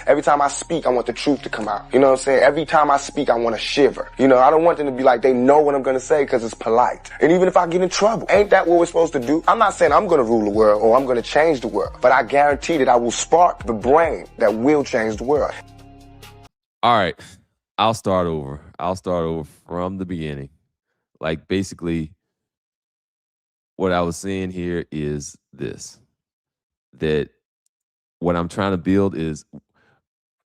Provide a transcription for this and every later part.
Every time I speak, I want the truth to come out. You know what I'm saying? Every time I speak, I want to shiver. You know, I don't want them to be like, they know what I'm going to say because it's polite. And even if I get in trouble, ain't that what we're supposed to do? I'm not saying I'm going to rule the world or I'm going to change the world, but I guarantee that I will spark the brain that will change the world. All right. I'll start over. From the beginning. Like, basically, what I was saying here is this, that what I'm trying to build is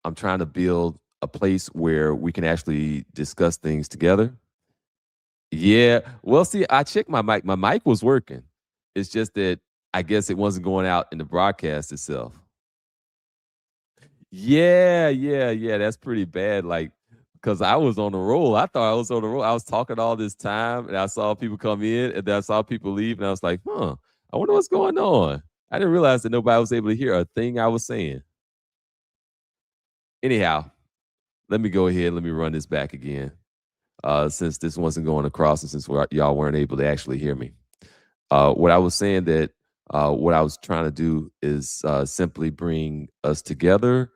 I'm trying to build a place where we can actually discuss things together. Yeah. Well, see, I checked my mic. My mic was working. It's just that I guess it wasn't going out in the broadcast itself. Yeah. That's pretty bad. Like, because I was on the roll. I thought I was on the roll. I was talking all this time, and I saw people come in, and then I saw people leave, and I was like, I wonder what's going on. I didn't realize that nobody was able to hear a thing I was saying. Anyhow, let me go ahead. Let me run this back again. Since this wasn't going across and since y'all weren't able to actually hear me. What I was saying that what I was trying to do is simply bring us together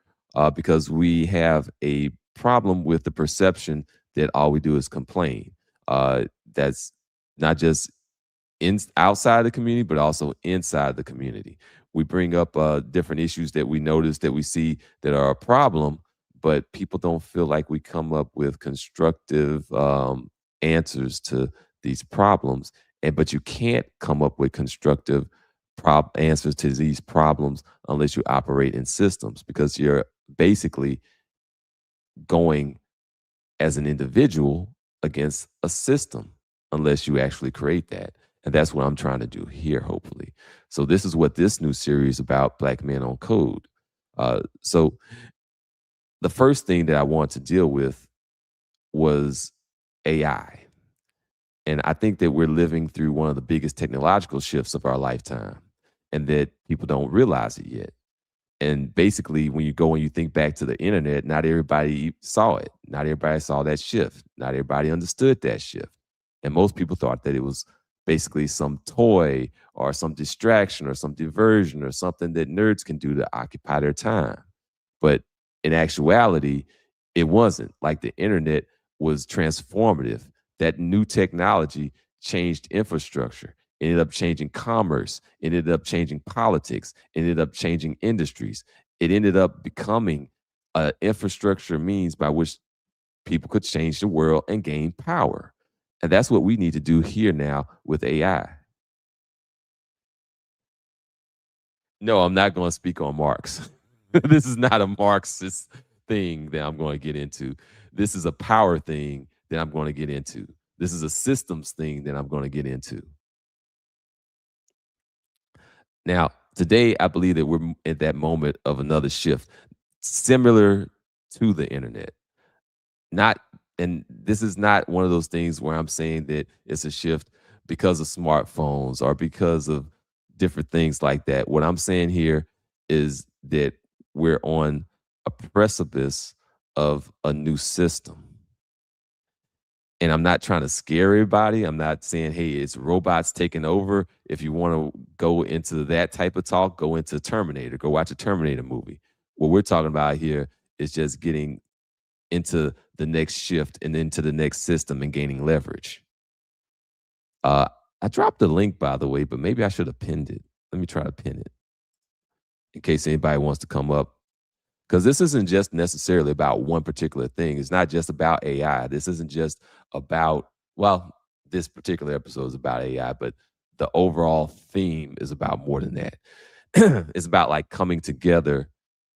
because we have a problem with the perception that all we do is complain. That's not just outside the community, but also inside the community. We bring up different issues that we notice, that we see that are a problem, but people don't feel like we come up with constructive answers to these problems. But you can't come up with constructive answers to these problems unless you operate in systems, because you're basically going as an individual against a system unless you actually create that. And that's what I'm trying to do here, hopefully. So this is what this new series about, Black Men on Code. So the first thing that I want to deal with was AI. And I think that we're living through one of the biggest technological shifts of our lifetime, and that people don't realize it yet. And basically, when you go and you think back to the internet, not everybody saw it. Not everybody saw that shift. Not everybody understood that shift. And most people thought that it was basically some toy or some distraction or some diversion or something that nerds can do to occupy their time. But in actuality, it wasn't. Like, the internet was transformative. That new technology changed infrastructure, ended up changing commerce, ended up changing politics, ended up changing industries. It ended up becoming an infrastructure means by which people could change the world and gain power. And that's what we need to do here now with AI. No, I'm not going to speak on Marx. This is not a Marxist thing that I'm going to get into. This is a power thing that I'm going to get into. This is a systems thing that I'm going to get into. Now, today, I believe that we're at that moment of another shift, similar to the internet. And this is not one of those things where I'm saying that it's a shift because of smartphones or because of different things like that. What I'm saying here is that we're on a precipice of a new system. And I'm not trying to scare everybody. I'm not saying, hey, it's robots taking over. If you want to go into that type of talk, go into Terminator. Go watch a Terminator movie. What we're talking about here is just getting into the next shift and into the next system and gaining leverage. I dropped the link, by the way, but maybe I should have pinned it. Let me try to pin it in case anybody wants to come up. Because this isn't just necessarily about one particular thing. It's not just about AI. This isn't just about, well, this particular episode is about AI, but the overall theme is about more than that. It's about like coming together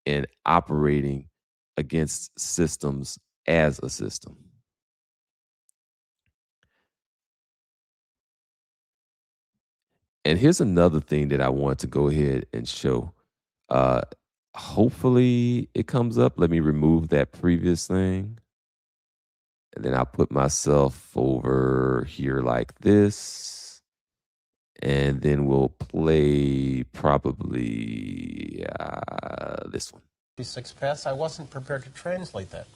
and operating against systems as a system. And here's another thing that I want to go ahead and show. Uh, Hopefully it comes up. Let me remove that previous thing. And then I'll put myself over here like this. And then we'll play probably this one. 6 past, I wasn't prepared to translate that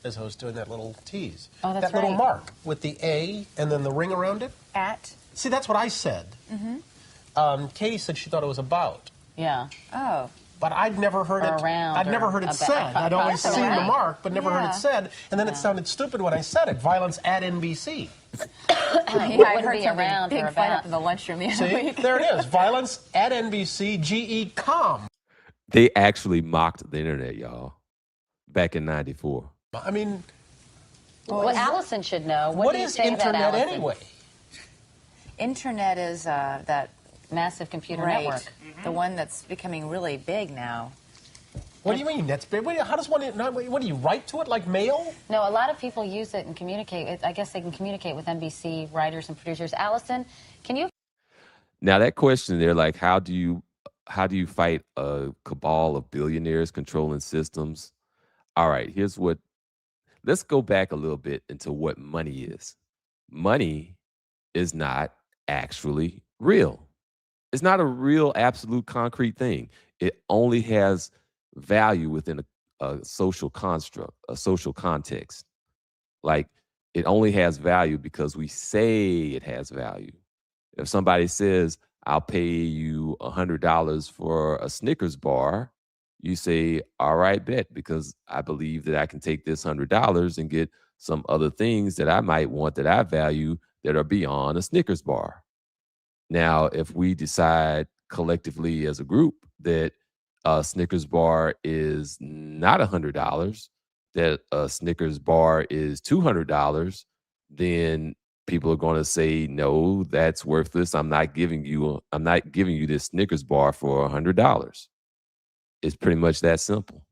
as I was doing that little tease. Oh, that's that little right. mark with the A and then the ring around it. At? See, that's what I said. Katie said she thought it was about. Yeah. Oh. But I'd never heard Or it. around I'd never or heard it about. said. I'd always That's seen the right. mark, but never heard Yeah. it said. And then it sounded stupid when I said it. Violence at NBC. Yeah, I would heard be something around big or fight about. up in the lunchroom the other See, week. there it is. Violence at NBC. GE.com. They actually mocked the internet, y'all, back in '94. I mean, Well, Allison should know. What what do you is say to that, internet Allison? anyway? Internet is that Massive computer right, network. the one that's becoming really big now. What do you mean? That's big. How does one? What do you write to it like mail? No, a lot of people use it and communicate. I guess they can communicate with NBC writers and producers. Allison, can you? Now that question there, like how do you fight a cabal of billionaires controlling systems? All right, let's go back a little bit into what money is. Money is not actually real. It's not a real absolute concrete thing. It only has value within a social construct, a social context. Like it only has value because we say it has value. If somebody says, I'll pay you $100 for a Snickers bar, you say, all right, bet, because I believe that I can take this $100 and get some other things that I might want that I value that are beyond a Snickers bar. Now, if we decide collectively as a group that a Snickers bar is not $100, that a Snickers bar is $200, then people are going to say, no, that's worthless. I'm not giving you this Snickers bar for $100. It's pretty much that simple.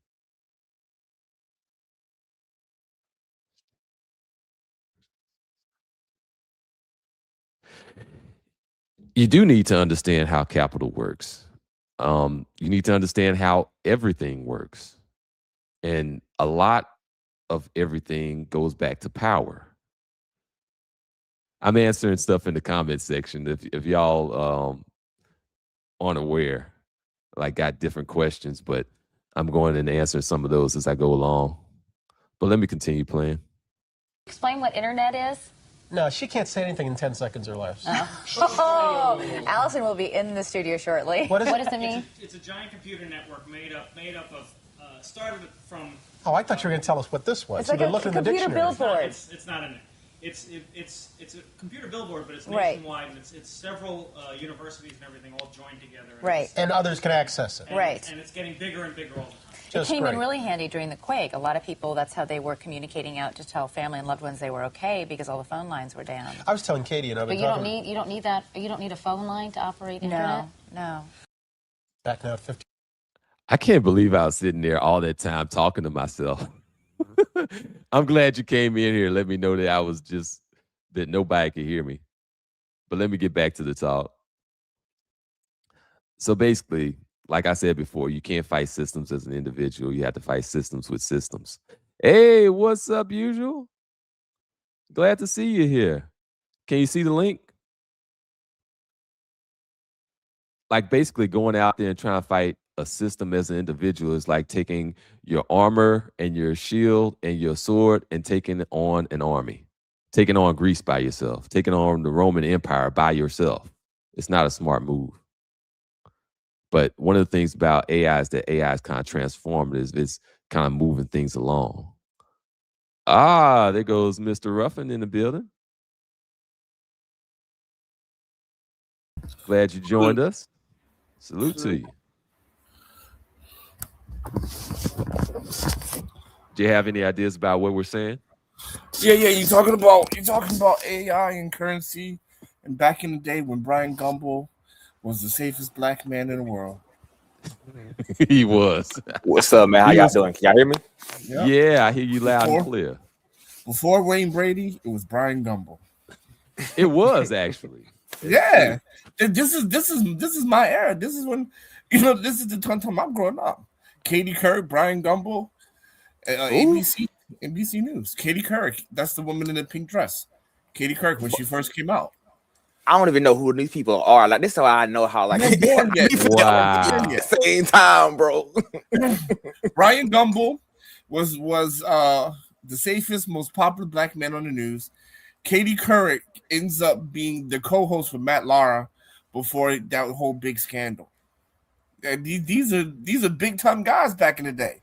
You do need to understand how capital works. You need to understand how everything works. And a lot of everything goes back to power. I'm answering stuff in the comment section. If y'all aren't aware, like got different questions, but I'm going and answering some of those as I go along. But let me continue playing. Explain what internet is. No, she can't say anything in 10 seconds or less. Oh, Allison will be in the studio shortly. What is What it? does it mean? It's a giant computer network made up of started from. Oh, I thought you were going to tell us what this was. It's like You've been a looking in the computer dictionary. billboard. It's not in it. It's a computer billboard, but it's Right. nationwide, and it's several universities and everything all joined together. And Right. it's- And others can access it. and- Right. And it's getting bigger and bigger all the time. It Just came in great. really handy during the quake. A lot of people, that's how they were communicating out to tell family and loved ones they were okay because all the phone lines were down. I was telling Katie, and I've But been you don't talking need that. You don't need a phone line to operate internet. No. back now at 50. I can't believe I was sitting there all that time talking to myself. I'm glad you came in here and let me know that nobody could hear me. But let me get back to the talk. So basically, like I said before, you can't fight systems as an individual. You have to fight systems with systems. Hey, what's up, usual? Glad to see you here. Can you see the link? Like basically going out there and trying to fight a system as an individual is like taking your armor and your shield and your sword and taking on an army, taking on Greece by yourself, taking on the Roman Empire by yourself. It's not a smart move. But one of the things about AI is that AI is kind of transformative. It's kind of moving things along. Ah, there goes Mr. Ruffin in the building. Glad you joined us. Salute to you. Do you have any ideas about what we're saying? Yeah. You talking about AI and currency, and back in the day when Brian Gumble was the safest black man in the world. He was. What's up, man? How He y'all was- doing? Can y'all hear me? Yep. Yeah, I hear you loud and Before- clear. Before Wayne Brady, it was Brian Gumble. It was actually. Yeah, this is my era. This is when this is the time I'm growing up. Katie Couric, Brian Gumble, NBC News. Katie Couric, that's the woman in the pink dress. Katie Couric when she first came out. I don't even know who these people are. Like, this is how I know how, like, You're born yet. Wow. at the same time, bro. Brian Gumble was the safest, most popular black man on the news. Katie Couric ends up being the co-host for Matt Lara before that whole big scandal. And these are big time guys back in the day.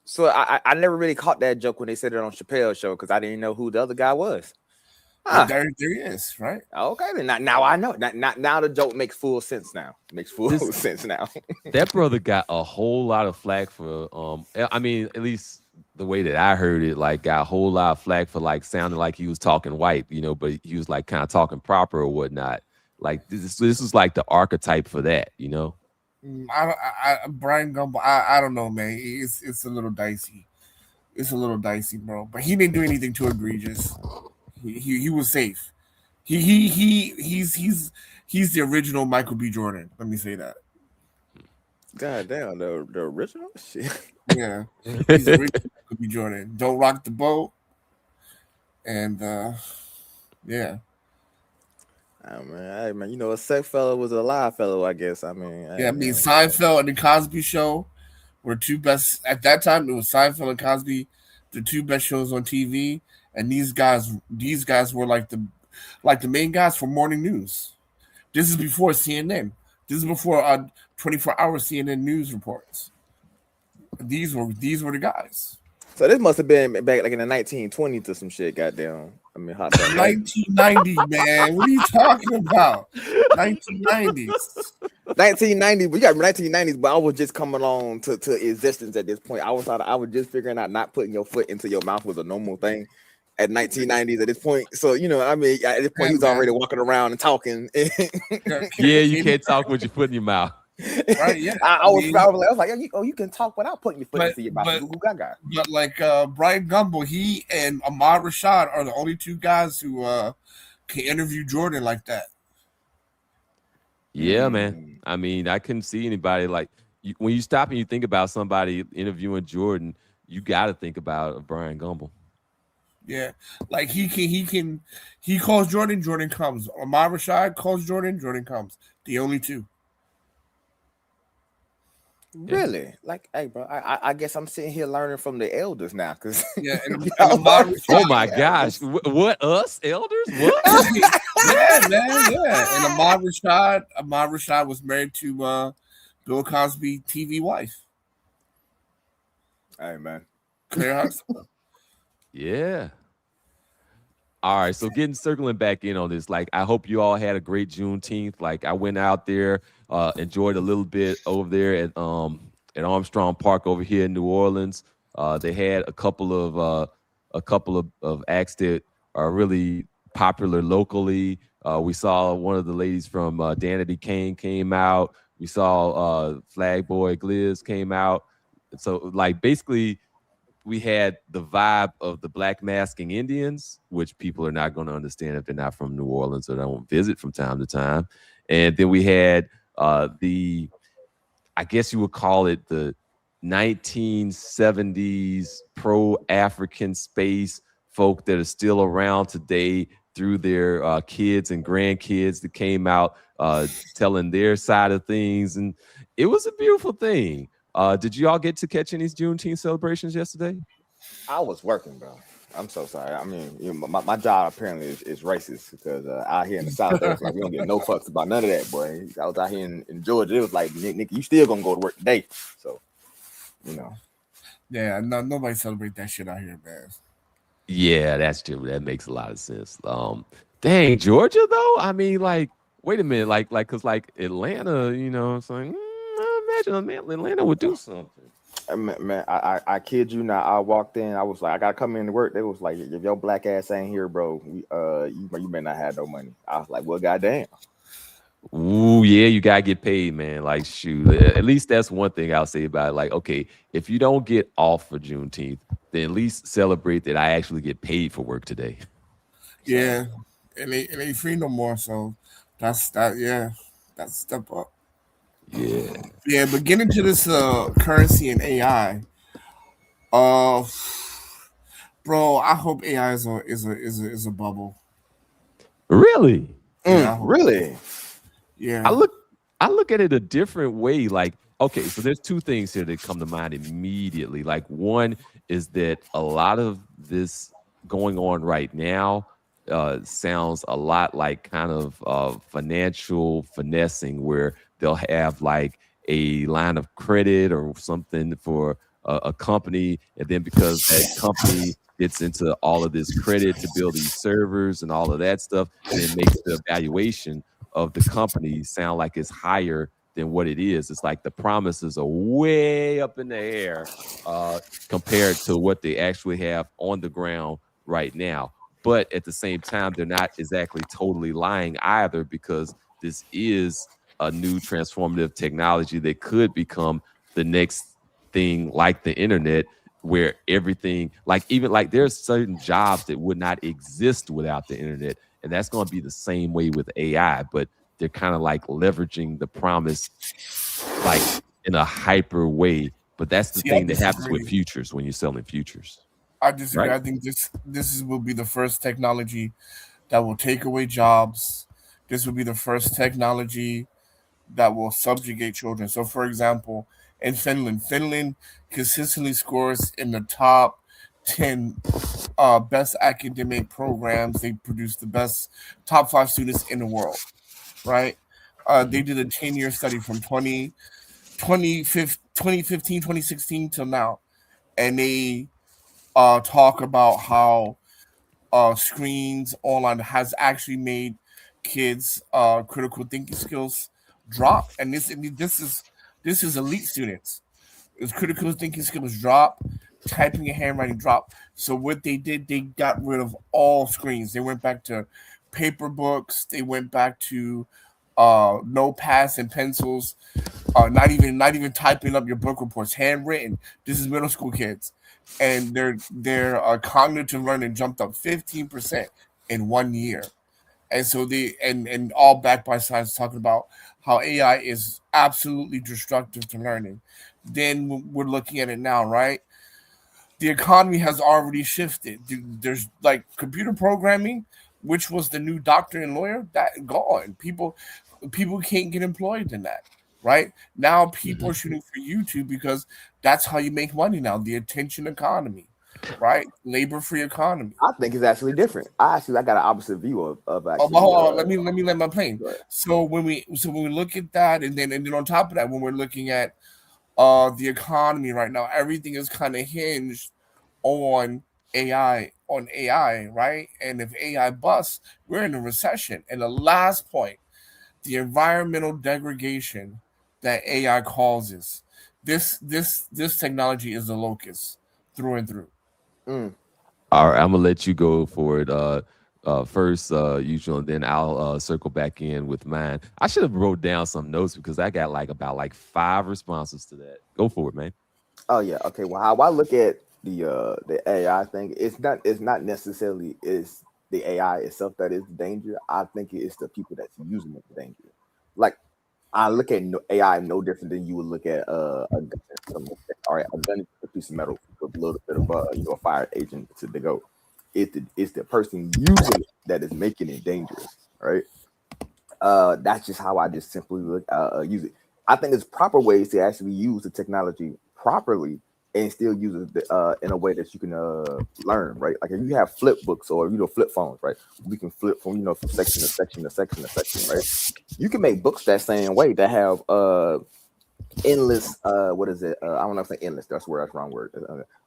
So I never really caught that joke when they said it on Chappelle's show because I didn't know who the other guy was. But there he is, right? Okay, then now I know. Now the joke makes full sense now. Makes full sense now. That brother got a whole lot of flack for I mean, at least the way that I heard it, like got a whole lot of flack for like sounding like he was talking white, but he was like kind of talking proper or whatnot. Like this is like the archetype for that, Brian Gumble, I don't know, man. It's a little dicey. It's a little dicey, bro. But he didn't do anything too egregious. He was safe. He's the original Michael B. Jordan. Let me say that. God damn, the original shit. Yeah, he's the original Michael B. Jordan. Don't rock the boat. And yeah. Oh, man, hey, man, a sick fellow was a live fellow, I guess. I mean, Seinfeld and the Cosby Show were two best at that time. It was Seinfeld and Cosby, the two best shows on TV. And these guys were like the main guys for morning news. This is before CNN. This is before 24-hour CNN news reports. These were the guys. So this must have been back like in the 1920s or some shit. Goddamn. I mean, hot dog. 1990, man. What are you talking about? 1990s. 1990. We got 1990s, but I was just coming on to existence at this point. I was just figuring out not putting your foot into your mouth was a normal thing at 1990s at this point. So, I mean, at this point, he's already walking around and talking. Yeah, you can't talk with your foot in your mouth. Right, yeah. I was like, you can talk without putting your foot into your mouth. But like Brian Gumble, he and Ahmad Rashad are the only two guys who can interview Jordan like that. Yeah, man. I mean, I couldn't see anybody like when you stop and you think about somebody interviewing Jordan, you got to think about Brian Gumble. Yeah, like he calls Jordan, Jordan comes. Ahmad Rashad calls Jordan, Jordan comes. The only two. Really? Like, hey, bro, I guess I'm sitting here learning from the elders now, because and oh my gosh, what us elders? What? Yeah, man, yeah. And Ahmad Rashad was married to Bill Cosby TV wife. Hey, man, Claire Huxtable. Yeah. All right, so circling back in on this, like I hope you all had a great Juneteenth. Like I went out there, enjoyed a little bit over there at Armstrong Park over here in New Orleans. They had a couple of acts that are really popular locally. We saw one of the ladies from Danity Kane came out. We saw Flag Boy Gliz came out. So like basically, we had the vibe of the Black Masking Indians, which people are not going to understand if they're not from New Orleans or don't visit from time to time. And then we had I guess you would call it the 1970s pro-African space folk that are still around today through their kids and grandkids that came out telling their side of things. And it was a beautiful thing. Did you all get to catch any Juneteenth celebrations yesterday? I was working, bro. I'm so sorry. I mean, my job apparently is racist because out here in the South, it's like we don't get no fucks about none of that, boy. I was out here in Georgia. It was like, Nick, you still gonna go to work today? So, Yeah, no, nobody celebrate that shit out here, man. Yeah, that's true. That makes a lot of sense. Dang, Georgia though. I mean, like, wait a minute, cause like Atlanta, you know, it's like I imagine Atlanta would do something. Man, I kid you not. I walked in. I was like, I gotta come in to work. They was like, if your black ass ain't here, bro, you may not have no money. I was like, well, goddamn. Ooh, yeah, you gotta get paid, man. Like, shoot, at least that's one thing I'll say about it. Like, okay, if you don't get off for Juneteenth, then at least celebrate that I actually get paid for work today. Yeah, it ain't free no more. So that's that. Yeah, that's a step up. Yeah. Yeah, but getting to this currency and AI, uh, bro, I hope AI is a bubble. Really? Yeah, I hope- Really? yeah. I look at it a different way. Like, okay, so there's two things here that come to mind immediately. Like, one is that a lot of this going on right now sounds a lot like kind of financial finessing, where they'll have like a line of credit or something for a company, and then because that company gets into all of this credit to build these servers and all of that stuff, and it makes the valuation of the company sound like it's higher than what it is. It's like the promises are way up in the air compared to what they actually have on the ground right now. But at the same time, they're not exactly totally lying either, because this is a new transformative technology that could become the next thing like the internet, where everything, like even like there's certain jobs that would not exist without the internet. And that's going to be the same way with AI, but they're kind of like leveraging the promise like in a hyper way. But that's the See, I thing that happens with disagree. futures when you're selling futures. I disagree. Right. I think will be the first technology that will take away jobs. This will be the first technology that will subjugate children. So, for example, in Finland consistently scores in the top 10 best academic programs. They produce the best top 5 students in the world, right? They did a 10-year study from 2015, 2016 till now. And they talk about how screens online has actually made kids' critical thinking skills drop. And this is elite students. It's critical thinking skills drop, typing and handwriting drop. So what they did, they got rid of all screens. They went back to paper books. They went back to notepads and pencils. Not even typing up your book reports, handwritten. This is middle school kids, and their cognitive learning jumped up 15% in 1 year. And so and all backed by science, talking about how AI is absolutely destructive to learning. Then we're looking at it now, right? The economy has already shifted. There's like computer programming, which was the new doctor and lawyer, that gone. People can't get employed in that, right? Now people are shooting for YouTube because that's how you make money now. The attention economy, right? Labor-free economy. I think it's actually different. I got an opposite view of actually. Hold on, let me land my plane. Right. So when we look at that, and then on top of that, when we're looking at the economy right now, everything is kind of hinged on AI, right? And if AI busts, we're in a recession. And the last point, the environmental degradation that AI causes. This technology is a locust through and through. All right, I'm gonna let you go for it first, usual, and then I'll circle back in with mine. I should have wrote down some notes because I got about 5 responses to that. Go for it, man. Oh yeah, okay. Well, how I look at the AI thing, it's not necessarily is the AI itself that is the danger. I think it's the people that's using it the danger. Like I look at AI no different than you would look at a gun. All right, a gun is a piece of metal with a little bit of a fire agent to go. It's the person using it that is making it dangerous, right? That's just how I just simply use it. I think there's proper ways to actually use the technology properly and still use it in a way that you can learn, right? Like if you have flip books or flip phones, right? We can flip from from section to section to section to section, right? You can make books that same way that have endless what is it? I don't know if it's endless. That's the wrong word.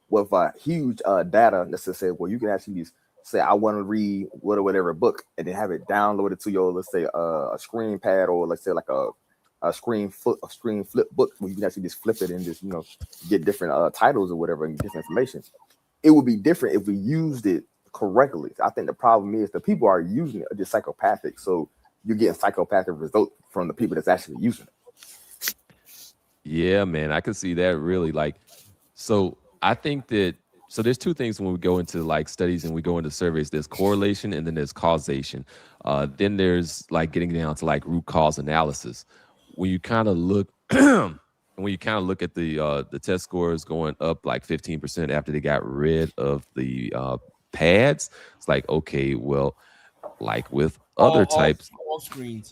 With huge data necessary, where you can actually just say I want to read whatever book, and then have it downloaded to your, let's say, a screen pad, or let's say like a screen flip book where you can actually just flip it and just get different titles or whatever and different information. It would be different if we used it correctly. I think the problem is the people are using it are just psychopathic, so you're getting psychopathic results from the people that's actually using it. Yeah, man, I can see that really. Like, so I think that so there's two things when we go into like studies and we go into surveys. There's correlation and then there's causation. Then there's like getting down to like root cause analysis. When you kind of look at the test scores going up like 15% after they got rid of the pads, it's like, okay, well, like with other types,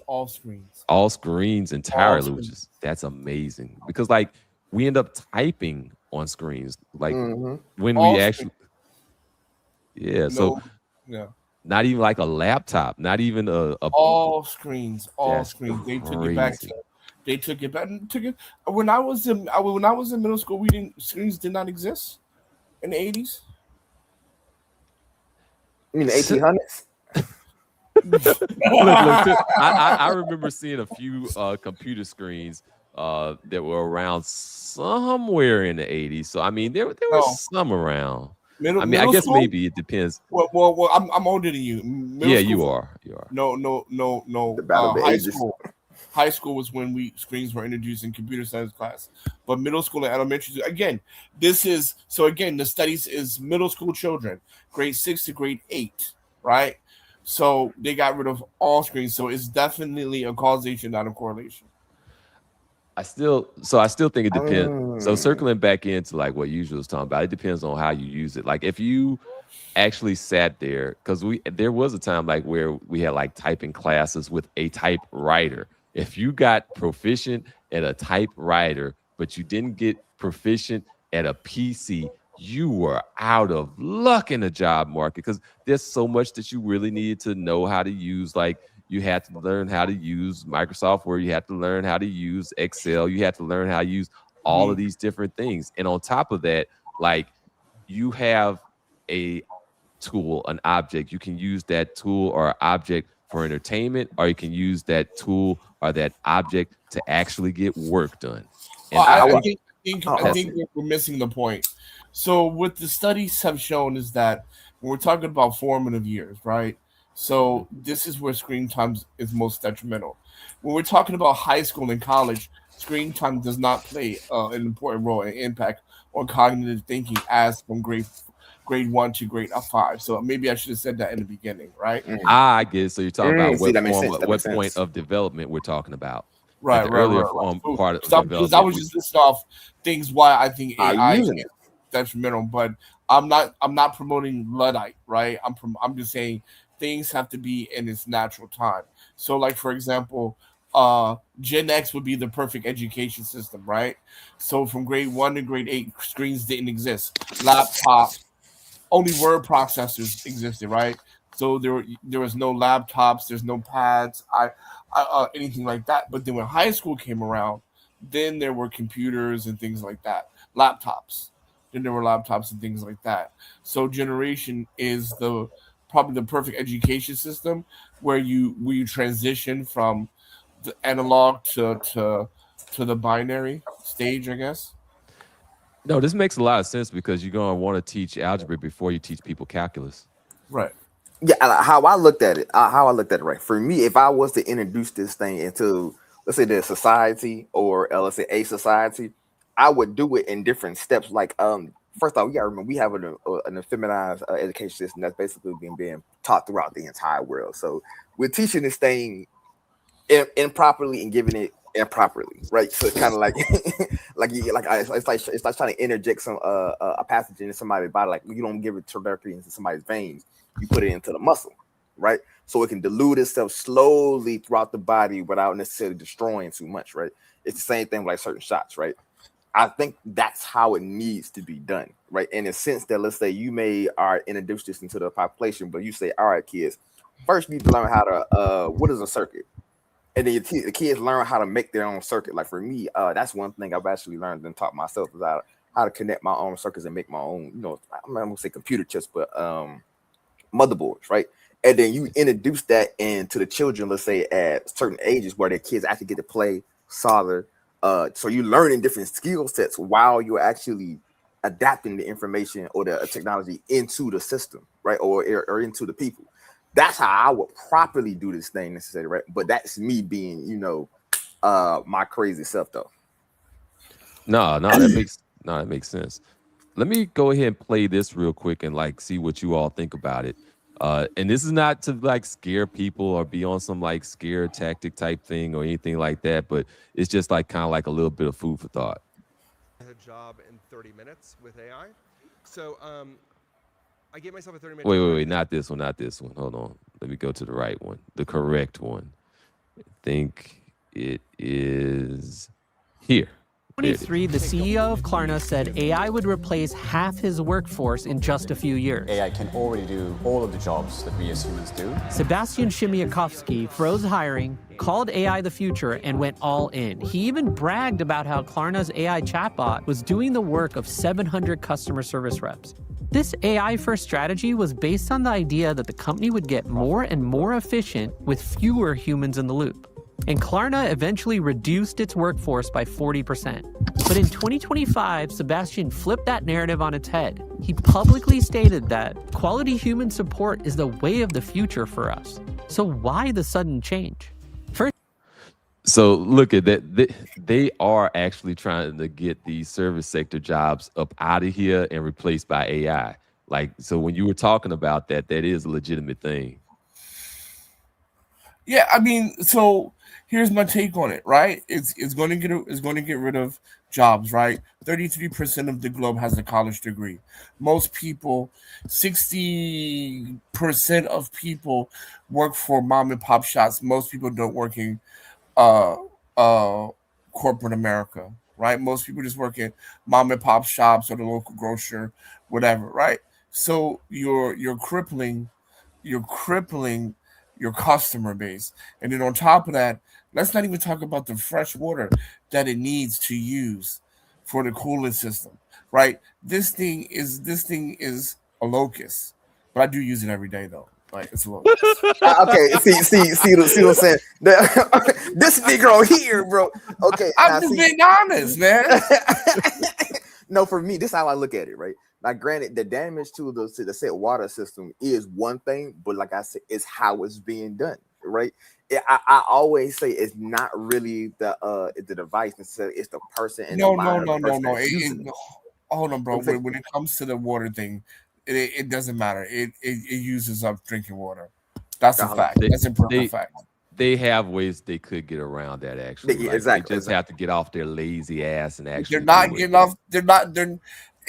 all screens entirely, which is that's amazing because like we end up typing on screens like when all we actually not even like a laptop, not even a all screens. That's They took crazy. it back. They took it back. When I was in middle school. Screens did not exist in the 80s. You mean the 1800s? Look, I remember seeing a few computer screens that were around somewhere in the 80s. So I mean, there was some around. I guess school? maybe it depends. Well, I'm older than you. You are. No. The battle of the ages. High school was when screens were introduced in computer science class. But middle school and elementary, again, the studies is middle school children, grade 6 to grade 8, right? So they got rid of all screens. So it's definitely a causation, not a correlation. I still think it depends. So circling back into like what Usual was talking about, it depends on how you use it. Like if you actually sat there, because there was a time like where we had like typing classes with a typewriter. If you got proficient at a typewriter, but you didn't get proficient at a PC, you were out of luck in the job market because there's so much that you really needed to know how to use. Like you had to learn how to use Microsoft Word. You had to learn how to use Excel. You had to learn how to use all of these different things. And on top of that, like you have a tool, an object. You can use that tool or object for entertainment, or you can use that tool or that object to actually get work done. And I think we're missing the point. So what the studies have shown is that when we're talking about formative years, right? So this is where screen time is most detrimental. When we're talking about high school and college, screen time does not play an important role and impact on cognitive thinking as from grade 1 to grade 5. So maybe I should have said that in the beginning, right? I guess so. You're talking about what point point of development we're talking about. Right, the earlier part of development. Because I was just listing off things why I think AI is detrimental, but I'm not promoting Luddite, right? I'm just saying things have to be in its natural time. So, like for example, Gen X would be the perfect education system, right? So from grade 1 to grade 8, screens didn't exist. Laptops, only word processors existed, right? So there was no laptops, there's no pads, anything like that. But then when high school came around, then there were computers and things like that, laptops. Then there were laptops and things like that. So generation is probably the perfect education system where you transition from the analog to the binary stage, I guess. No, this makes a lot of sense because you're going to want to teach algebra before you teach people calculus. Right. Yeah, how I looked at it, right? For me, if I was to introduce this thing into, let's say, the society or let's say a society, I would do it in different steps. Like, first off, we gotta remember we have an feminized education system that's basically being taught throughout the entire world. So we're teaching this thing improperly and giving it improperly, right? So it's kind of like, it's like trying to interject some a pathogen in somebody's body. Like you don't give it directly into somebody's veins, you put it into the muscle, right? So it can dilute itself slowly throughout the body without necessarily destroying too much, right? It's the same thing with like certain shots, right? I think that's how it needs to be done, right? In a sense that, let's say you may introduce this into the population, but you say, all right, kids, first you need to learn how to what is a circuit, and then the kids learn how to make their own circuit. Like for me, that's one thing I've actually learned and taught myself is how to connect my own circuits and make my own, I'm not gonna say computer chips, but motherboards, right? And then you introduce that into the children, let's say at certain ages where their kids actually get to play solder. So you're learning different skill sets while you're actually adapting the information or the technology into the system, right? Or into the people. That's how I would properly do this thing necessarily, right? But that's me being, my crazy self though. No, that makes sense. Let me go ahead and play this real quick and like see what you all think about it. And this is not to like scare people or be on some like scare tactic type thing or anything like that, but it's just like kind of like a little bit of food for thought. A job in 30 minutes with AI. So I gave myself a 30-minute. Wait, not this one. Hold on. Let me go to the right one, the correct one. I think it is here. 2023, the CEO of Klarna said AI would replace half his workforce in just a few years. AI can already do all of the jobs that we as humans do. Sebastian Chmielkowski froze hiring, called AI the future, and went all in. He even bragged about how Klarna's AI chatbot was doing the work of 700 customer service reps. This AI-first strategy was based on the idea that the company would get more and more efficient with fewer humans in the loop. And Klarna eventually reduced its workforce by 40%. But in 2025, Sebastian flipped that narrative on its head. He publicly stated that quality human support is the way of the future for us. So why the sudden change? So look at that. They are actually trying to get these service sector jobs up out of here and replaced by AI. Like, so when you were talking about that, that is a legitimate thing. Yeah, I mean, so here's my take on it, right? It's going to get rid of jobs, right? 33% of the globe has a college degree. Most people, 60% of people work for mom and pop shops. Most people don't work in corporate America, right? Most people just work in mom and pop shops or the local grocer, whatever, right? So you're crippling your customer base. And then on top of that, let's not even talk about the fresh water that it needs to use for the cooling system, right? This thing is a locust, but I do use it every day though. Like, it's a locust. Okay, see what I'm saying? This Negro here, bro. Okay, I'm just being honest, man. No, for me, this is how I look at it, right? Now, granted, the damage to the said water system is one thing, but like I said, it's how it's being done, right? I always say it's not really the device necessarily; it's the person. And No. Hold on, bro. When it comes to the water thing, it doesn't matter. It uses up drinking water. That's a fact. That's a perfect fact. They have ways they could get around that. Actually, exactly. They just have to get off their lazy ass and actually. They're not getting off.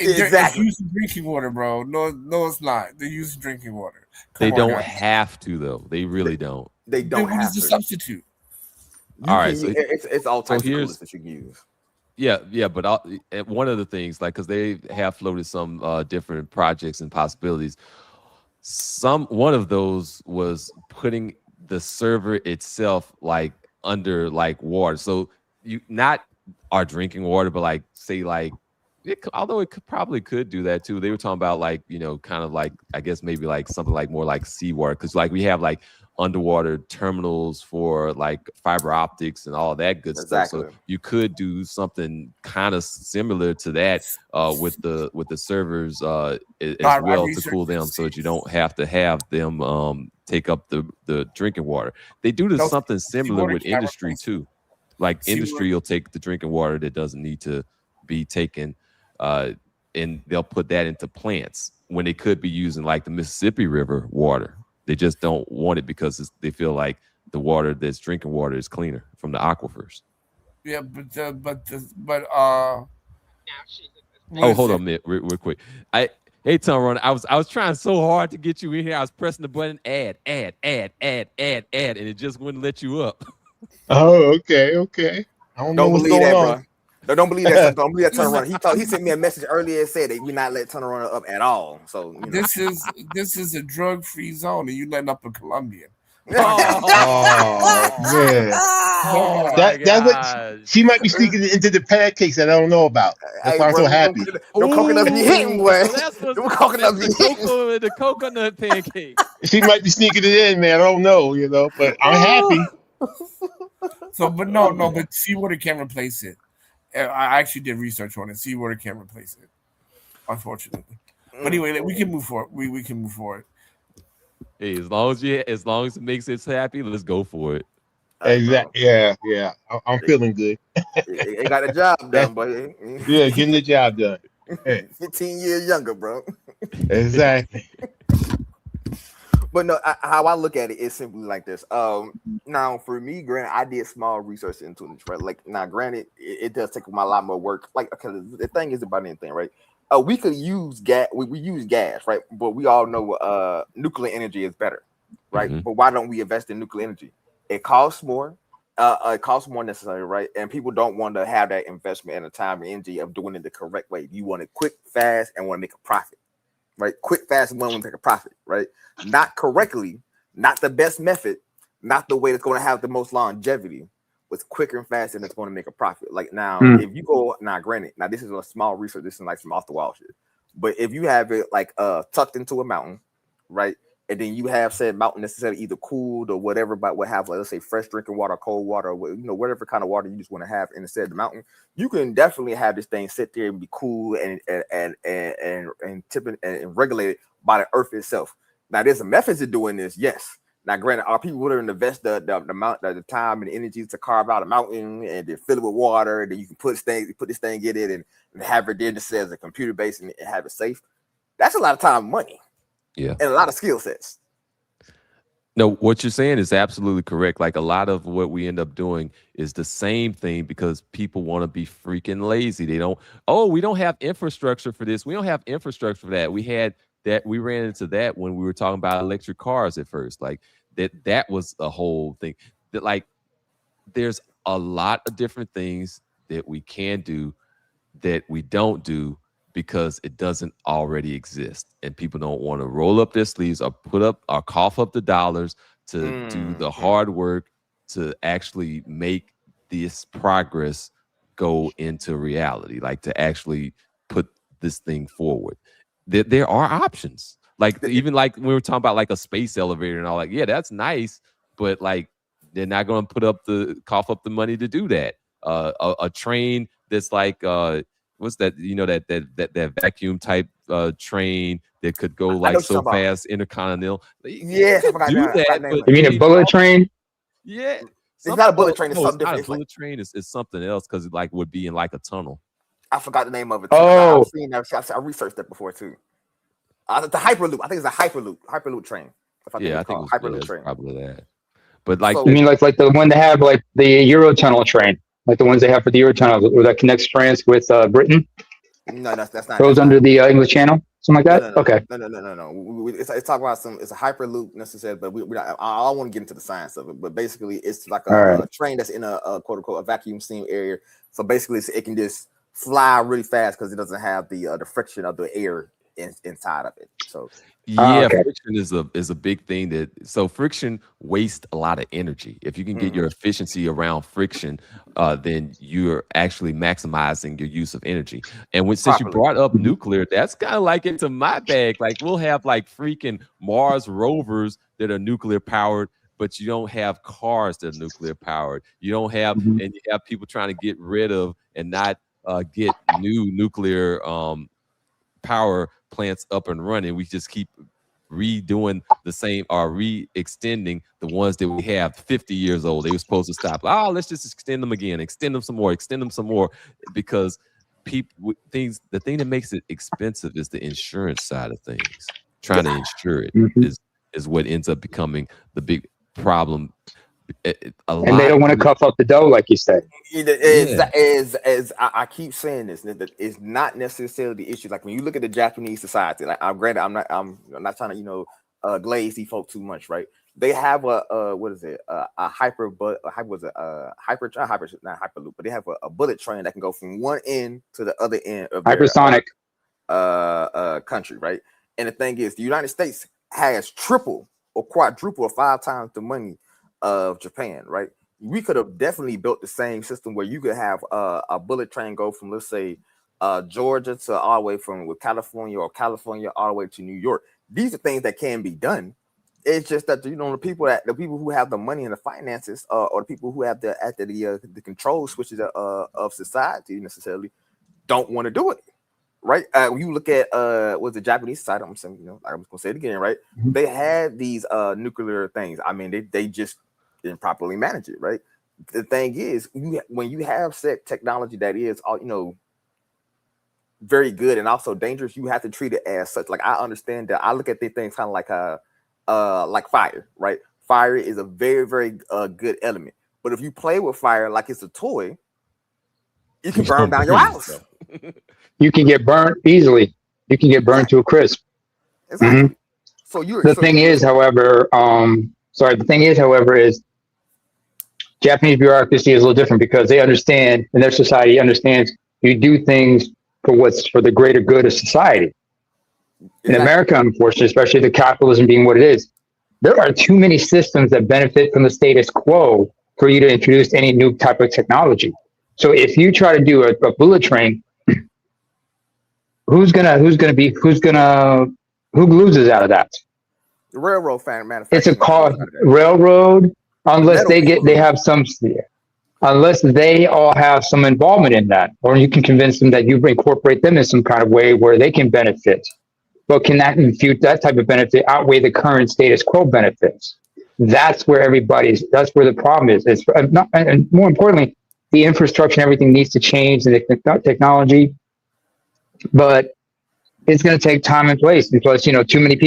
It's Exactly. using drinking water, bro. No, it's not. They're using drinking water. They don't have to though. They really don't. They don't Then what have is the to. substitute? All right, so it's all types of here's- coolers that you can use. Yeah, but one of the things, like, because they have floated some different projects and possibilities. One of those was putting the server itself like under like water, so you not our drinking water, but like say like. Although it probably could do that too. They were talking about like, kind of like, I guess maybe like something like more like seawater. Cause like we have like underwater terminals for like fiber optics and all that good stuff. So you could do something kind of similar to that with the servers as well to cool them so that you don't have to have them take up the drinking water. They do something similar with industry too. Like industry will take the drinking water that doesn't need to be taken and they'll put that into plants when they could be using like the Mississippi River water. They just don't want it because they feel like the water that's drinking water is cleaner from the aquifers. Yeah, but hold on a minute, real quick. Hey, Tom Ron, I was trying so hard to get you in here. I was pressing the button, add, and it just wouldn't let you up. Oh, okay. I don't know what's believe going that, on. bro. No, don't believe that. Don't believe that turnaround. He sent me a message earlier and said that we not let turnaround up at all. So this is a drug-free zone, and you letting up a Colombian. Oh man, Oh my that's what God. she might be sneaking into the pancakes that I don't know about. That's Hey, why I'm so bro, happy. them coconuts be hitting, boy. So that's what's Them up. coconuts That's be the hitting. the coconut pancake. She might be sneaking it in, man. I don't know, but I'm happy. So, but no, but seawater can't replace it. I actually did research on it. Seawater can't replace it, unfortunately. But anyway, we can move forward. We can move forward. Hey, as long as it makes us happy, let's go for it. Exactly. Yeah. I'm feeling good. It got the job done, boy. Yeah, getting the job done. Hey, 15 years younger, bro. exactly. But no, how I look at it is simply like this. Now for me, granted, I did small research into this, right? Like now, granted, it does take a lot more work. Like, because the thing is about anything, right? We could use gas. We use gas, right? But we all know nuclear energy is better, right? Mm-hmm. But why don't we invest in nuclear energy? It costs more. It costs more necessary, right? And people don't want to have that investment and the time and energy of doing it the correct way. You want it quick, fast, and want to make a profit, right? Quick, fast, and want to make a profit, right? Not correctly, not the best method, not the way that's going to have the most longevity. Was quicker and faster and it's going to make a profit. Like now, if you go granted, now this is a small research, this is like some off the wall shit. But if you have it like tucked into a mountain, right? And then you have said mountain necessarily either cooled or whatever, but what have let's say fresh drinking water, cold water, whatever kind of water you just want to have instead of the mountain, you can definitely have this thing sit there and be cool and tipping and regulated by the earth itself. Now, there's a methods of doing this, yes. Now, granted, are people willing to invest the time and energy to carve out a mountain and then fill it with water, and then you can put this thing in it and have it there just as a computer base and have it safe? That's a lot of time and money. Yeah. And a lot of skill sets. No, what you're saying is absolutely correct. Like a lot of what we end up doing is the same thing because people want to be freaking lazy. We don't have infrastructure for this. We don't have infrastructure for that. We ran into that when we were talking about electric cars at first. Like that was a whole thing. That like there's a lot of different things that we can do that we don't do because it doesn't already exist. And people don't want to roll up their sleeves or cough up the dollars to do the hard work to actually make this progress go into reality, like to actually put this thing forward. There are options. Like even like we were talking about like a space elevator and all, like, yeah, that's nice, but like they're not going to cough up the money to do that. A train that's like what's that? That vacuum type train that could go like so fast, intercontinental. Yeah, do that. You mean a bullet train? Yeah, it's not a bullet train. It's something not different. A bullet train is something else because it like would be in like a tunnel. I forgot the name of it. Oh, I've seen that. I researched that before too. The Hyperloop. I think it's a Hyperloop train. I think it was Hyperloop train. Probably that. But like, you mean like the one they have like the Eurotunnel train, like the ones they have for the Eurotunnel, where that connects France with Britain? No, that's not. Goes under the English Channel, something like that. Okay. No. It's talking about it's a Hyperloop necessarily, but I don't want to get into the science of it. But basically, it's like a train that's in a quote unquote a vacuum steam area. So basically, it can just fly really fast because it doesn't have the friction of the air inside of it. So friction is a big thing. So friction wastes a lot of energy. If you can get your efficiency around friction, then you're actually maximizing your use of energy. And since you brought up nuclear, that's kind of like into my bag. Like we'll have like freaking Mars rovers that are nuclear powered, but you don't have cars that are nuclear powered. You don't have, and you have people trying to get rid of and not get new nuclear power plants up and running. We just keep redoing the same or re-extending the ones that we have 50 years old. They were supposed to stop. Let's just extend them again, extend them some more, because the thing that makes it expensive is the insurance side of things. Trying to insure it is what ends up becoming the big problem. And they don't want to cuff up the dough, like you said. I keep saying this, it's not necessarily the issue. Like when you look at the Japanese society, like I'm not trying to glaze these folk too much, right? They have a hyperloop, but they have a bullet train that can go from one end to the other end of hypersonic country, right? And the thing is, the United States has triple or quadruple or 5 times the money of Japan, right? We could have definitely built the same system where you could have a bullet train go from, let's say, Georgia to all the way from California, or California all the way to New York. These are things that can be done. It's just that the people who have the money and the finances, or the people who have the control switches of society necessarily don't want to do it, right? When you look at what's the Japanese side, I'm saying, I'm gonna say it again, right? They had these nuclear things. I mean, they just didn't properly manage it, right? The thing is, when you have set technology that is all very good and also dangerous, you have to treat it as such. Like, I understand that. I look at these things kind of like fire, right? Fire is a very, very good element. But if you play with fire like it's a toy, you can burn down your house. You can get burnt easily. You can get burned to a crisp. Exactly. So the thing is, however, is Japanese bureaucracy is a little different because they understand, and their society understands, you do things for the greater good of society. In America, unfortunately, especially the capitalism being what it is, there are too many systems that benefit from the status quo for you to introduce any new type of technology. So if you try to do a bullet train, who loses out of that? The railroad manufacturer. It's a car railroad, unless unless they all have some involvement in that, or you can convince them that you incorporate them in some kind of way where they can benefit. But can that type of benefit outweigh the current status quo benefits? That's where that's where the problem is. And more importantly, the infrastructure and everything needs to change, and the technology, but it's going to take time and place because, too many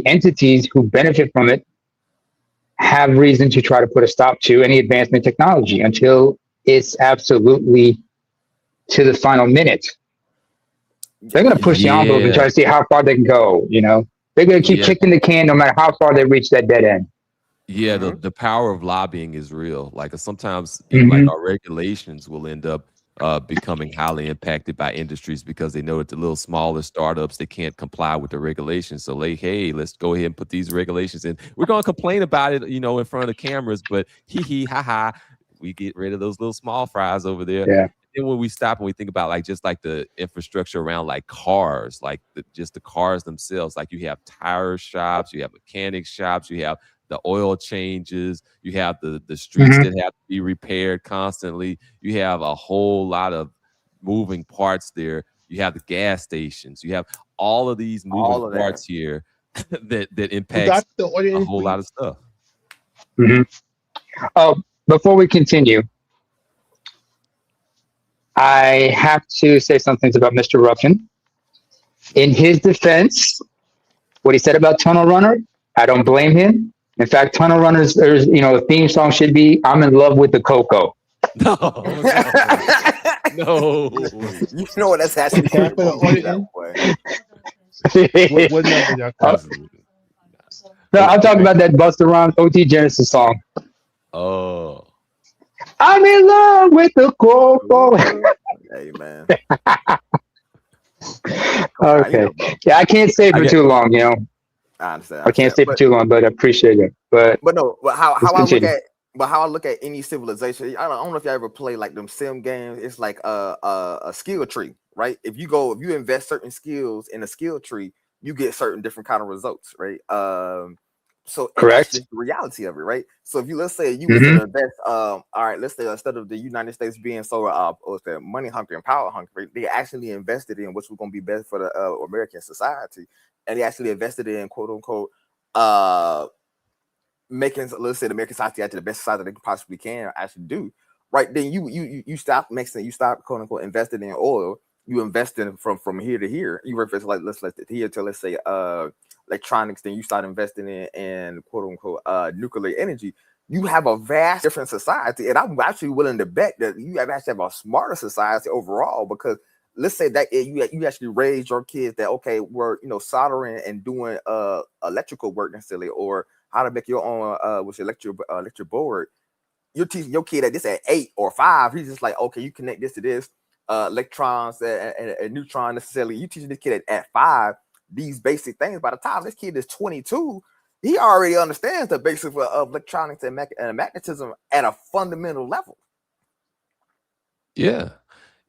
entities who benefit from it have reason to try to put a stop to any advancement in technology until it's absolutely to the final minute. They're going to push the envelope and try to see how far they can go. They're going to keep kicking the can no matter how far they reach that dead end. Yeah, the power of lobbying is real. Like sometimes, like our regulations will end up becoming highly impacted by industries because they know that the little smaller startups, they can't comply with the regulations. So hey, let's go ahead and put these regulations in. We're going to complain about it, in front of the cameras, but ha, we get rid of those little small fries over there. Yeah. And when we stop and we think about just the infrastructure around like cars, like just the cars themselves, like you have tire shops, you have mechanic shops, you have the oil changes, you have the streets that have to be repaired constantly. You have a whole lot of moving parts there. You have the gas stations. You have all of these moving parts here that impacts a whole lot of stuff. Before we continue, I have to say some things about Mr. Ruffin. In his defense, what he said about Tunnel Runner, I don't blame him. In fact, Tunnel Runners, a theme song should be "I'm in love with the Coco." No. You know what? That's actually that way. What number No, I'm talking about that Busta Rhymes OT Genesis song. Oh. I'm in love with the Coco. Hey, man. Okay. Yeah, I can't stay for too long, I understand. I can't stay for too long, but I appreciate it. But how I look at any civilization, I don't know if you ever play like them sim games. It's like a skill tree, right? If you invest certain skills in a skill tree, you get certain different kind of results, right? So correct. That's just the reality of it, right? So if let's say you was to invest, all right, let's say instead of the United States being so money hungry and power hungry, they actually invested in what's going to be best for the American society. And they actually invested in quote unquote making, let's say, the American society actually the best society they possibly can actually do. Right. Then you stop quote unquote investing in oil. You invest in from here to here. You invest like let's here to let's say electronics. Then you start investing in quote unquote nuclear energy. You have a vast different society, and I'm actually willing to bet that you actually have a smarter society overall because. Let's say that you actually raise your kids that we're soldering and doing electrical work necessarily, or how to make your own electric board. You're teaching your kid at 8 or 5. He's just like, okay, you connect this to this electrons and neutron necessarily. You teaching this kid at 5 these basic things. By the time this kid is 22, he already understands the basics of electronics and magnetism at a fundamental level. Yeah.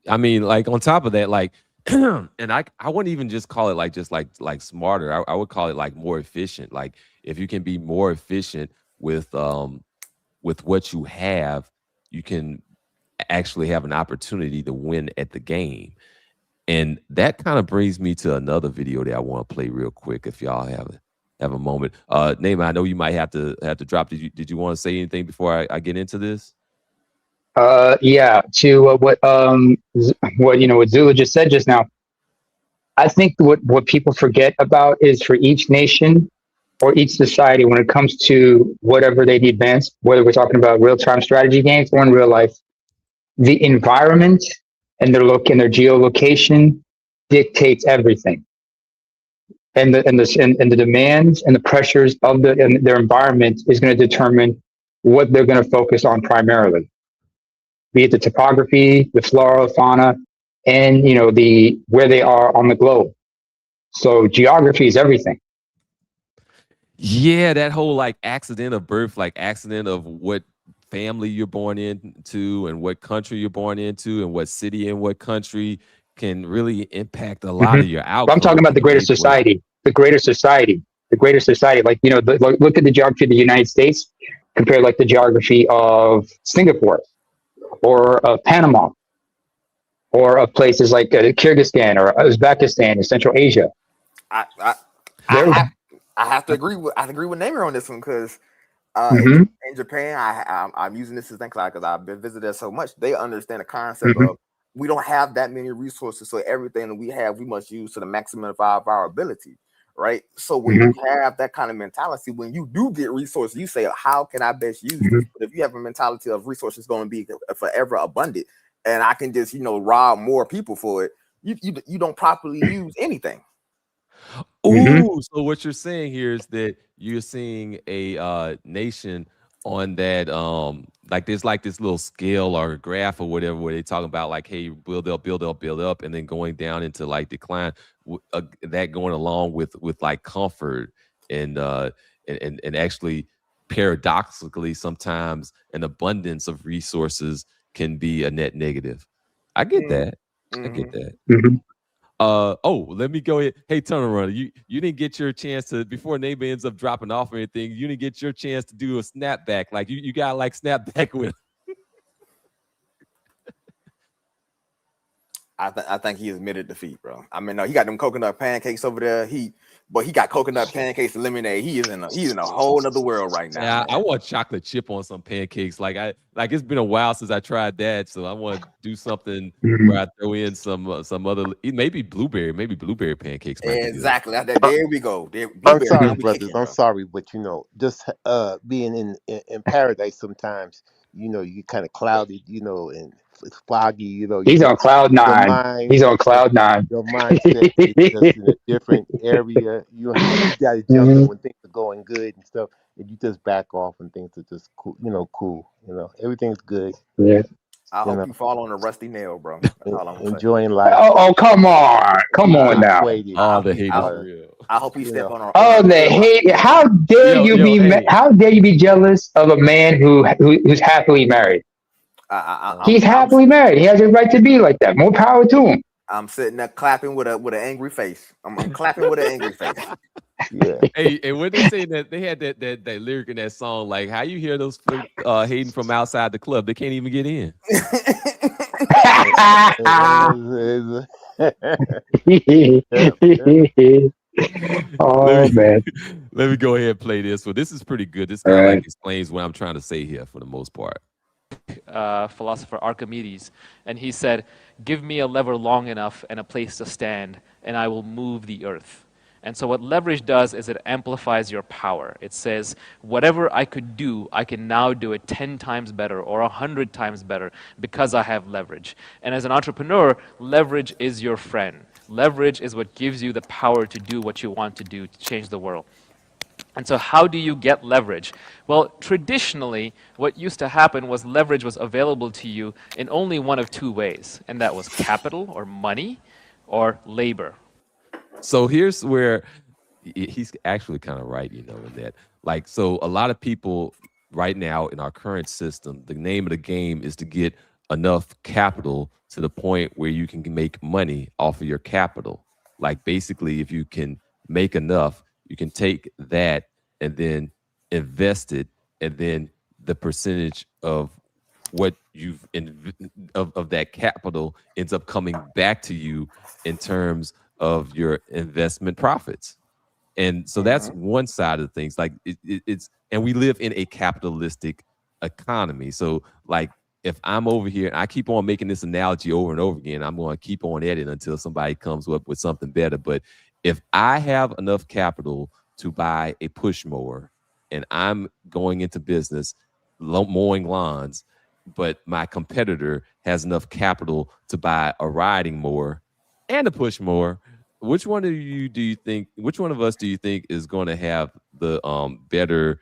I mean, like on top of that, like, and I wouldn't even just call it like just like smarter. I would call it like more efficient. Like if you can be more efficient with what you have, you can actually have an opportunity to win at the game. And that kind of brings me to another video that I want to play real quick if y'all have a moment. Neymar, I know you might have to drop. Did you want to say anything before I get into this? Yeah, to what Zula just said just now. I think what people forget about is for each nation or each society, when it comes to whatever they advance, whether we're talking about real-time strategy games or in real life, the environment and their geolocation dictates everything. And the demands and the pressures of their environment is going to determine what they're going to focus on primarily, be it the topography, the flora, fauna, and where they are on the globe. So geography is everything. Yeah, that whole like accident of birth, like accident of what family you're born into and what country you're born into and what city and what country can really impact a lot of your outcomes. I'm talking about the greater society. The greater society. Like, look at the geography of the United States, compare like the geography of Singapore or of Panama or of places like Kyrgyzstan or Uzbekistan in Central Asia. I have to agree with Neymar on this one because in Japan, I'm using this as because I've been visited so much. They understand the concept of we don't have that many resources, so everything that we have, we must use to the maximum of our ability, right? So when you have that kind of mentality, when you do get resources, you say, "How can I best use this?" But if you have a mentality of resources going to be forever abundant, and I can just rob more people for it, you don't properly use anything. Ooh, so what you're saying here is that you're seeing a nation on that like there's like this little scale or graph or whatever where they talk about like, hey, build up, and then going down into like decline. That going along with like comfort and actually paradoxically sometimes an abundance of resources can be a net negative. I get that. I get that. Let me go ahead. Hey, Tunnel Runner, you didn't get your chance to, before Neymar ends up dropping off or anything, you didn't get your chance to do a snapback. Like you got like snapback with. I think he admitted defeat, bro. I mean, no, he got them coconut pancakes over there. He got coconut pancakes and lemonade. He's in a whole nother world right now. Yeah, I want chocolate chip on some pancakes. Like it's been a while since I tried that, so I want to do something where I throw in some other, maybe blueberry pancakes. Exactly. There we go. I'm sorry, brothers. I'm sorry, but just being in paradise sometimes, you get kind of clouded, and it's foggy, He's on cloud nine. He's on cloud nine. Your mindset is just in a different area. You got to jump in when things are going good and stuff, and you just back off and things are just cool. Everything's good. Yeah. I hope you fall on a rusty nail, bro. That's all I'm enjoying life. Oh, come on now. All the hate is real. I hope he step on. The hate. How dare you be? How dare you be jealous of a man who's happily married? He's happily married. He has a right to be like that. More power to him. I'm sitting there clapping with an angry face. I'm clapping with an angry face. Yeah. Hey, and when they say that they had that lyric in that song, like how you hear those hating from outside the club, they can't even get in. Oh man. Let me go ahead and play this one. This is pretty good. This kind of like explains what I'm trying to say here for the most part. Philosopher Archimedes, and he said, "Give me a lever long enough and a place to stand, and I will move the earth." And so what leverage does is it amplifies your power. It says, whatever I could do, I can now do it 10 times better or 100 times better because I have leverage. And as an entrepreneur, leverage is your friend. Leverage is what gives you the power to do what you want to do to change the world. And so how do you get leverage? Well, traditionally, what used to happen was leverage was available to you in only one of two ways, and that was capital or money or labor. So here's where he's actually kind of right, in that. Like, so a lot of people right now in our current system, the name of the game is to get enough capital to the point where you can make money off of your capital. Like, basically, if you can make enough, you can take that and then invest it, and then the percentage of what you've of that capital ends up coming back to you in terms of your investment profits. And so that's one side of things. Like it's, and we live in a capitalistic economy. So like, if I'm over here and I keep on making this analogy over and over again, I'm going to keep on at it until somebody comes up with something better. But if I have enough capital to buy a push mower and I'm going into business mowing lawns, but my competitor has enough capital to buy a riding mower and a push mower, which one of us do you think is going to have the better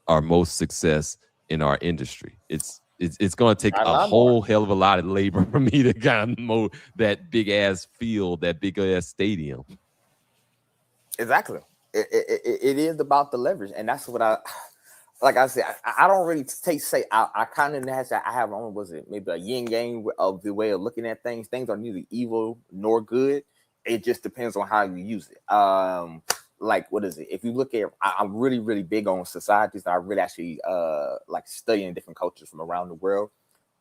or most success in our industry? It's going to take a whole hell of a lot of labor for me to kind of mow that big ass field, that big ass stadium. Exactly. It is about the leverage, and that's what like I said, I don't really say I kind of have on, was it maybe a yin yang of the way of looking at things. Things are neither evil nor good. It just depends on how you use it. Like, what is it? If you look at, I'm really, really big on societies. I really actually like studying different cultures from around the world.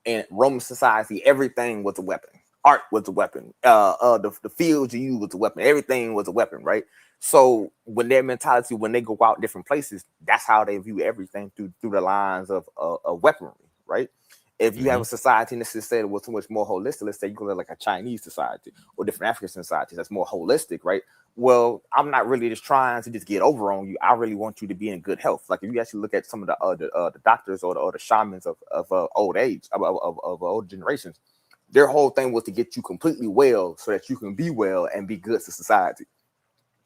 In Roman society, everything was a weapon. Art was a weapon. The fields you use was a weapon. Everything was a weapon, right? So when their mentality, when they go out different places, that's how they view everything through the lines of weaponry, right? If you have a society necessarily was too much more holistic, let's say you go to like a Chinese society or different African societies that's more holistic, right? Well, I'm not really just trying to just get over on you. I really want you to be in good health. Like if you actually look at some of the doctors or the shamans of old age, of old generations, their whole thing was to get you completely well so that you can be well and be good to society.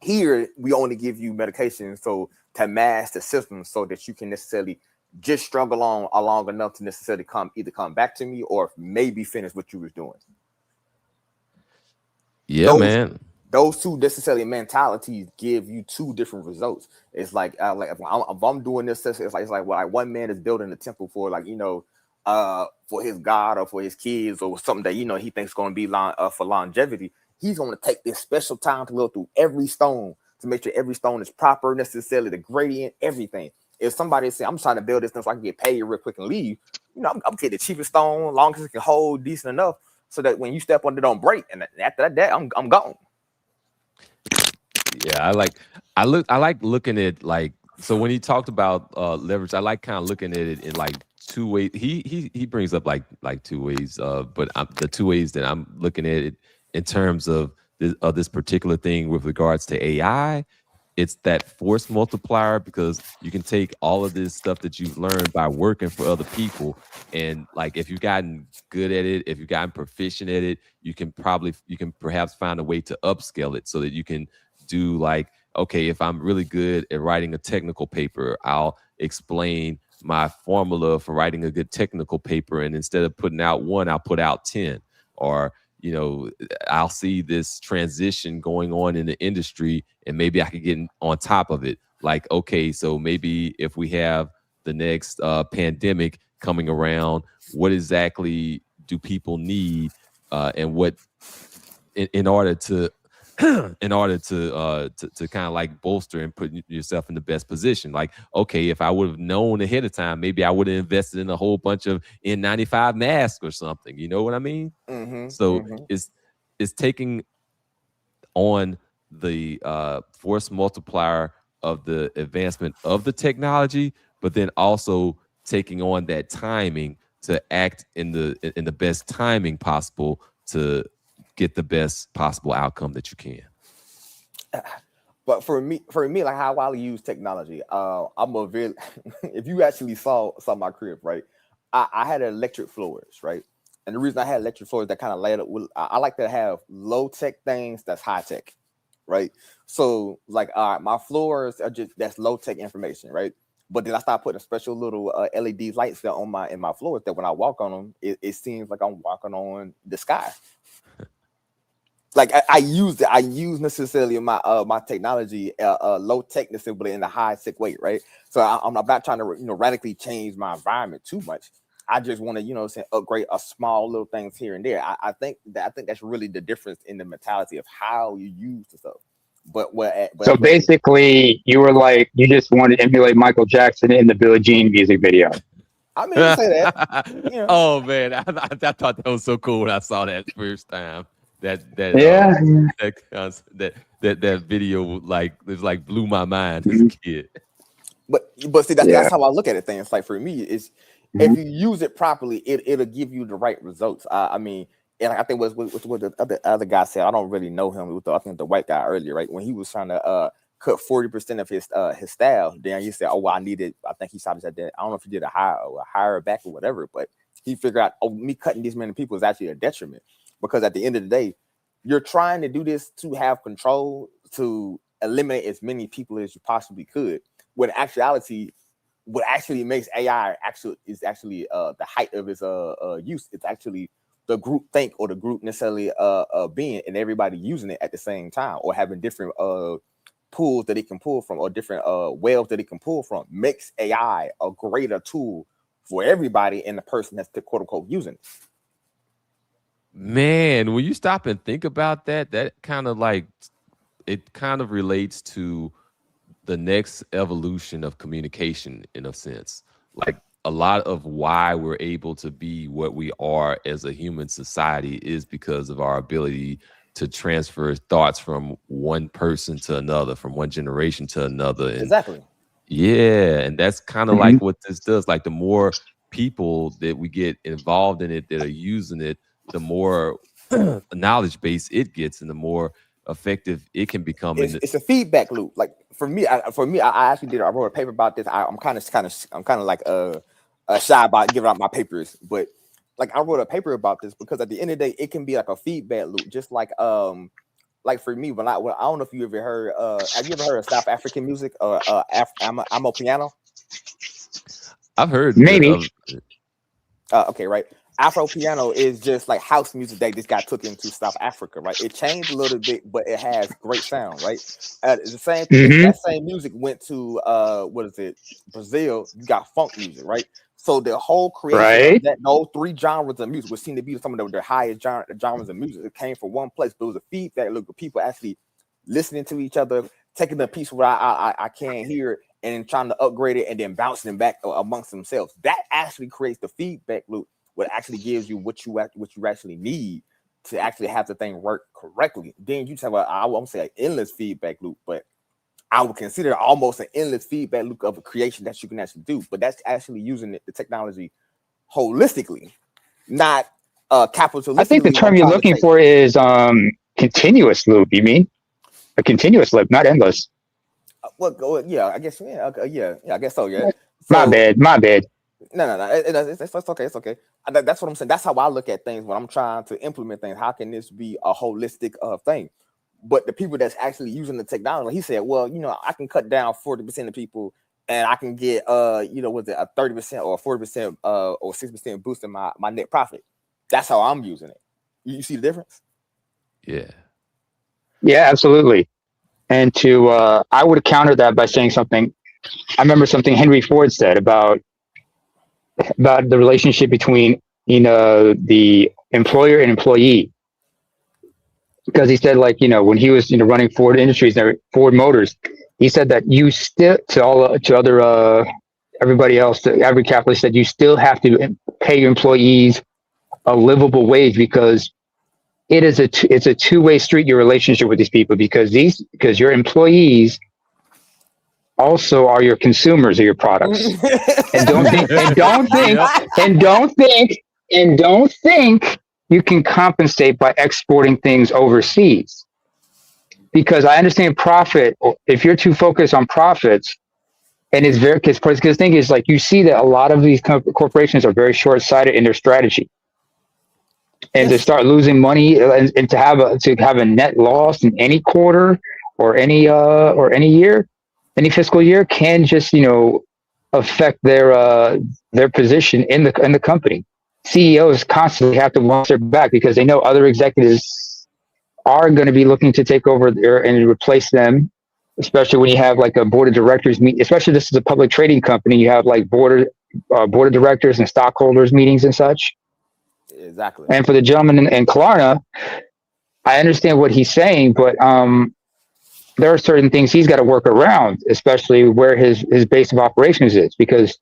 Here, we only give you medication so to mask the symptoms so that you can necessarily just struggle along enough to necessarily come back to me or maybe finish what you was doing. Yeah, man. Those two necessarily mentalities give you two different results. It's like if I'm doing this, it's like one man is building a temple for for his God or for his kids or something that he thinks going to be for longevity. He's going to take this special time to go through every stone to make sure every stone is proper, necessarily the gradient, everything. If somebody say, I'm trying to build this thing so I can get paid real quick and leave, I'm getting the cheapest stone, long as it can hold decent enough so that when you step on it, don't break. And after that, I'm gone. Yeah, I like looking at like, so when he talked about leverage, I like kind of looking at it in like two ways. He brings up like two ways, but the two ways that I'm looking at it in terms of this particular thing with regards to AI, it's that force multiplier, because you can take all of this stuff that you've learned by working for other people, and like if you've gotten good at it, if you've gotten proficient at it, you can perhaps find a way to upscale it so that you can do like, okay, if I'm really good at writing a technical paper, I'll explain my formula for writing a good technical paper, and instead of putting out one, I'll put out 10. Or I'll see this transition going on in the industry and maybe I could get on top of it. Like, okay, so maybe if we have the next pandemic coming around, what exactly do people need and what in order to kind of like bolster and put yourself in the best position. Like, okay, if I would have known ahead of time, maybe I would have invested in a whole bunch of N95 masks or something. You know what I mean? It's taking on the force multiplier of the advancement of the technology, but then also taking on that timing to act in the best timing possible to get the best possible outcome that you can. But for me, like how I use technology, I'm a very if you actually saw my crib, right? I had electric floors, right? And the reason I had electric floors that kind of laid up, I like to have low tech things that's high tech, right? So like, my floors are that's low tech information, right? But then I started putting special little LED lights in my floors that when I walk on them, it seems like I'm walking on the sky. like I use it. I use necessarily my my technology low tech necessarily in a high tech way, right? So I'm not trying to radically change my environment too much. I just want to upgrade a small little things here and there. I think that's really the difference in the mentality of how you use the stuff. So basically, you were like, you just wanted to emulate Michael Jackson in the Billie Jean music video. I mean, you say that. Oh man, I thought that was so cool when I saw that first time. That video like blew my mind as a kid. But see, that's how I look at it. Things like for me, is if you use it properly, it'll give you the right results. I mean. And I think what the other guy said, I don't really know him. It was I think the white guy earlier, right? When he was trying to cut 40% of his staff, then he said, "Oh, well, I think he started at that. I don't know if he did a hire back or whatever, but he figured out, oh, me cutting this many people is actually a detriment because at the end of the day, you're trying to do this to have control, to eliminate as many people as you possibly could. When in actuality, what actually makes AI is actually the height of its use. It's actually the group think or the group necessarily being and everybody using it at the same time or having different pools that it can pull from or different wells that it can pull from makes AI a greater tool for everybody and the person that's the quote unquote using it. Man, when you stop and think about that, that kind of relates to the next evolution of communication in a sense. Like a lot of why we're able to be what we are as a human society is because of our ability to transfer thoughts from one person to another, from one generation to another. And exactly. Yeah, and that's kind of like what this does. Like the more people that we get involved in it that are using it, the more knowledge base it gets and the more effective it can become. It's a feedback loop. Like for me, I actually I wrote a paper about this. I'm kind of like shy about giving out my papers, but like I wrote a paper about this because at the end of the day, it can be like a feedback loop. Just like for me, when I don't know if you ever heard, have you ever heard of South African music or Amapiano? I've heard maybe. Okay, right. Afro piano is just like house music that just got took into South Africa, right? It changed a little bit, but it has great sound, right? The same thing, that same music went to Brazil. You got funk music, right? So the whole creation of those three genres of music, which seem to be some of the highest genres of music, it came from one place. But it was a feedback loop of people actually listening to each other, taking the piece where I can't hear it, and trying to upgrade it, and then bouncing it back amongst themselves. That actually creates the feedback loop. What actually gives you what you actually need to actually have the thing work correctly. Then you have I won't say an endless feedback loop, but I would consider almost an endless feedback loop of a creation that you can actually do. But that's actually using the technology holistically, not capitalistically. I think the term you're looking for is continuous loop. You mean a continuous loop, not endless? Well, yeah, I guess I guess so. Yeah. My bad. No. It's okay. It's okay. That's what I'm saying. That's how I look at things when I'm trying to implement things. How can this be a holistic thing? But the people that's actually using the technology, he said, well, I can cut down 40% of people and I can get, was it a 30% or 40% or 6% boost in my net profit. That's how I'm using it. You see the difference? Yeah. Yeah, absolutely. And I would counter that by saying something. I remember something Henry Ford said about the relationship between the employer and employee, because he said when he was running Ford Industries and Ford Motors, he said that you still everybody else, every capitalist said you still have to pay your employees a livable wage because it's a two-way street, your relationship with these people, because your employees also are your consumers of your products. and don't think you can compensate by exporting things overseas. Because I understand profit, if you're too focused on profits, and it's very, because the thing is, like, you see that a lot of these corporations are very short-sighted in their strategy. And to start losing money and to have a net loss in any quarter or any year, any fiscal year, can just affect their position in the company. CEOs constantly have to watch their back because they know other executives are going to be looking to take over there and replace them, especially when you have like a board of directors meet. Especially this is a public trading company, you have like board of directors and stockholders meetings and such. Exactly. And for the gentleman in Klarna, I understand what he's saying, but there are certain things he's got to work around, especially where his base of operations is, because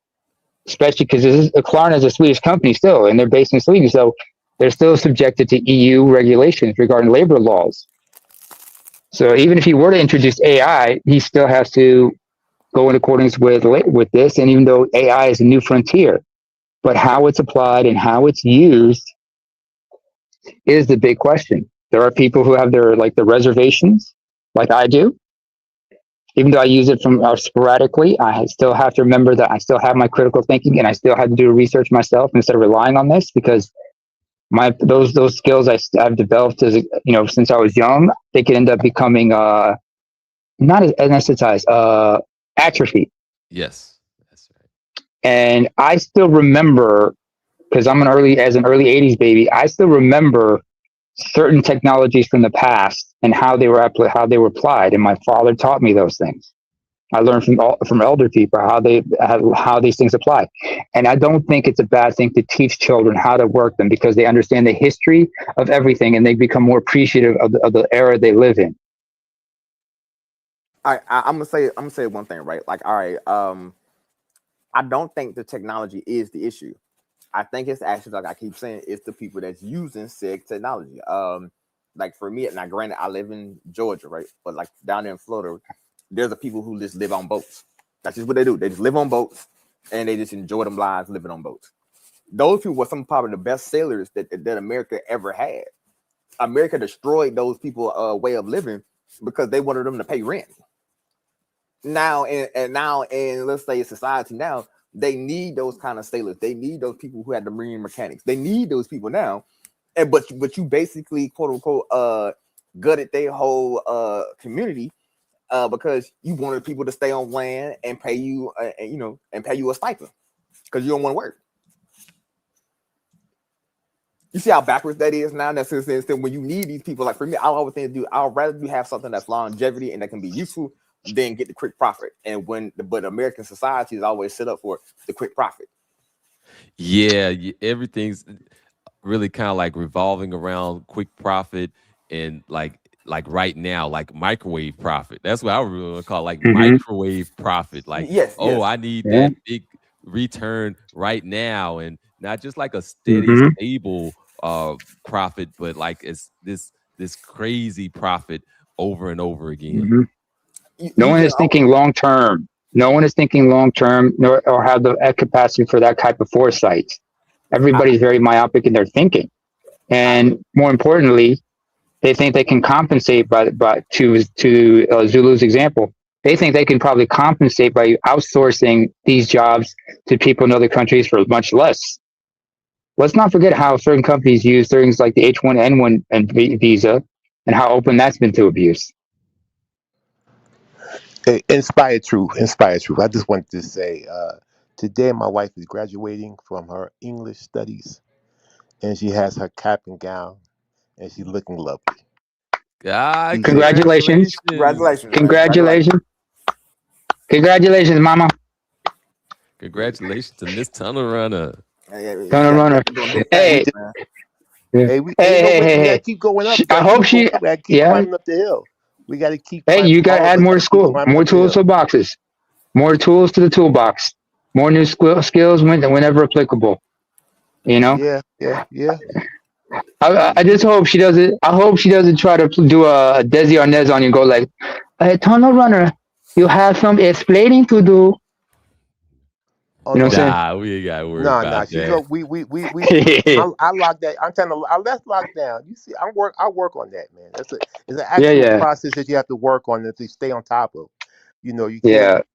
especially because Klarna is a Swedish company still, and they're based in Sweden, so they're still subjected to EU regulations regarding labor laws. So even if he were to introduce AI, he still has to go in accordance with this. And even though AI is a new frontier, but how it's applied and how it's used is the big question. There are people who have their reservations, like I do. Even though I use it from sporadically, I still have to remember that I still have my critical thinking, and I still have to do research myself instead of relying on this, because those skills I've developed since I was young, they could end up becoming not as anesthetized, atrophy. Yes, that's right. And I still remember, because I'm an early 80s baby, I still remember certain technologies from the past and how they were applied, and my father taught me those things. I learned from elder people how these things apply, and I don't think it's a bad thing to teach children how to work them, because they understand the history of everything and they become more appreciative of the era they live in. I'm gonna say one thing, right? Like, all right, I don't think the technology is the issue. I think it's actually, like I keep saying, it's the people that's using said technology. Like for me, now granted, I live in Georgia, right? But like down there in Florida, there's the people who just live on boats. That's just what they do. They just live on boats and they just enjoy them lives living on boats. Those people were some probably the best sailors that America ever had. America destroyed those people way of living because they wanted them to pay rent. Now and let's say society now, they need those kind of sailors. They need those people who had the marine mechanics. They need those people now. And but you basically quote unquote gutted their whole community because you wanted people to stay on land and pay you and pay you a stipend because you don't want to work. You see how backwards that is now. That's when you need these people. Like for me, I always think I'd rather you have something that's longevity and that can be useful than get the quick profit. And but American society is always set up for the quick profit. Yeah, everything's really kind of like revolving around quick profit and like right now, like microwave profit. That's what I really want to call microwave profit. Like, yes. I need that big return right now, and not just like a steady, stable profit, but like it's this crazy profit over and over again. No one is thinking long term. No one is thinking long term, or have the capacity for that type of foresight. Everybody's very myopic in their thinking, and more importantly, they think they can compensate to Zulu's example. They think they can probably compensate by outsourcing these jobs to people in other countries for much less. Let's not forget how certain companies use things like the H1N1 and visa, and how open that's been to abuse. Hey, Inspire Truth. I just wanted to say, today my wife is graduating from her English studies, and she has her cap and gown, and she's looking lovely. Congratulations. Congratulations, Mama. Congratulations to Miss Tunnel Runner. Tunnel Runner. Hey. We gotta keep going up. I hope she. Keep climbing up the hill. We got to keep. Hey, you got to add more to school, more tools to boxes, more tools to the toolbox, more new skills whenever applicable. You know. Yeah. I just hope she doesn't. I hope she doesn't try to do a Desi Arnaz on you and go like, "Hey, Tunnel Runner, you have some explaining to do." Oh, you know what I'm saying? We ain't got to worry about that. I lock that. I'm telling you, let's lock down. You see, I work on that, man. It's an actual process that you have to work on to stay on top of. You know, you can't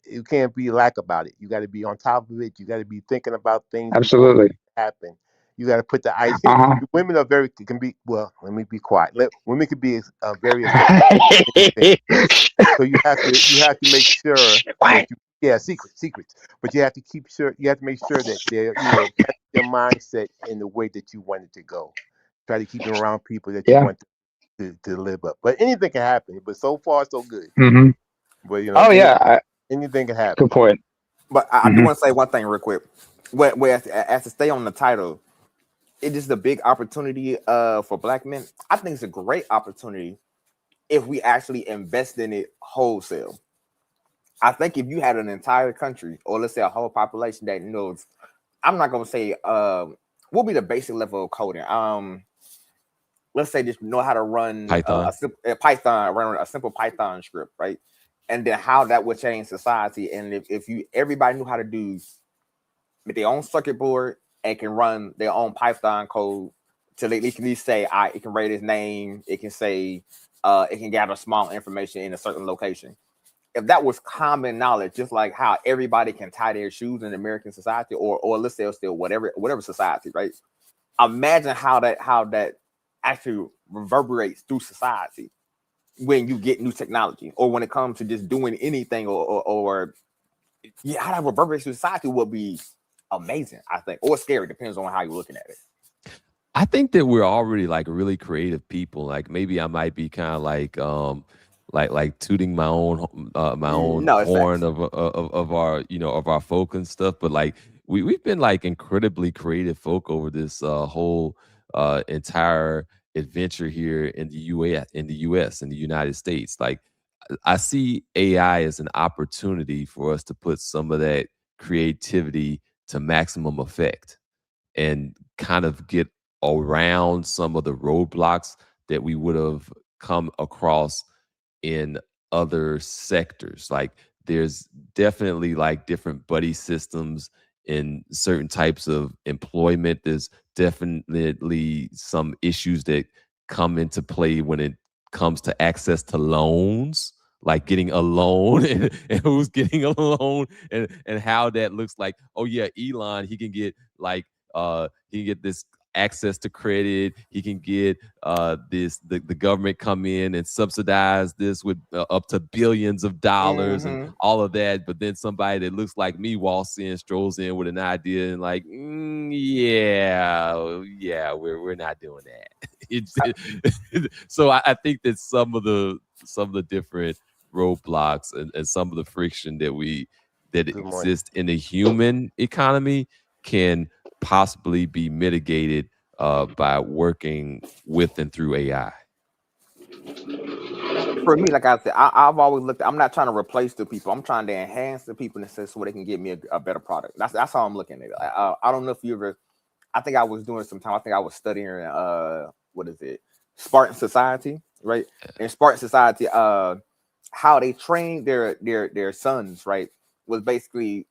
you can't be lack about it. You got to be on top of it. You got to be thinking about things. Absolutely. Happen. You got to put the ice. Women are can be. Well, let me be quiet. Women can be very effective. So you have to make sure. Secrets. But you have to make sure that they're their mindset in the way that you want it to go. Try to keep them around people that you want to to live up. But anything can happen. But so far, so good. Mm-hmm. But you know, Oh yeah, anything can happen. good point. But I do want to say one thing real quick. Where as to stay on the title, it is a big opportunity for Black men. I think it's a great opportunity if we actually invest in it wholesale. I think if you had an entire country, or let's say a whole population that knows, I'm not gonna say what will be the basic level of coding. Let's say just know how to run Python, run a simple Python script, right? And then how that would change society. And if everybody knew how to do with their own circuit board and can run their own Python code to at least say, it can rate its name, it can say, it can gather small information in a certain location. If that was common knowledge, just like how everybody can tie their shoes in American society, or let's say still whatever society, right? Imagine how that actually reverberates through society when you get new technology, or when it comes to just doing anything, or how that reverberates through society will be amazing, I think, or scary, depends on how you're looking at it. I think that we're already like really creative people. Like maybe I might be kind of like tooting my own horn of our of our folk and stuff, but like we've been like incredibly creative folk over this whole entire adventure here in the US in the United States. Like I see AI as an opportunity for us to put some of that creativity to maximum effect and kind of get around some of the roadblocks that we would have come across in other sectors. Like there's definitely like different buddy systems in certain types of employment. There's definitely some issues that come into play when it comes to access to loans, like getting a loan and who's getting a loan and how that looks like. Oh yeah, Elon, he can get like he can get this access to credit. He can get the government come in and subsidize this with up to billions of dollars and all of that. But then somebody that looks like me strolls in with an idea and like, yeah, we're not doing that. So I think that some of the different roadblocks and some of the friction that exist in the human economy can possibly be mitigated by working with and through AI. For me, like I said, I've always looked. I'm not trying to replace the people. I'm trying to enhance the people so they can get me a better product. That's how I'm looking at it. I don't know if you ever. I think I was doing some time. I think I was studying what is it, Spartan Society, right? In Spartan Society, how they trained their sons, right, was basically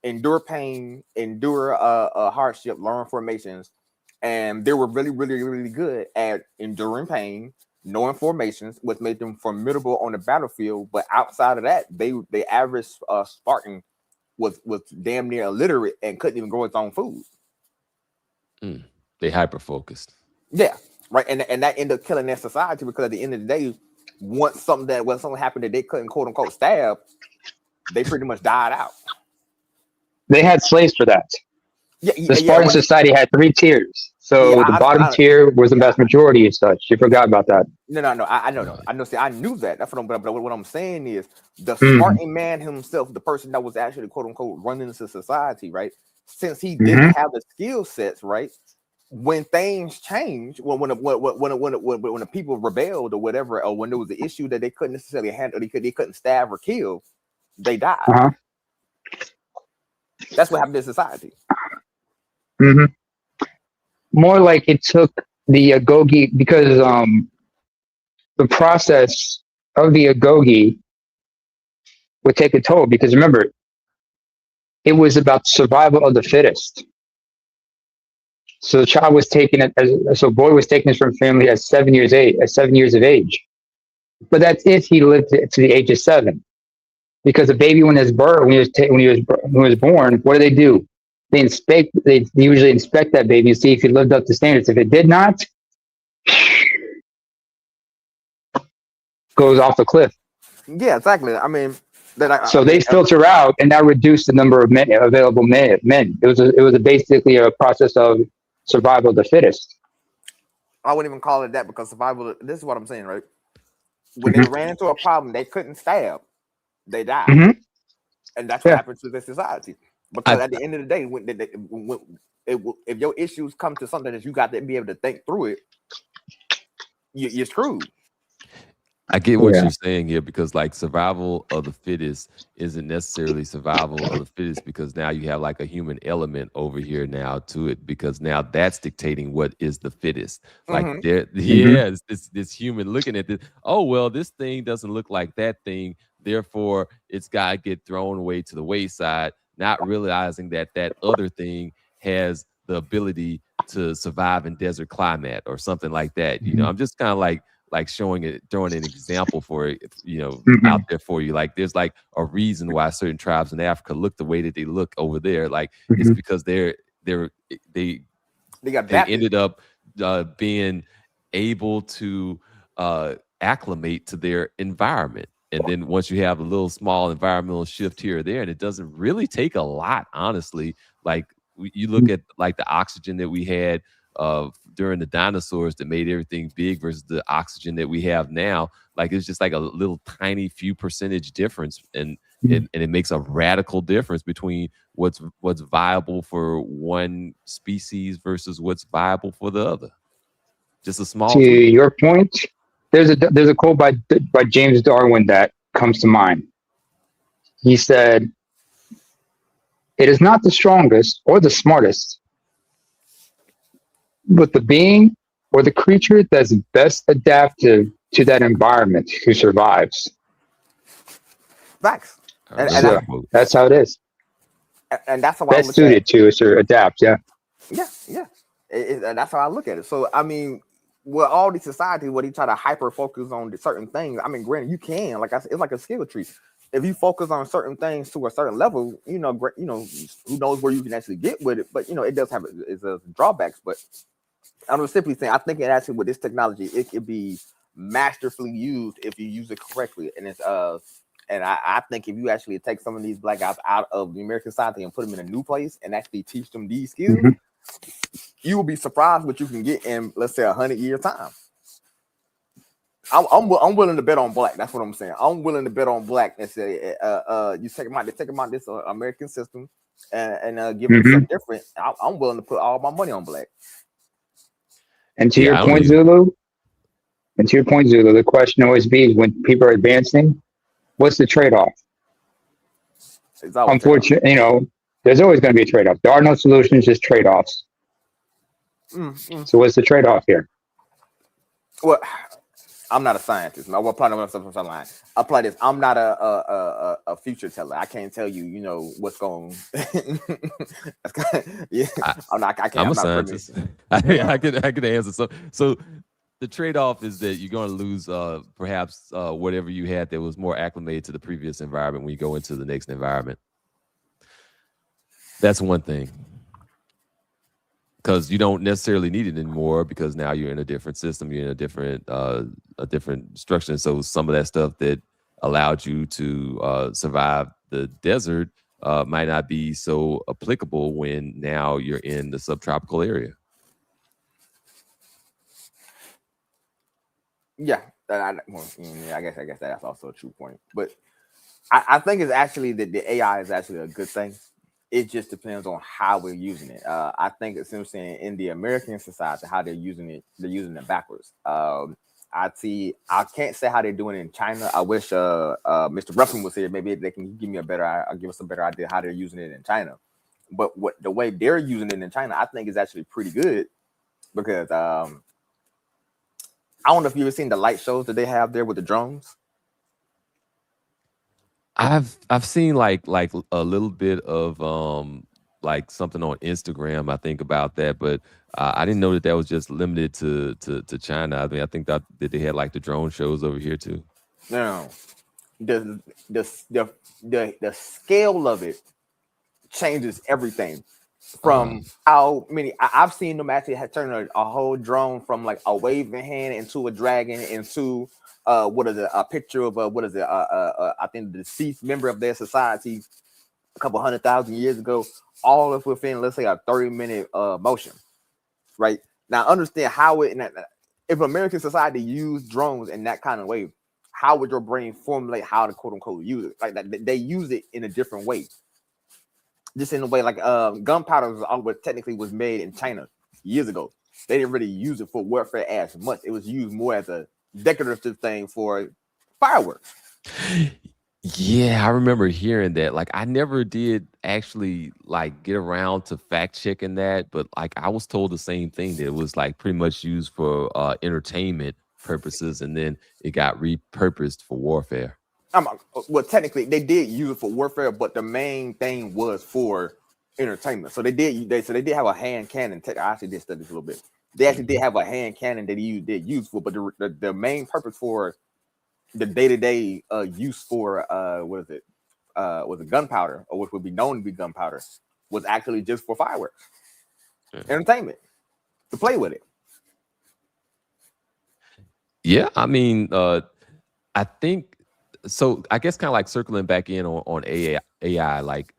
endure pain, endure hardship, learn formations, and they were really, really, really good at enduring pain, knowing formations, which made them formidable on the battlefield. But outside of that, the average Spartan was damn near illiterate and couldn't even grow its own food. They hyper focused. Yeah, right, and that ended up killing their society, because at the end of the day, when something happened that they couldn't quote unquote stab, they pretty much died out. They had slaves for that. The Spartan Society had 3 tiers. So the bottom tier was the vast majority and such. You forgot about that. No. I know. See, I knew that. That's but what I'm saying is the Spartan man himself, the person that was actually quote unquote running the society, right? Since he didn't have the skill sets, right? When things changed, when the people rebelled or whatever, or when there was an issue that they couldn't necessarily handle, they couldn't stab or kill, they died. That's what happened to society. More like it took the Agoge, because the process of the Agoge would take a toll, because remember, it was about survival of the fittest. So the child was taken boy was taken from family at 7 years of age. But that's if he lived to the age of 7. Because a baby when he was born, what do? They usually inspect that baby and see if he lived up to standards. If it did not, goes off the cliff. Yeah, exactly. I mean, they filter out, and that reduced the number of available men. It was basically a process of survival of the fittest. I wouldn't even call it that because survival. This is what I'm saying, right? When they ran into a problem, they couldn't stab, they died, and that's what happened to the society. Because at the end of the day, if your issues come to something that you got to be able to think through it, you're screwed. I get what you're saying here, because like survival of the fittest isn't necessarily survival of the fittest, because now you have like a human element over here now to it, because now that's dictating what is the fittest. Like this human looking at this, oh well, this thing doesn't look like that thing, therefore it's got to get thrown away to the wayside, not realizing that that other thing has the ability to survive in desert climate or something like that. You know, I'm just kind of like showing it, throwing an example for it, you know, out there for you. Like there's like a reason why certain tribes in Africa look the way that they look over there. Like it's because they ended up being able to acclimate to their environment. And then once you have a little small environmental shift here or there, and it doesn't really take a lot, honestly. Like you look at like the oxygen that we had during the dinosaurs that made everything big versus the oxygen that we have now. Like it's just like a little tiny few percentage difference, and it makes a radical difference between what's viable for one species versus what's viable for the other. Just a small. To your point, there's a quote by James Darwin that comes to mind. He said, "It is not the strongest or the smartest, but the being or the creature that's best adapted to that environment who survives." Facts. And that's how it is. And that's how best suited to is to adapt. Yeah. And that's how I look at it. So I mean, with all these societies where they try to hyper focus on certain things, I mean, granted, you can, like I said, it's like a skill tree. If you focus on certain things to a certain level, who knows where you can actually get with it. But it does have its drawbacks. But I'm simply saying, I think it actually with this technology, it could be masterfully used if you use it correctly. And it's and I think if you actually take some of these black guys out of the American society and put them in a new place and actually teach them these skills, you will be surprised what you can get in, let's say, 100-year time. I'm willing to bet on black. That's what I'm saying. I'm willing to bet on black and say, you take them out this American system and give them something different. I'm willing to put all my money on black. And to your point, Zulu, the question always be when people are advancing, what's the trade-off? Unfortunately, there's always going to be a trade-off. There are no solutions, just trade-offs. So what's the trade-off here? Well, I'm not a scientist. No, I apply this. I'm not a future teller. I can't tell you, what's going. I'm a scientist. I can answer. So the trade-off is that you're going to lose perhaps whatever you had that was more acclimated to the previous environment when you go into the next environment. That's one thing. Because you don't necessarily need it anymore, because now you're in a different system, you're in a different structure. And so some of that stuff that allowed you to survive the desert might not be so applicable when now you're in the subtropical area. Yeah, I guess that's also a true point. But I think it's actually that the AI is actually a good thing. It just depends on how we're using it. I think it's interesting in the American society how they're using it. They're using it backwards. I can't say how they're doing it in China. I wish Mr. Ruffin was here. Maybe they can give us a better idea how they're using it in China. But the way they're using it in China, I think is actually pretty good, because I don't know if you've ever seen the light shows that they have there with the drones. I've seen like a little bit of like something on Instagram, I think, about that, but I didn't know that was just limited to China. I mean, I think that they had like the drone shows over here too. No, the scale of it changes everything. From how many I've seen them actually turn a whole drone from like a waving hand into a dragon into a picture of I think the deceased member of their society a couple 100,000 years ago, all of within, let's say, a 30-minute motion. Right now, understand how it if American society used drones in that kind of way, how would your brain formulate how to quote unquote use it? Like that, they use it in a different way. Just in a way, like gunpowder was technically was made in China years ago. They didn't really use it for warfare as much. It was used more as a decorative thing for fireworks. Yeah, I remember hearing that. Like, I never did actually like get around to fact checking that, but like I was told the same thing, that it was like pretty much used for entertainment purposes, and then it got repurposed for warfare. Well, technically, they did use it for warfare, but the main thing was for entertainment. So they did have a hand cannon. I actually did study this a little bit. They actually did have a hand cannon that they used for, but the main purpose for the day-to-day use for was it gunpowder, or which would be known to be gunpowder, was actually just for fireworks, entertainment, to play with it. Yeah, I mean, I think so. I guess kind of like circling back in on AI, like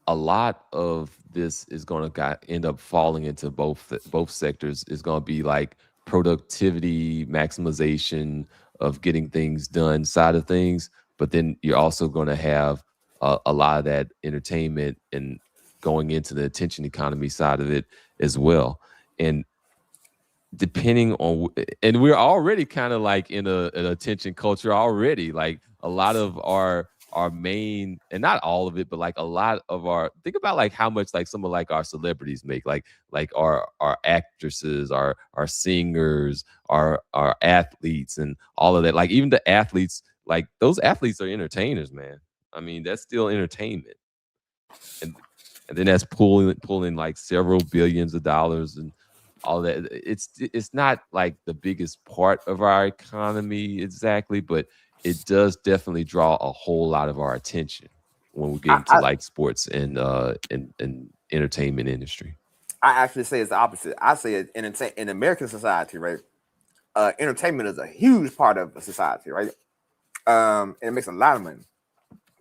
a lot of this is going to end up falling into both sectors. Is going to be like productivity maximization of getting things done side of things, but then you're also going to have a lot of that entertainment and going into the attention economy side of it as well. And depending on, and we're already kind of like in an attention culture already. Like a lot of our main, and not all of it, but like a lot of our, think about like how much like some of like our celebrities make, like our actresses, our singers, our athletes, and all of that. Like even the athletes, like those athletes are entertainers, man. I mean, that's still entertainment, and then that's pulling like several billions of dollars and all that. It's not like the biggest part of our economy exactly, but it does definitely draw a whole lot of our attention when we get into like sports and entertainment industry. I actually say it's the opposite. I say in American society, right? Entertainment is a huge part of society, right? And it makes a lot of money,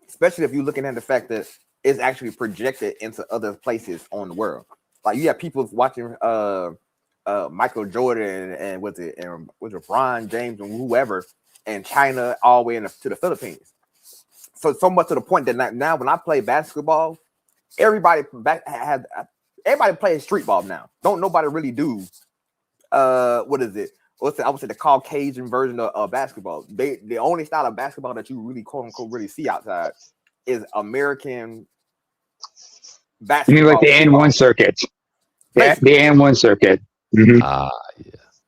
especially if you're looking at the fact that it's actually projected into other places on the world. Like you have people watching Michael Jordan and was it LeBron James and whoever, and China all the way to the Philippines. So much to the point that now when I play basketball, everybody plays street ball now. Don't nobody really do what is it? I would say the Caucasian version of basketball. The only style of basketball that you really quote unquote really see outside is American basketball. You mean like the N1 circuit? Yeah, the N1 circuit. Yeah.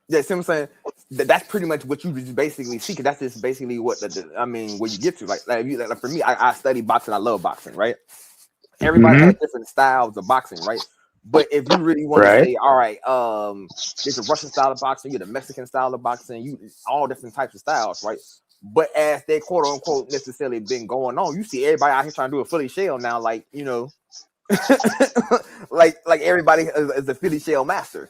Yeah, see what I'm saying? That's pretty much what you just basically see, because that's just basically what where you get to. Like for me, I study boxing. I love boxing, right? Everybody has different styles of boxing, right? But if you really want to say, all right, there's a Russian style of boxing, you have a Mexican style of boxing, you all different types of styles, right? But as they quote unquote necessarily been going on, you see everybody out here trying to do a Philly shell now, like like everybody is a Philly shell master.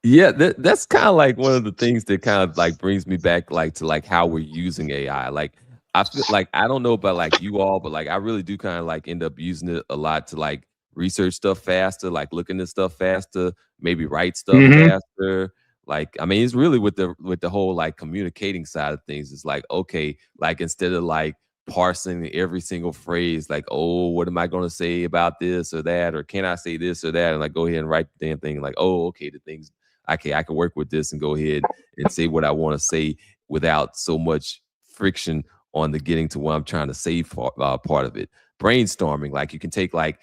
Yeah, that's kind of like one of the things that kind of like brings me back like to like how we're using AI. Like I feel like, I don't know about like you all, but like I really do kind of like end up using it a lot to like research stuff faster, like looking at stuff faster, maybe write stuff faster. Like, I mean, it's really with the whole like communicating side of things. It's like, okay, like instead of like parsing every single phrase, like, oh, what am I going to say about this or that, or can I say this or that, and like go ahead and write the damn thing. Like, oh, okay, the things, okay, I can work with this and go ahead and say what I want to say without so much friction on the getting to what I'm trying to say for part of it. Brainstorming, like you can take like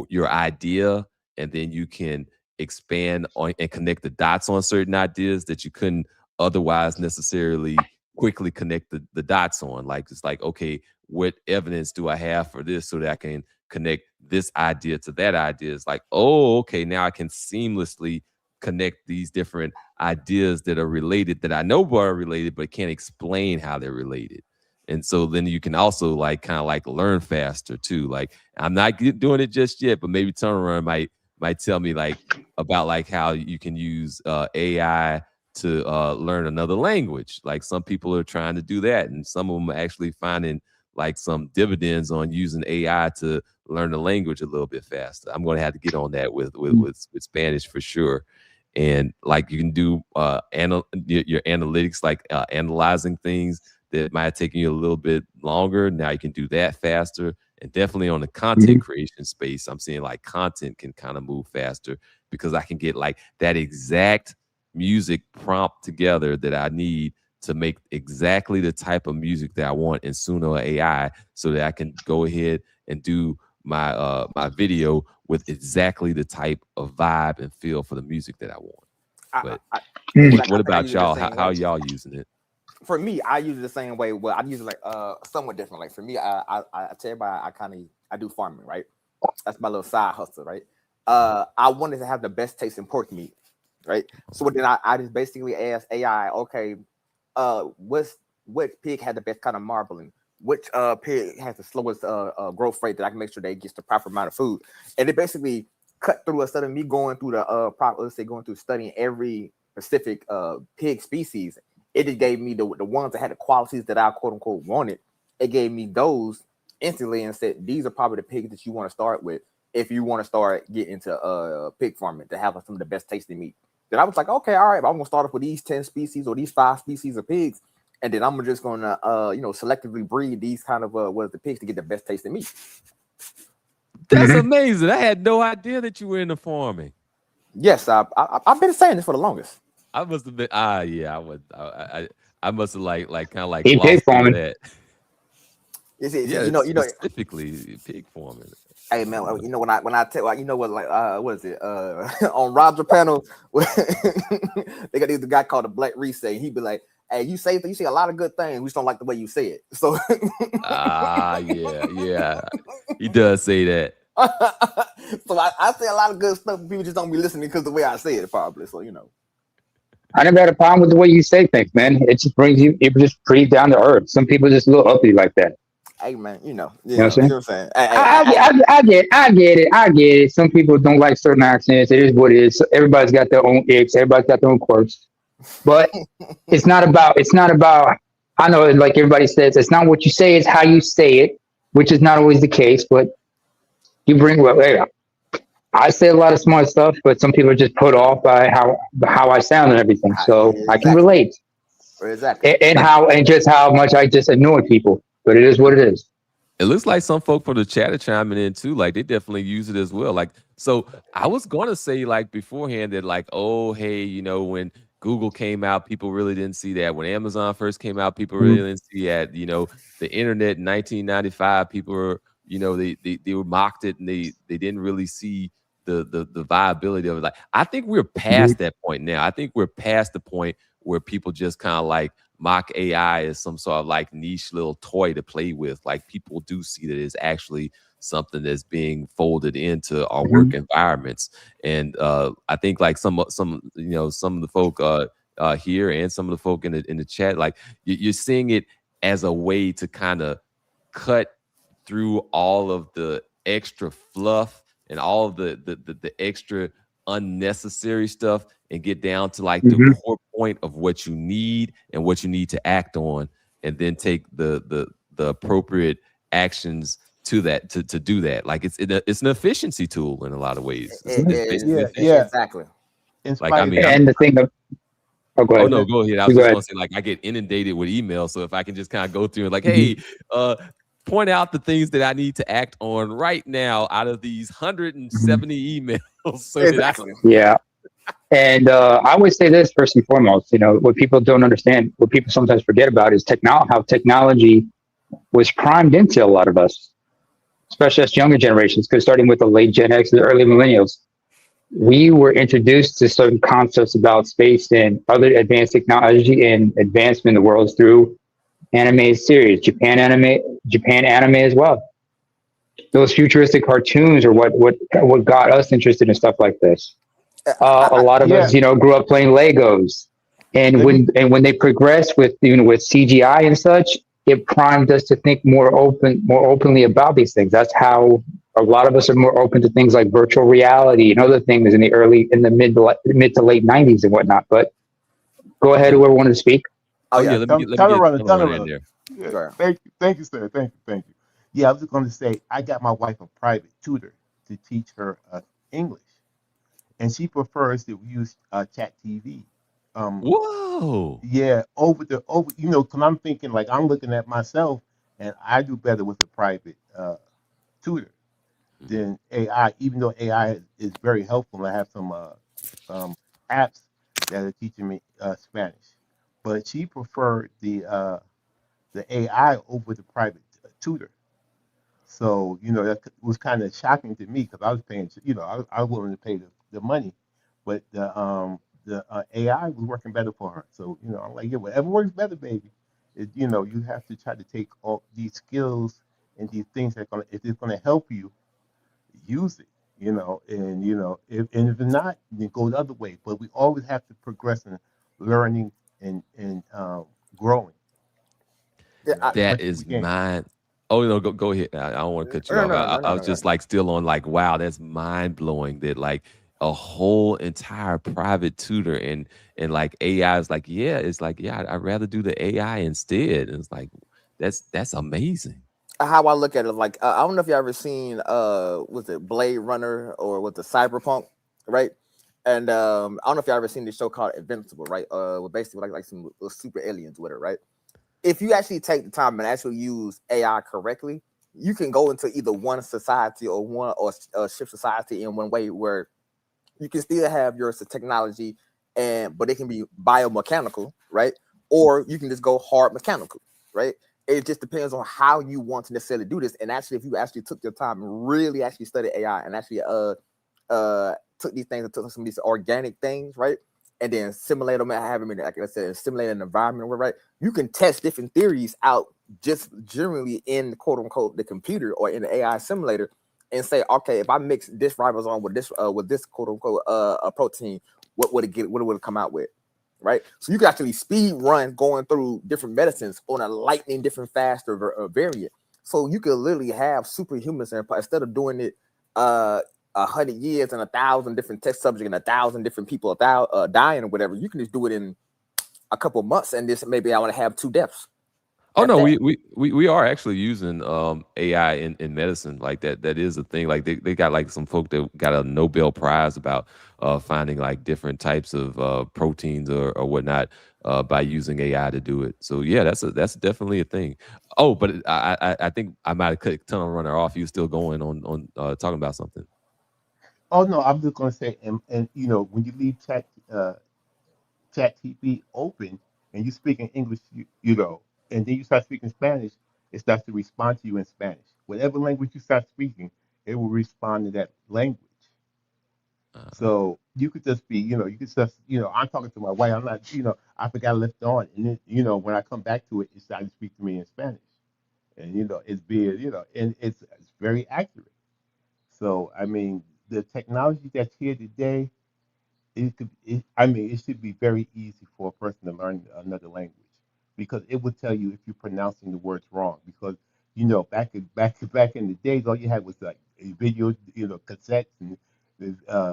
your idea and then you can expand on and connect the dots on certain ideas that you couldn't otherwise necessarily quickly connect the dots on. Like it's like, okay, what evidence do I have for this so that I can connect this idea to that idea? It's like, oh, okay, now I can seamlessly connect these different ideas that are related, that I know are related, but can't explain how they're related. And so then you can also like kind of like learn faster too. Like I'm not doing it just yet, but maybe Turnaround might tell me like about like how you can use AI to learn another language. Like some people are trying to do that, and some of them are actually finding like some dividends on using AI to learn the language a little bit faster. I'm going to have to get on that with Spanish for sure. and like you can do your analytics, like analyzing things that might have taken you a little bit longer. Now you can do that faster. And definitely on the content creation space, I'm seeing like content can kind of move faster because I can get like that exact music prompt together that I need to make exactly the type of music that I want in Suno AI, so that I can go ahead and do my my video with exactly the type of vibe and feel for the music that I want. But what about y'all? How y'all using it? For me, I use it the same way. Well, I use it like somewhat different. Like for me, I tell everybody I do farming, right? That's my little side hustle, right? I wanted to have the best taste in pork meat, right? So then I just basically asked AI, okay, what pig had the best kind of marbling? Which pig has the slowest growth rate that I can make sure they get the proper amount of food? And it basically cut through, instead of me going through going through studying every specific pig species. It just gave me the ones that had the qualities that I quote unquote wanted. It gave me those instantly and said, these are probably the pigs that you want to start with if you want to start getting into pig farming to have some of the best tasting meat. Then I was like, okay, all right, I'm gonna start off with these 10 species or these 5 species of pigs, and then I'm just gonna selectively breed these kind of the pigs to get the best tasting meat. That's amazing. I had no idea that you were into farming. Yes, I've been saying this for the longest. I must have been. Yeah, I must have like kind of like pig farming. That. Specifically pig farming. Hey man, when I tell what is it? On Roger panel, they got this guy called the Black Reset. And he'd be like, "Hey, you say a lot of good things. We just don't like the way you say it." So yeah, he does say that. So I say a lot of good stuff, but people just don't be listening because the way I say it, probably. So I never had a problem with the way you say things, man. It just brings you, it just pretty down to earth. Some people just a little uppity like that. Hey man, you know what I'm saying? I get it. Some people don't like certain accents. It is what it is. Everybody's got their own icks. Everybody's got their own quirks. But it's not about. I know, like everybody says, it's not what you say; it's how you say it, which is not always the case. But you bring I say a lot of smart stuff, but some people are just put off by how I sound and everything. So I can relate. Exactly. And just how much I just annoy people. But it is what it is. It looks like some folk from the chat are chiming in too. Like they definitely use it as well. Like, so I was going to say like beforehand that like, oh, hey, when Google came out, people really didn't see that. When Amazon first came out, people really didn't see that. The internet in 1995, people were, they were mocked it and they didn't really see the viability of it. Like, I think we're past that point now. I think we're past the point where people just kind of like mock AI as some sort of like niche little toy to play with. Like people do see that it's actually something that's being folded into our work environments. And I think like some of the folk here and some of the folk in the chat, like you're seeing it as a way to kind of cut through all of the extra fluff and all of the extra unnecessary stuff and get down to like the core point of what you need and what you need to act on, and then take the appropriate actions to that to do that. Like it's an efficiency tool in a lot of ways. Exactly. Like I mean, and the thing of go ahead. Oh no, go ahead. I was just gonna say, like, I get inundated with emails, so if I can just kind of go through and like, hey, point out the things that I need to act on right now out of these 170 emails. So yeah. And I would say this first and foremost, what people don't understand, what people sometimes forget about is how technology was primed into a lot of us, especially us younger generations, because starting with the late Gen X, the early millennials, we were introduced to certain concepts about space and other advanced technology and advancement in the world through anime series, Japan anime as well. Those futuristic cartoons are what got us interested in stuff like this. A lot of us, grew up playing Legos, and when they progressed with with CGI and such, it primed us to think more openly about these things. That's how a lot of us are more open to things like virtual reality and other things in the mid to late 90s and whatnot. But go ahead, whoever wanted to speak. Let me get in there. Yeah, thank you, sir. Thank you. Yeah, I was just going to say, I got my wife a private tutor to teach her English. and she prefers to use Chat TV. Whoa. Yeah, over because I'm thinking like I'm looking at myself, and I do better with a private tutor than AI. Even though AI is very helpful, I have some apps that are teaching me Spanish, but she preferred the AI over the private tutor. So, that was kind of shocking to me because I was paying, I was willing to pay the money, but the AI was working better for her. So, I'm like, yeah, whatever works better, baby. You have to try to take all these skills and these things if it's gonna help you, use it. If it's not, then go the other way. But we always have to progress in learning and growing. That is mine. Oh no, go ahead. I don't want to cut you off. I was just like still on like, wow, that's mind blowing that like a whole entire private tutor and like AI is like, yeah, it's like, yeah, I'd rather do the AI instead. And it's like, that's amazing. How I look at it, like I don't know if you ever seen was it Blade Runner or was it Cyberpunk, right? And I don't know if you ever seen this show called Invincible, right? With basically like some super aliens with it, right? If you actually take the time and actually use AI correctly, you can go into either one society or shift society in one way where you can still have your technology but it can be biomechanical, right? Or you can just go hard mechanical, right? It just depends on how you want to necessarily do this. And actually, if you actually took your time and really actually studied AI and actually took these things and took some of these organic things, right? And then simulate them and have them in, like I said, simulate an environment where, right, you can test different theories out just generally in quote unquote the computer or in the AI simulator and say, okay, if I mix this ribosome with this quote unquote a protein, what would it come out with? Right. So you can actually speed run going through different medicines on a lightning different faster variant. So you could literally have superhumans instead of doing it 100 years and 1,000 different test subjects and 1,000 different people dying or whatever. You can just do it in a couple of months, and this maybe I want to have 2 deaths. Oh no, we are actually using AI in medicine. Like that is a thing. Like they got like some folk that got a Nobel Prize about finding like different types of proteins or whatnot by using AI to do it. So yeah, that's definitely a thing. Oh, but I think I might have cut Tunnel Runner off. You still going on talking about something? Oh no, I'm just gonna say, and when you leave ChatGPT open and you speak in English, and then you start speaking Spanish, it starts to respond to you in Spanish. Whatever language you start speaking, it will respond to that language. So you could just be, you could just, I'm talking to my wife. I'm not, I forgot to lift on, and then, when I come back to it, it started to speak to me in Spanish, and it's being, and it's very accurate. So I mean, the technology that's here today, it should be very easy for a person to learn another language because it would tell you if you're pronouncing the words wrong. Because back in the days, all you had was like a video, cassettes and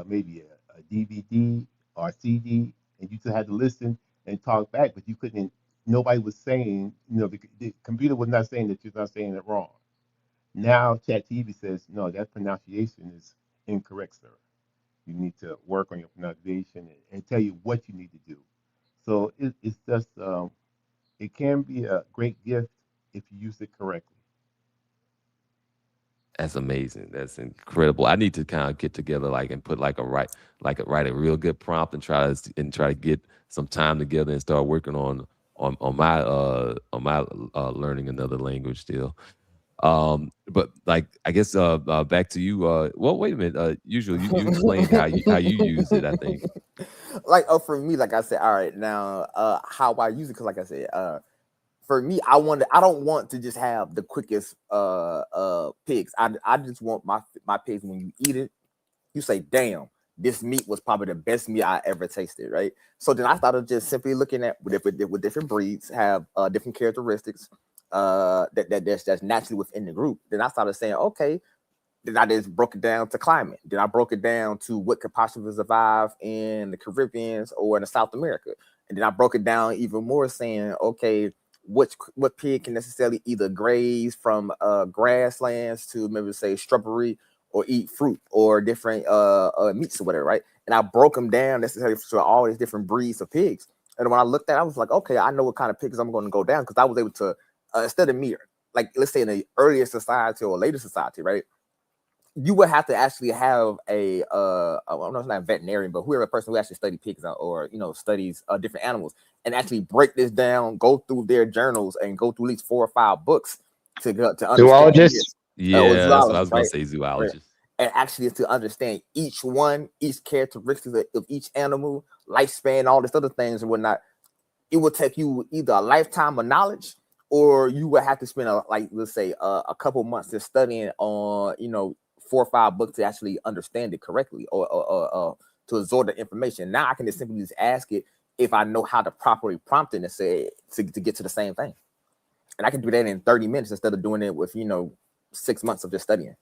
maybe a DVD or a CD, and you just had to listen and talk back, but you couldn't. Nobody was saying, the computer was not saying that you're not saying it wrong. Now ChatGPT says, no, that pronunciation is incorrect, sir. You need to work on your pronunciation and tell you what you need to do. So it's just, it can be a great gift if you use it correctly. That's amazing. That's incredible. I need to kind of get together and put write a real good prompt and try to get some time together and start working on my learning another language still. But like I guess back to you. Well, wait a minute. Usually you explained how you use it. I think. For me, like I said, all right. Now, how I use it, because like I said, for me, I don't want to just have the quickest pigs. I just want my pigs when you eat it, you say, damn, this meat was probably the best meat I ever tasted, right? So then I started just simply looking at with different breeds have different characteristics that's naturally within the group. Then I started saying, okay, then I just broke it down to climate. Then I broke it down to what could possibly survive in the Caribbean or in the South America. And then I broke it down even more saying, okay, what pig can necessarily either graze from grasslands to maybe say shrubbery or eat fruit or different meats or whatever, right? and I broke them down necessarily for all these different breeds of pigs. And when I looked at it, I was like, okay, I know what kind of pigs I'm going to go down, because I was able to, instead of me, like, let's say in the earlier society or later society, right? You would have to actually have a well, no, it's not a veterinarian, but whoever person who actually studies pigs or studies different animals, and actually break this down, go through their journals, and go through at least 4 or 5 books to understand. Zoologists? Yeah, that's what I was going to say, zoologist. Right. And actually to understand each characteristics of each animal, lifespan, all these other things and whatnot. It would take you either a lifetime of knowledge, or you would have to spend let's say a couple months just studying on 4 or 5 books to actually understand it correctly, or to absorb the information. Now I can just simply ask it if I know how to properly prompt it and say to get to the same thing. And I can do that in 30 minutes instead of doing it with 6 months of just studying.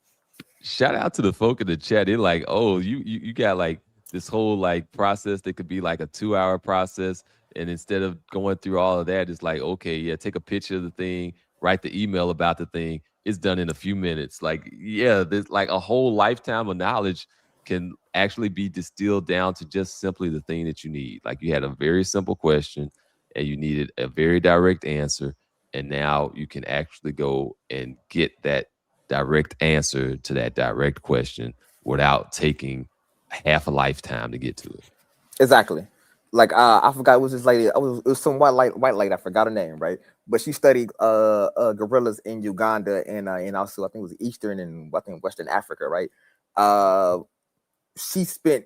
Shout out to the folk in the chat. They're like, oh, you got like this whole like process that could be like a 2-hour process. And instead of going through all of that, it's like, okay, yeah, take a picture of the thing, write the email about the thing. It's done in a few minutes. Like, yeah, there's like a whole lifetime of knowledge can actually be distilled down to just simply the thing that you need. Like, you had a very simple question and you needed a very direct answer. And now you can actually go and get that direct answer to that direct question without taking half a lifetime to get to it. Exactly. Like I forgot, it was this lady. It was some white lady. I forgot her name, right? But she studied gorillas in Uganda and also I think it was Eastern and Western Africa, right? She spent,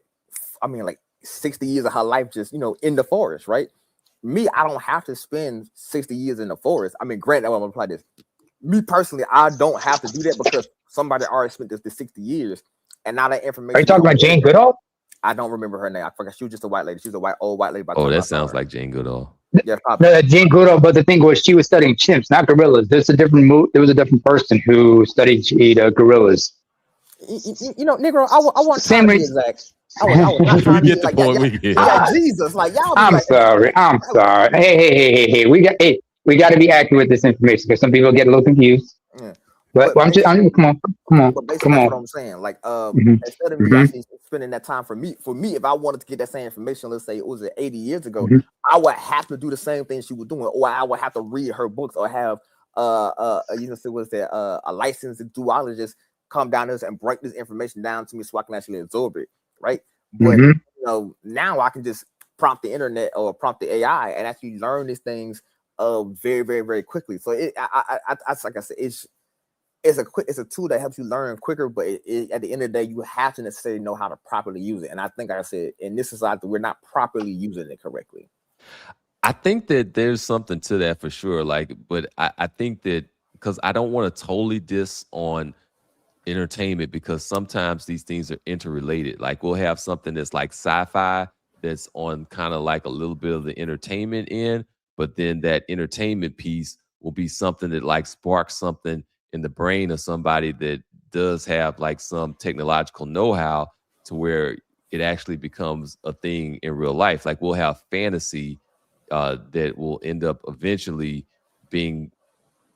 like 60 years of her life just in the forest, right? Me, I don't have to spend 60 years in the forest. Granted, I'm gonna apply this. Me personally, I don't have to do that because somebody already spent this 60 years, and now that information. Are you talking about Jane Goodall? I don't remember her name. I forgot. She was just a white lady. She was a old white lady. Oh, that sounds like Jane Goodall. Yeah, probably. No, Jane Goodall. But the thing was, she was studying chimps, not gorillas. There was a different person who studied gorillas. Negro, I want same reason. I was not trying to be like Jesus. Like y'all. I'm sorry. Hey. We got to be accurate with this information because some people get a little confused. Yeah. But come on. But basically, that's what I'm saying. Like, instead of me actually spending that time for me, if I wanted to get that same information, let's say it was 80 years ago, I would have to do the same thing she was doing, or I would have to read her books, or have a licensed zoologist come down there and break this information down to me so I can actually absorb it, right? But now I can just prompt the internet or prompt the AI and actually learn these things very, very, very quickly. So like I said, it's a tool that helps you learn quicker, but at the end of the day, you have to necessarily know how to properly use it. And I think, like I said, in this society, we're not properly using it correctly. I think that there's something to that for sure. But I think that, because I don't want to totally diss on entertainment, because sometimes these things are interrelated. Like, we'll have something that's like sci-fi that's on kind of like a little bit of the entertainment end, but then that entertainment piece will be something that like sparks something in the brain of somebody that does have like some technological know-how to where it actually becomes a thing in real life. Like, we'll have fantasy that will end up eventually being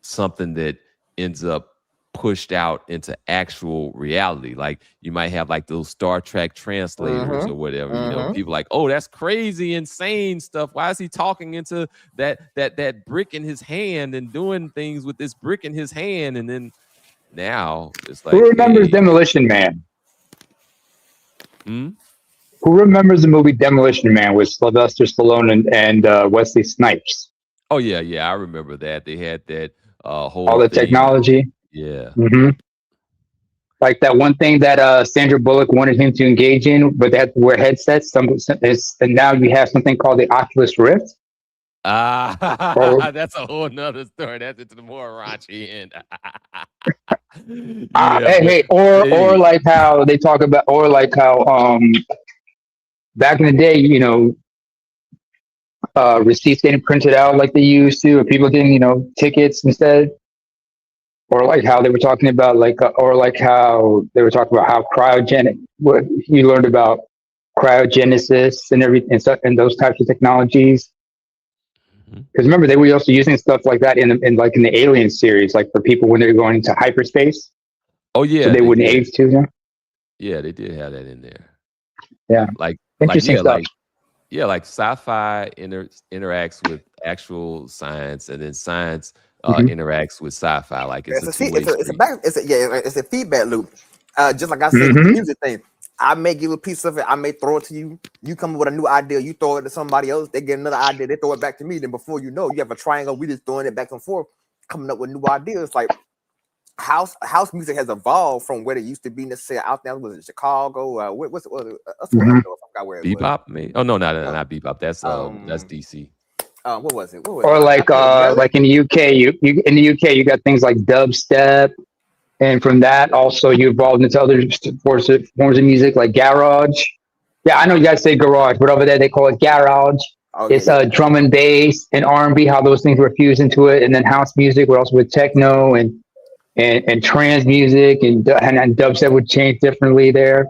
something that ends up pushed out into actual reality. Like, you might have like those Star Trek translators or whatever, people like, oh, that's crazy, insane stuff. Why is he talking into that brick in his hand and doing things with this brick in his hand? And then now it's like, who remembers Demolition Man? Who remembers the movie Demolition Man with Sylvester Stallone and Wesley Snipes? Oh yeah, I remember that. They had that whole all the technology. Yeah. Like that one thing that Sandra Bullock wanted him to engage in, but they had to wear headsets. And now you have something called the Oculus Rift. That's a whole nother story. That's into the more raunchy end. Or like how they talk about, or like how back in the day, receipts getting printed out like they used to, or people getting tickets instead. Or like how they were talking about, how cryogenic. What you learned about cryogenesis and everything, and those types of technologies. Because remember, they were also using stuff like that in the Alien series, like for people when they're going into hyperspace. Oh yeah, so they wouldn't age to them. Yeah, they did have that in there. Yeah. Like Interesting stuff. Like sci-fi interacts with actual science, and then science Mhm. interacts with sci-fi. Like it's a See, two-way street. it's a feedback loop. Just like I said with the music thing, I may give a piece of it, I may throw it to you. You come up with a new idea, you throw it to somebody else, they get another idea, they throw it back to me. Then before you know, you have a triangle. We just throwing it back and forth, coming up with new ideas. Like house music has evolved from where it used to be. Necessarily out there, was it Chicago? What's I forgot where it was. Bebop, maybe? Oh no, not bebop. That's DC. What was it? Or like in the UK, you in the UK you got things like dubstep, and from that also you evolved into other forms of music like garage. Yeah, I know you guys say garage, but over there they call it garage. It's drum and bass and R&B, how those things were fused into it, and then house music, but also with techno and trance music and dubstep would change differently there.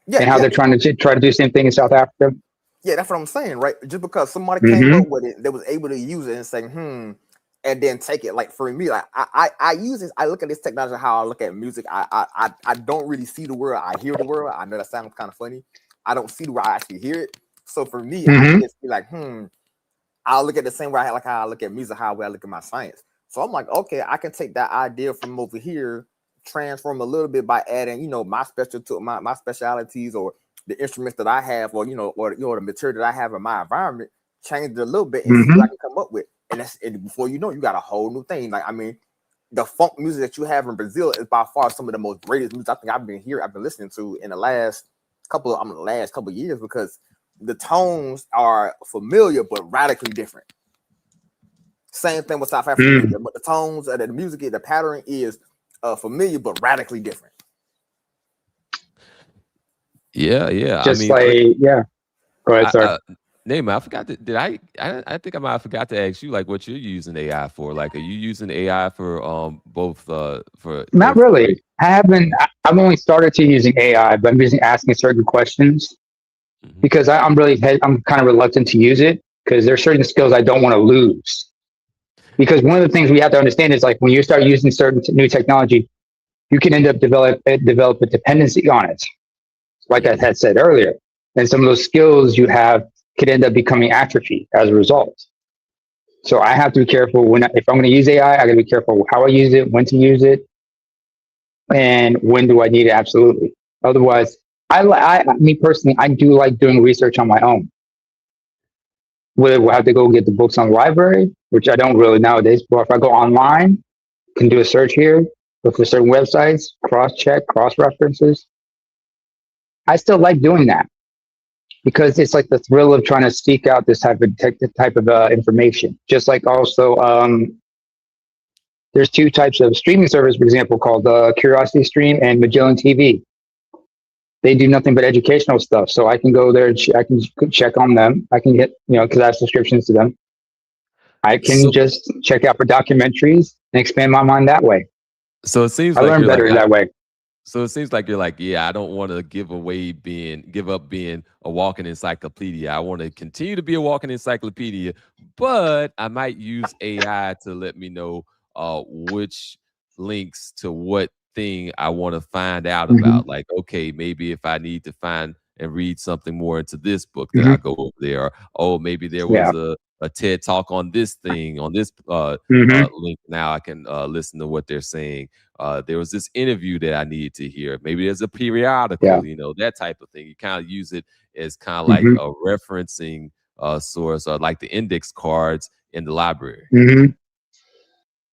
And how they're trying to do the same thing in South Africa. Yeah, that's what I'm saying, right? Just because somebody came up with it, they was able to use it and say, and then take it. Like for me, like I use this, I look at this technology how I look at music. I don't really see the world, I hear the world. I know that sounds kind of funny. I don't see the world, I actually hear it. So for me, I just be like, I'll look at the same way how I look at music, how I look at my science. So I'm like, okay, I can take that idea from over here, transform a little bit by adding, my my specialities or the instruments that I have, or the material that I have in my environment, change it a little bit and see what I can come up with. And before you know, you got a whole new thing. Like, I mean, the funk music that you have in Brazil is by far some of the most greatest music I think I've been listening to in the last couple of years, because the tones are familiar but radically different. Same thing with South Africa, but the tones and the music, the pattern is familiar but radically different. Yeah. Just Go ahead, sorry. Neymar, I forgot I think I might have forgot to ask you like what you're using AI for. Like, are you using AI for both for? Not really. I've only started to using AI, but I'm asking certain questions because I'm kind of reluctant to use it because there's certain skills I don't want to lose. Because one of the things we have to understand is like when you start using certain new technology, you can end up develop a dependency on it. Like I had said earlier, and some of those skills you have could end up becoming atrophy as a result. So I have to be careful if I'm going to use AI, I got to be careful how I use it, when to use it, and when do I need it absolutely. Otherwise, me personally, I do like doing research on my own. Whether we'll have to go get the books on the library, which I don't really nowadays, but if I go online, can do a search here, look for certain websites, cross-check, cross-references. I still like doing that because it's like the thrill of trying to seek out this type of information. Just like also, there's two types of streaming service, for example, called Curiosity Stream and Magellan TV. They do nothing but educational stuff. So I can go there and I can check on them. I can get, because I have subscriptions to them. I can just check out for documentaries and expand my mind that way. So it seems I learn better that way. So it seems like you're like, I don't want to give up being a walking encyclopedia. I want to continue to be a walking encyclopedia, but I might use AI to let me know which links to what thing I want to find out about. Like, okay, maybe if I need to find and read something more into this book, then I go over there. Or, maybe there was a TED talk on this thing, on this link. Now I can listen to what they're saying. There was this interview that I needed to hear. Maybe there's a periodical, that type of thing. You kind of use it as kind of like a referencing source, or like the index cards in the library.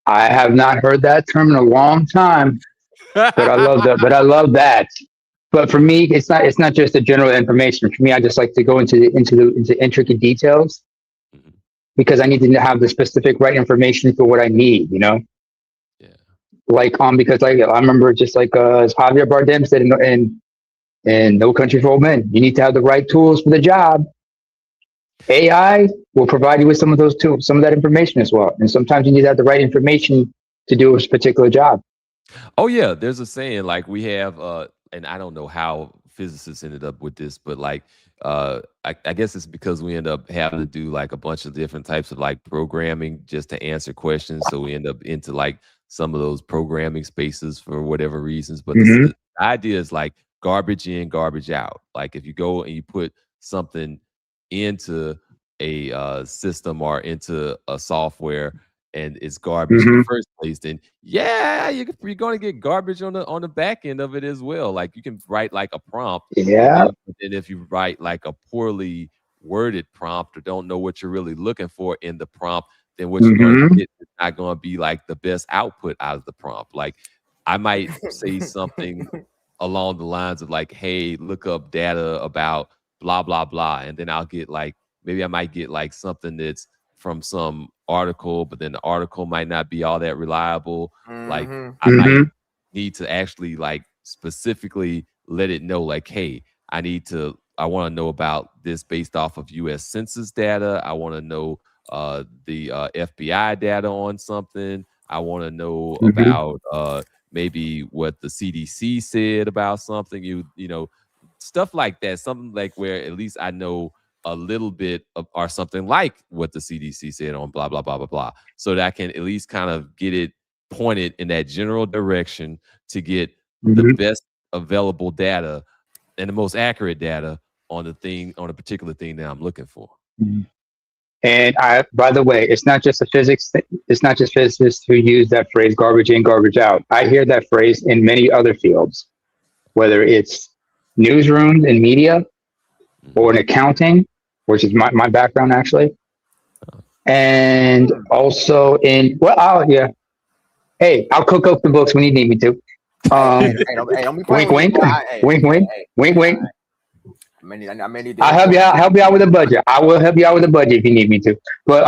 I have not heard that term in a long time, but I love that. But for me, it's not just the general information. For me, I just like to go into intricate details because I need to have the specific right information for what I need. Like because I remember just like as Javier Bardem said in No Country for Old Men, you need to have the right tools for the job. AI will provide you with some of those tools, some of that information as well. And sometimes you need to have the right information to do a particular job. Oh yeah, there's a saying like we have, and I don't know how physicists ended up with this, but like I guess it's because we end up having to do like a bunch of different types of like programming just to answer questions. So we end up into like some of those programming spaces for whatever reasons. But the idea is like garbage in, garbage out. Like if you go and you put something into a system or into a software and it's garbage in the first place, then yeah, you're going to get garbage on the back end of it as well. Like you can write like a prompt. Yeah. And if you write like a poorly worded prompt or don't know what you're really looking for in the prompt, then what you're going to get is not going to be like the best output out of the prompt. Like I might say something along the lines of like, hey, look up data about blah, blah, blah. And then I'll get like, maybe I might get like something that's from some article, but then the article might not be all that reliable. Like I might need to actually like specifically let it know like, hey, I want to know about this based off of US Census data. I want to know the FBI data on something. I want to know about maybe what the CDC said about something. You know, stuff like that. Something like where at least I know a little bit of, or something like what the CDC said on blah, blah, blah, blah, blah. So that I can at least kind of get it pointed in that general direction to get the best available data and the most accurate data on a particular thing that I'm looking for. And by the way, it's not just it's not just physicists who use that phrase garbage in, garbage out. I hear that phrase in many other fields, whether it's newsrooms and media or in accounting, which is my background actually. And also in, hey, I'll cook up the books when you need me to. Wink, wink, wink, wink, wink, wink. I'll help you out with a budget. I will help you out with a budget if you need me to. But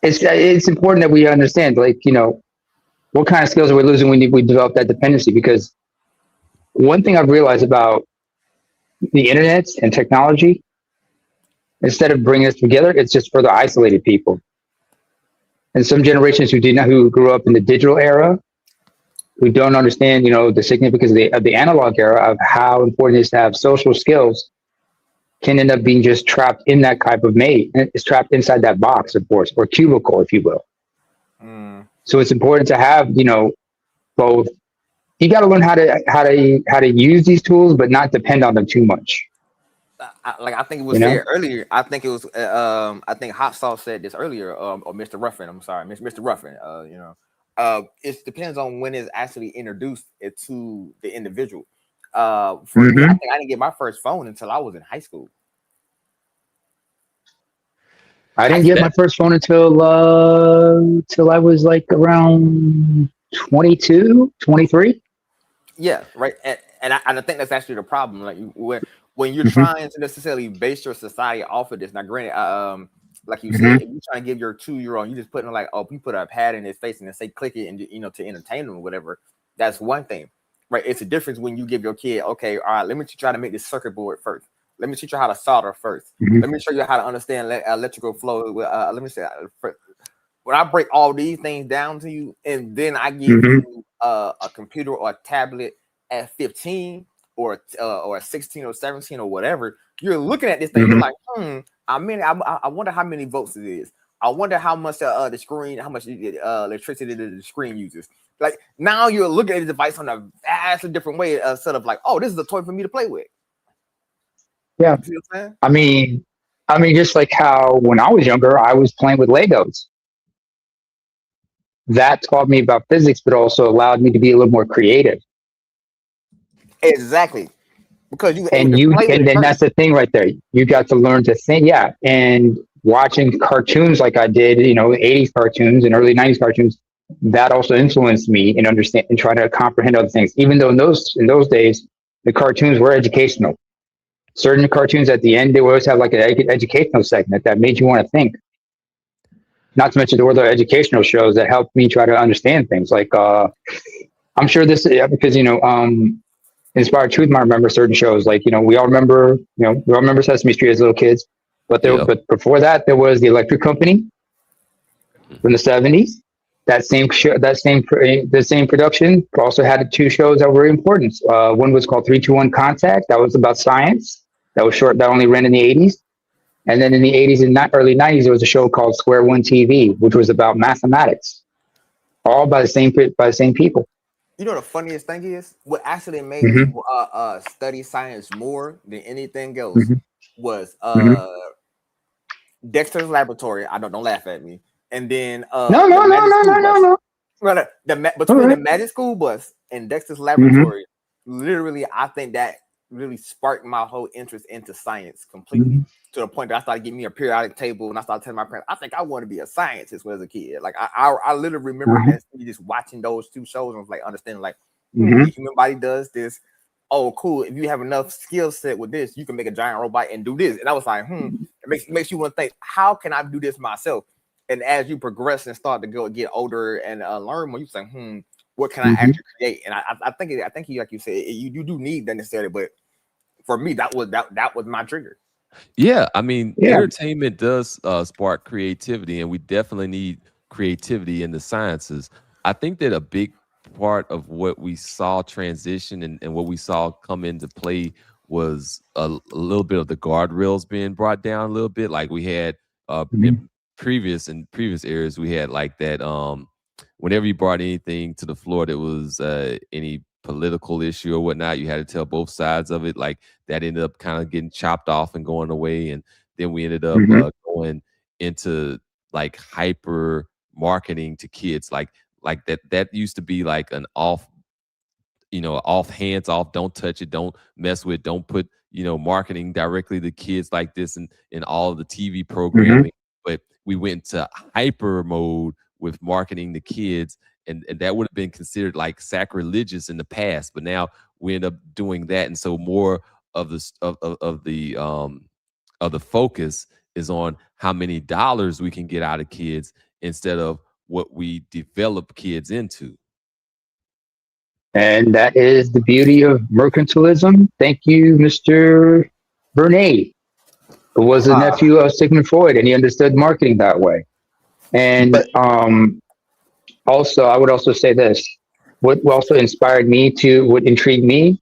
it's important that we understand, like, you know, what kind of skills are we losing when we develop that dependency? Because one thing I've realized about the internet and technology, instead of bringing us together, it's just further isolated people. And some generations who grew up in the digital era, who don't understand, you know, the significance of the analog era of how important it is to have social skills, can end up being just trapped in that type of mate. And it's trapped inside that box, of course, or cubicle, if you will. So it's important to have, you know, both. You got to learn how to use these tools, but not depend on them too much. I think it was said earlier. I think it was. I think Hot Sauce said this earlier, or Mr. Ruffin. I'm sorry, Mr. Ruffin. You know, it depends on when it's actually introduced to the individual. For me, I think I didn't get my first phone until I was in high school. I didn't get my first phone until I was like around 22, 23. Yeah, right. And I think that's actually the problem. Like when you're trying to necessarily base your society off of this. Now, granted, like you said, if you're trying to give your 2-year-old, you just putting like, oh, you put a pad in his face and then say click it, and you know, to entertain him or whatever. That's one thing, right? It's a difference when you give your kid, okay, all right, let me try to make this circuit board first. Let me teach you how to solder first. Let me show you how to understand electrical flow. Let me say, when I break all these things down to you, and then I give you a computer or a tablet at 15 or 16 or 17 or whatever, you're looking at this thing, you're like, I wonder how many volts it is. I wonder how much the screen, how much electricity the screen uses. Like now you're looking at the device on a vastly different way instead of like, oh, this is a toy for me to play with. Yeah. You know what I'm saying? I mean, just like how when I was younger, I was playing with Legos. That taught me about physics, but also allowed me to be a little more creative. Exactly. Because then that's the thing right there. You got to learn to think, and watching cartoons like I did, you know, 80s cartoons and early 90s cartoons, that also influenced me in understand and trying to comprehend other things. Even though in those days, the cartoons were educational. Certain cartoons at the end, they would always have like an educational segment that made you want to think. Not to mention there were other educational shows that helped me try to understand things. Like I'm sure this because you know Inspired Truth might remember certain shows. Like, you know, we all remember Sesame Street as little kids, but but before that there was the Electric Company from the 70s. That same production also had 2 shows that were very important. One was called 3-2-1 Contact. That was about science. That was short. That only ran in the 80s. And then in the 80s and early 90s, there was a show called Square One TV, which was about mathematics, all by the same people. You know the funniest thing is what actually made me Mm-hmm. study science more than anything else Mm-hmm. was Mm-hmm. Dexter's Laboratory. I don't laugh at me. And then No, the no, no, Magic no, School no, no, Bus. no. Well, All between the right. Magic School Bus and Dexter's Mm-hmm. Laboratory, literally, I think that really sparked my whole interest into science completely. Mm-hmm. To the point that I started getting me a periodic table, and I started telling my parents, I think I want to be a scientist when I was a kid. Like I literally remember Uh-huh. just watching those two shows and was like understanding like Mm-hmm. the human body does this. Oh, cool. If you have enough skill set with this, you can make a giant robot and do this. And I was like, it makes you want to think, how can I do this myself? And as you progress and start to get older and learn more, you say, what can I Mm-hmm. actually create? And I think you, like you said, you do need that necessarily, but for me, that was my trigger. Yeah, I mean, Yeah. entertainment does spark creativity, and we definitely need creativity in the sciences. I think that a big part of what we saw transition and what we saw come into play was a little bit of the guardrails being brought down a little bit. Like we had Mm-hmm. in previous eras, we had like that whenever you brought anything to the floor that was any political issue or whatnot, you had to tell both sides of it. Like that ended up kind of getting chopped off and going away, and then we ended up Mm-hmm. going into like hyper marketing to kids, like that used to be like an off, off, hands off, don't touch it, don't mess with, don't put marketing directly to kids like this and in all of the TV programming. But we went to hyper mode with marketing to kids, and that would have been considered like sacrilegious in the past, but now we end up doing that. And so more of the of the focus is on how many dollars we can get out of kids instead of what we develop kids into. And that is the beauty of mercantilism. Thank you, Mr. Bernays, who was a nephew of Sigmund Freud, and he understood marketing that way. And also, I would also say this: what also inspired me what intrigued me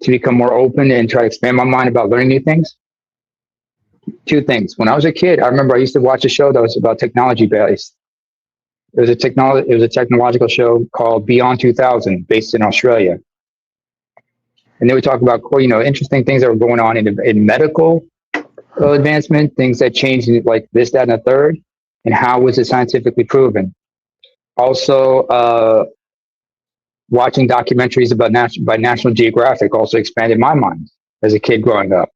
to become more open and try to expand my mind about learning new things. Two things. When I was a kid, I remember I used to watch a show that was about technology based. It was a technological show called Beyond 2000, based in Australia. And they would talk about interesting things that were going on in medical advancement, things that changed like this, that, and the third, and how was it scientifically proven. Also, watching documentaries about by National Geographic also expanded my mind as a kid growing up.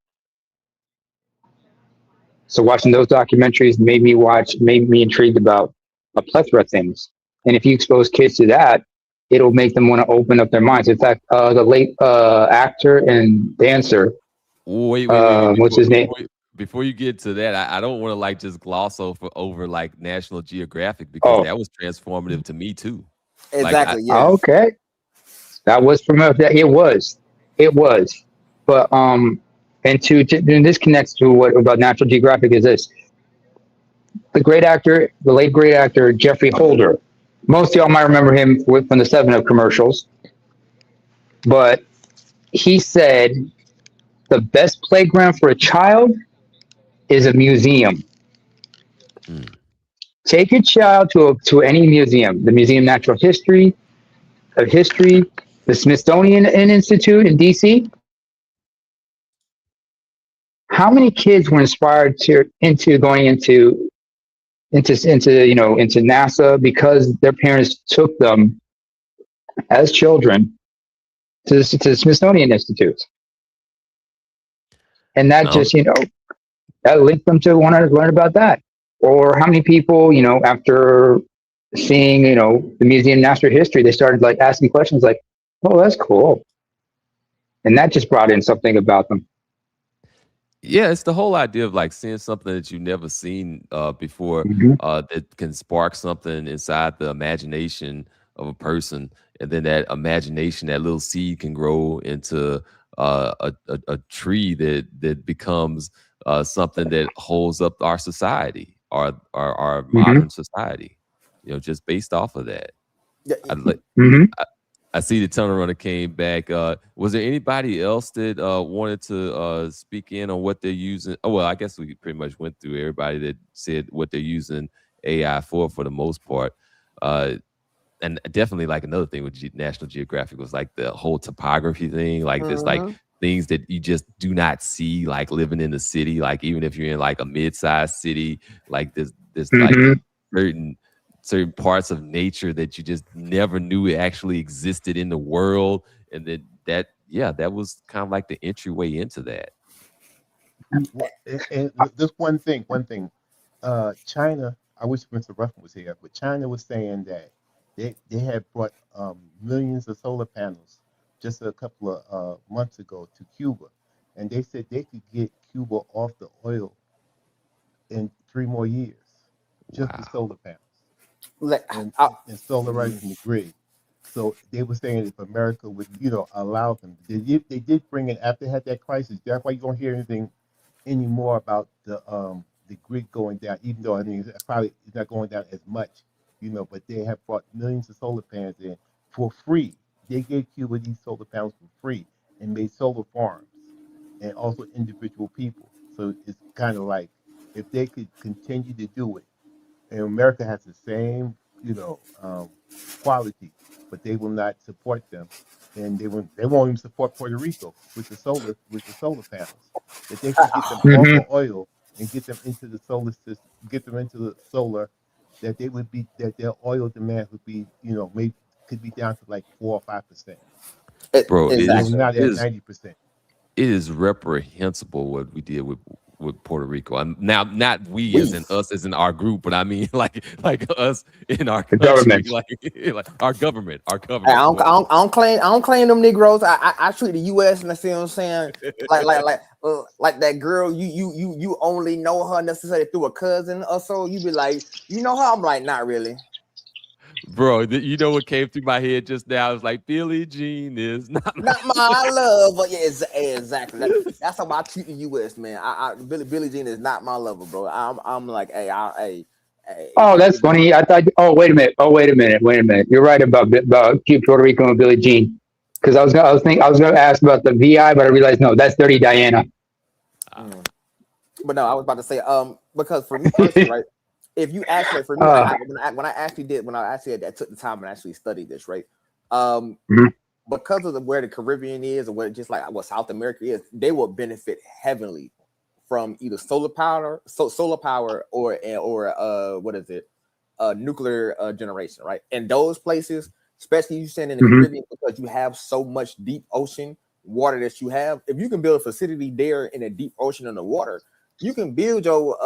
So watching those documentaries made me intrigued about a plethora of things. And if you expose kids to that, it'll make them want to open up their minds. In fact, the late actor and dancer, Wait, what's his name? Before you get to that, I don't want to like just gloss over like National Geographic, because that was transformative to me too. Exactly. Like, Okay, that was from it was, but and this connects to what about National Geographic is this. The late great actor Geoffrey Holder. Most of y'all might remember him from the 7-Up commercials, but he said the best playground for a child is a museum. Take your child to any museum, the Museum of Natural History, the Smithsonian Institute in DC. How many kids were inspired into going into NASA because their parents took them as children to the Smithsonian Institute, and that just that linked them to want to learn about that. Or how many people after seeing the Museum of Natural History, they started like asking questions like, "Oh, that's cool," and that just brought in something about them. Yeah, it's the whole idea of like seeing something that you've never seen before, that can spark something inside the imagination of a person, and then that imagination, that little seed, can grow into a tree that becomes something that holds up our society, our modern society. Just based off of that. I see the tunnel runner came back. Was there anybody else that wanted to speak in on what they're using? Oh, well, I guess we pretty much went through everybody that said what they're using AI for the most part. and definitely like another thing with National Geographic was like the whole topography thing. Like there's like things that you just do not see, like living in the city. Like even if you're in like a mid-sized city, like there's like certain parts of nature that you just never knew it actually existed in the world. And then that was kind of like the entryway into that. And this one thing, China. I wish Mr. Ruffin was here, but China was saying that they had brought millions of solar panels just a couple of months ago to Cuba, and they said they could get Cuba off the oil in 3 more years, just the solar panels and solarizing the grid. So they were saying if America would, allow them, they did bring it after they had that crisis. That's why you don't hear anything anymore about the grid going down, even though it's not going down as much, but they have brought millions of solar panels in for free. They gave Cuba these solar panels for free and made solar farms and also individual people. So it's kind of like if they could continue to do it, and America has the same, quality, but they will not support them, and they won't even support Puerto Rico with the solar panels. If they could get them off of oil and get them into the solar system, get them into the solar, that their oil demand would be, maybe could be down to like 4 or 5%. Bro, not at 90%. It is reprehensible what we did with Puerto Rico. Now, not we as in us as in our group, but I mean like us in our country, government, like our government. I don't claim them Negroes. I treat the U.S. and I see what I'm saying. Like that girl, you only know her necessarily through a cousin or so. You be like, you know her? I'm like, not really. Bro, you know what came through my head just now? It's like Billie Jean is not my love. But yeah, exactly. That's how I treat the U.S. man. Billie Jean is not my lover, bro. I'm like, hey. Oh, that's funny. I thought. Oh, wait a minute. You're right about Puerto Rico and Billie Jean, because I was gonna ask about the VI, but I realized no, that's Dirty Diana. But no, I was about to say because for me personally, right. If you actually, for me, when I actually took the time and actually studied this, right? Because of where the Caribbean is, or where just like what South America is, they will benefit heavily from either solar power, or what is it, nuclear generation, right? And those places, especially you saying in the Caribbean, because you have so much deep ocean water that you have. If you can build a facility there in a deep ocean in the water, you can build your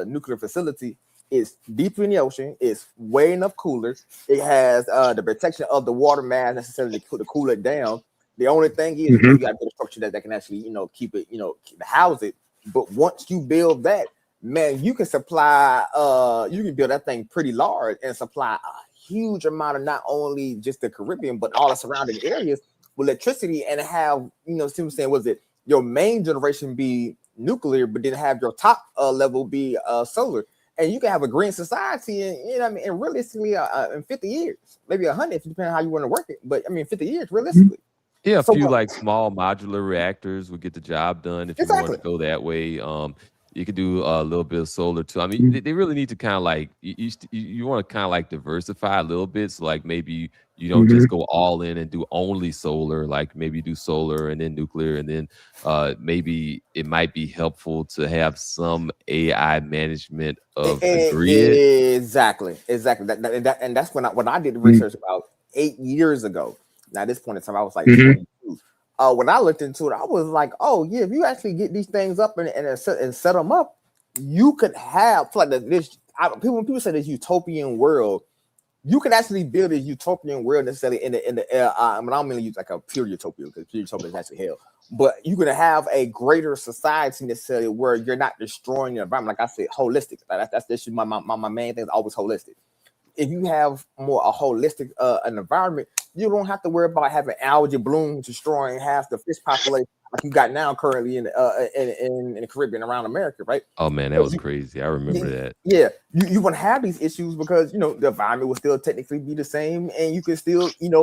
nuclear facility. It's deep in the ocean. It's way enough cooler. It has the protection of the water mass necessarily to cool it down. The only thing is you got to build a structure that can actually keep it house it. But once you build that, man, you can supply you can build that thing pretty large and supply a huge amount of not only just the Caribbean but all the surrounding areas with electricity, and have see what I'm saying, was it your main generation be nuclear, but then have your top level be solar, and you can have a green society, and and realistically, in 50 years, maybe 100, depending on how you want to work it. But 50 years realistically. Yeah, a few like small modular reactors would get the job done if you want to go that way. You could do a little bit of solar too. I mean, they really need to kind of like you want to kind of like diversify a little bit. So like maybe you don't just go all in and do only solar. Like maybe do solar and then nuclear, and then maybe it might be helpful to have some AI management of the grid. Exactly. And that's when I did the research about 8 years ago. Now at this point in time, I was like 22. When I looked into it, I was like, oh yeah, if you actually get these things up and set them up, you could have like this. When people say this utopian world, you can actually build a utopian world necessarily in the I don't mean to use like a pure utopia, because pure utopia is actually hell. But you can have a greater society necessarily where you're not destroying the environment. Like I said, holistic. That's my main thing is always holistic. If you have more a holistic an environment, you don't have to worry about having algae blooms destroying half the fish population like you got now currently in the Caribbean around America, right? Oh man, that was crazy. I remember that. Yeah, you wouldn't have these issues because the environment would still technically be the same, and you can still eat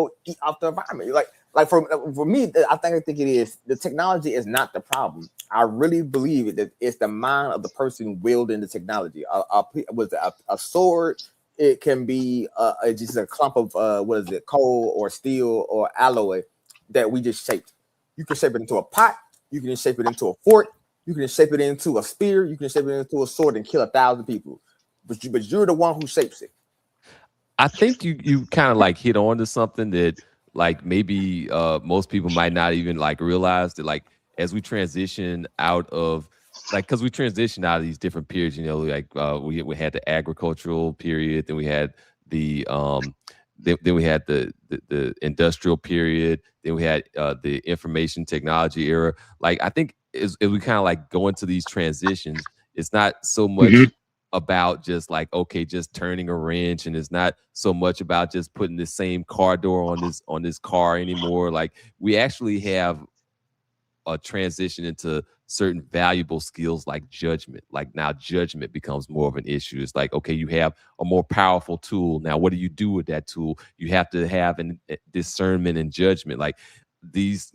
off the environment. Like for me, I think it is the technology is not the problem. I really believe that it's the mind of the person wielding the technology. A sword it can be just a clump of coal or steel or alloy that we just shaped. You can shape it into a pot. You can shape it into a fort. You can shape it into a spear. You can shape it into a sword and kill 1,000 people. But you're the one who shapes it. I think you kind of like hit on to something that like maybe most people might not even like realize that like as we transition out of like because we transitioned out of these different periods, you know, like we had the agricultural period, then we had the then we had the industrial period, then we had the information technology era. Like I think as we kind of like go into these transitions, it's not so much about just like okay, just turning a wrench, and it's not so much about just putting the same car door on this car anymore. Like we actually have a transition into certain valuable skills like judgment. Like now judgment becomes more of an issue. It's like, okay, you have a more powerful tool. Now, what do you do with that tool? You have to have an discernment and judgment. Like this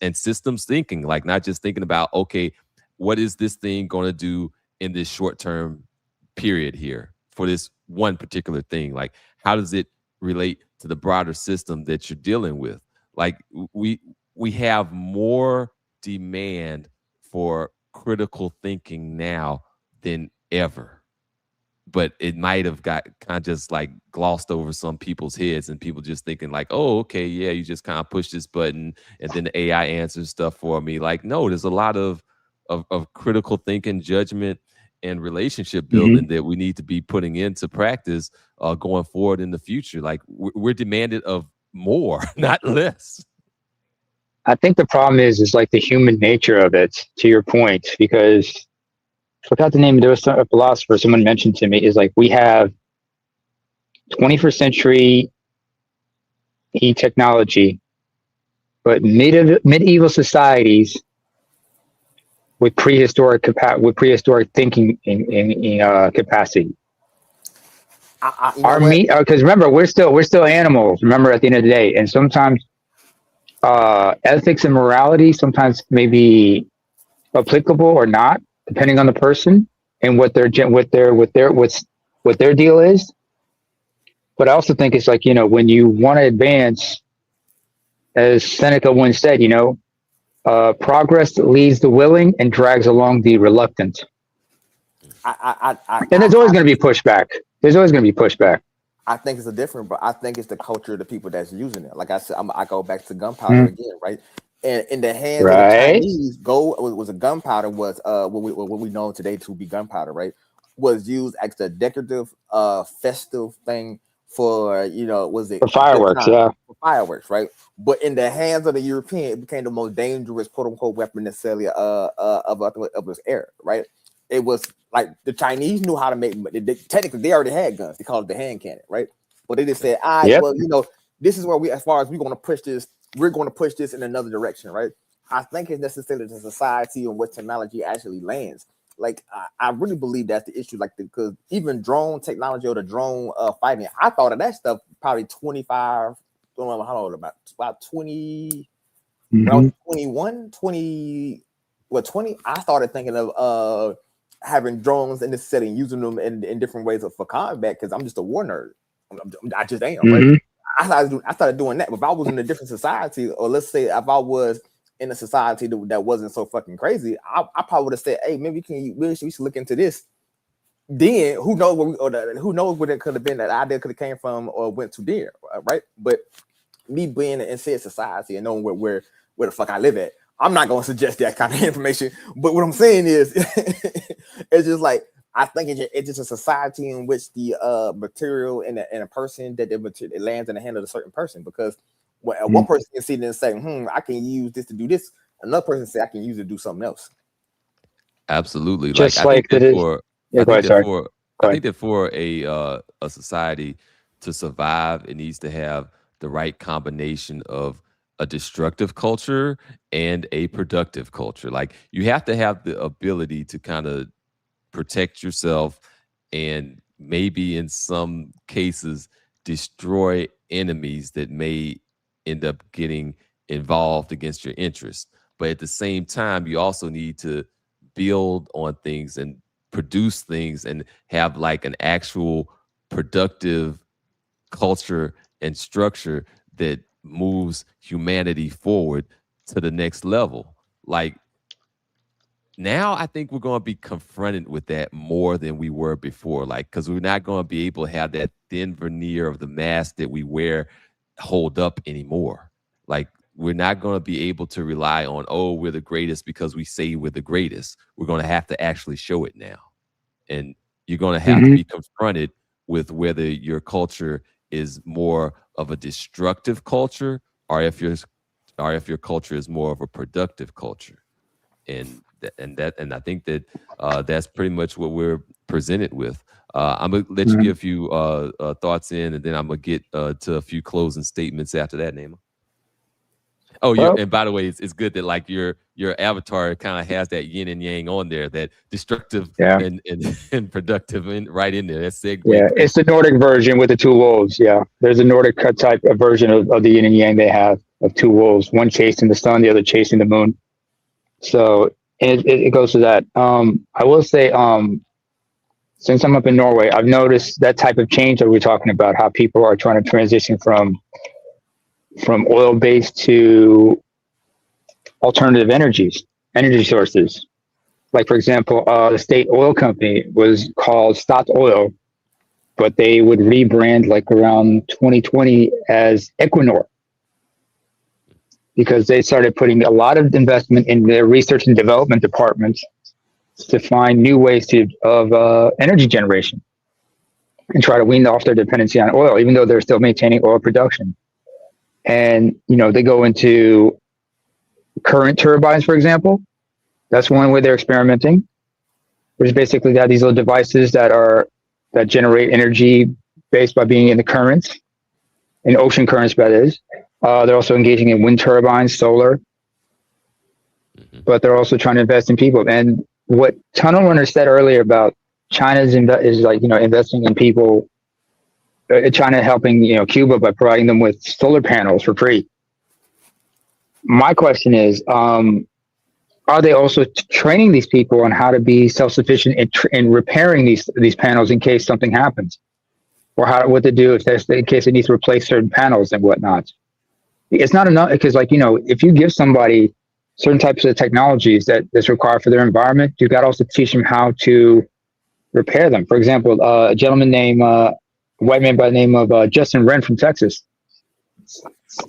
and systems thinking, like not just thinking about, okay, what is this thing going to do in this short-term period here for this one particular thing? Like, how does it relate to the broader system that you're dealing with? Like we have more demand for critical thinking now than ever, but it might have got kind of just like glossed over some people's heads, and people just thinking like, oh, okay, yeah, you just kind of push this button and then the AI answers stuff for me. Like, no, there's a lot of critical thinking, judgment, and relationship building that we need to be putting into practice going forward in the future. Like we're demanded of more, not less. I think the problem is like the human nature of it, to your point, because I forgot the name. There was a philosopher someone mentioned to me is like we have 21st century technology, but medieval societies with prehistoric thinking in capacity. Because remember, we're still animals. Remember, at the end of the day, and sometimes ethics and morality sometimes may be applicable or not, depending on the person and what their deal is. But I also think it's like, you know, when you want to advance, as Seneca once said, you know, progress leads the willing and drags along the reluctant. And there's always going to be pushback. I think it's but I think it's the culture of the people that's using it. Like I said, I go back to gunpowder again, right? And in the hands of the Chinese, gold was a gunpowder was what we know today to be gunpowder, right? Was used as a decorative, festive thing for, you know, for fireworks, for fireworks, right? But in the hands of the European, it became the most dangerous quote unquote weapon necessarily of this era, right? It was like the Chinese knew how to make. Technically, they already had guns. They called it the hand cannon, right? But they just said, well, you know, this is where as far as we're going to push this in another direction, right? I think it's necessarily the society and what technology actually lands. Like, I really believe that's the issue. Like, because even drone technology or the drone fighting, I thought of that stuff probably 25. Don't know how old about 20, around 21, 20. Well, 20. I started thinking of having drones in this setting, using them in different ways for combat, because I'm just a war nerd. I just am, right? I started doing that. But if I was in a different society, or let's say if I was in a society that wasn't so fucking crazy, I probably would have said, hey, maybe we should look into this. Then who knows who knows where it could have been, that idea could have came from or went to there, right? But me being in said society and knowing where the fuck I live at, I'm not going to suggest that kind of information. But what I'm saying is, it's just like, I think it's just a society in which the material in a person that it lands in the hand of a certain person. Because one person can see it and say, I can use this to do this. Another person say I can use it to do something else. Absolutely. Just I think that for a society to survive, it needs to have the right combination of a destructive culture and a productive culture. Like you have to have the ability to kind of protect yourself and maybe in some cases destroy enemies that may end up getting involved against your interests. But at the same time, you also need to build on things and produce things and have like an actual productive culture and structure that moves humanity forward to the next level. Like, now I think we're going to be confronted with that more than we were before. Like, because we're not going to be able to have that thin veneer of the mask that we wear hold up anymore. Like, we're not going to be able to rely on, oh, we're the greatest because we say we're the greatest. We're going to have to actually show it now. And you're going to have to be confronted with whether your culture is more of a destructive culture or if your culture is more of a productive culture. And I think that that's pretty much what we're presented with. I'm gonna let you get a few thoughts in, and then I'm gonna get to a few closing statements after that, Naima. Oh, yeah. And by the way, it's good that like your avatar kind of has that yin and yang on there, that destructive and productive right in there. That's segue. Yeah, it's the Nordic version with the two wolves. Yeah, there's a Nordic type of version of the yin and yang they have of two wolves, one chasing the sun, the other chasing the moon. So it goes to that. I will say, since I'm up in Norway, I've noticed that type of change that we're talking about, how people are trying to transition from oil-based to alternative energy sources. Like, for example, the state oil company was called Statoil, but they would rebrand like around 2020 as Equinor, because they started putting a lot of investment in their research and development departments to find new ways of energy generation and try to wean off their dependency on oil, even though they're still maintaining oil production. And, they go into current turbines, for example. That's one way they're experimenting, which is basically they have these little devices that generate energy based by being in the currents, in ocean currents, that is. They're also engaging in wind turbines, solar, but they're also trying to invest in people. And what Tunnel Runner said earlier about China's investing in people, China helping Cuba by providing them with solar panels for free. My question is, are they also training these people on how to be self-sufficient in repairing these panels in case something happens, or what to do in case they need to replace certain panels and whatnot? It's not enough, because if you give somebody certain types of technologies that's required for their environment, you've got to also teach them how to repair them. For example, a gentleman named white man by the name of Justin Wren from Texas,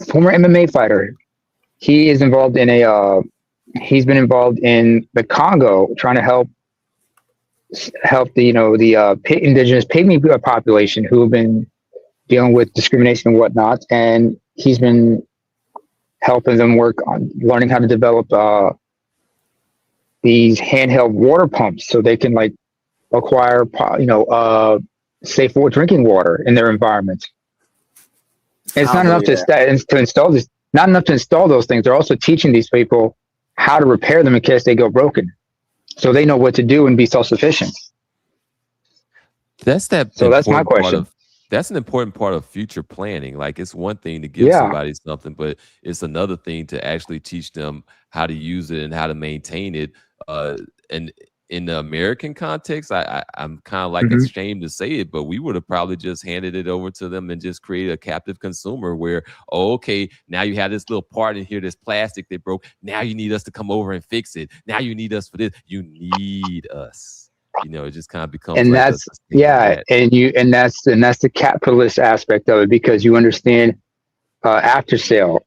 former MMA fighter. He is involved in he's been involved in the Congo, trying to help the indigenous pygmy population who have been dealing with discrimination and whatnot. And he's been helping them work on learning how to develop these handheld water pumps so they can acquire safe drinking water in their environment. It's not enough to install this. Not enough to install those things. They're also teaching these people how to repair them in case they go broken, so they know what to do and be self-sufficient. That's my question. That's an important part of future planning. Like, it's one thing to give somebody something, but it's another thing to actually teach them how to use it and how to maintain it. And in the American context, I'm kind of ashamed to say it, but we would have probably just handed it over to them and just created a captive consumer where, okay, now you have this little part in here, this plastic that broke. Now you need us to come over and fix it. Now you need us for this. You need us. It just kind of becomes. And that's and that's the capitalist aspect of it, because you understand after sale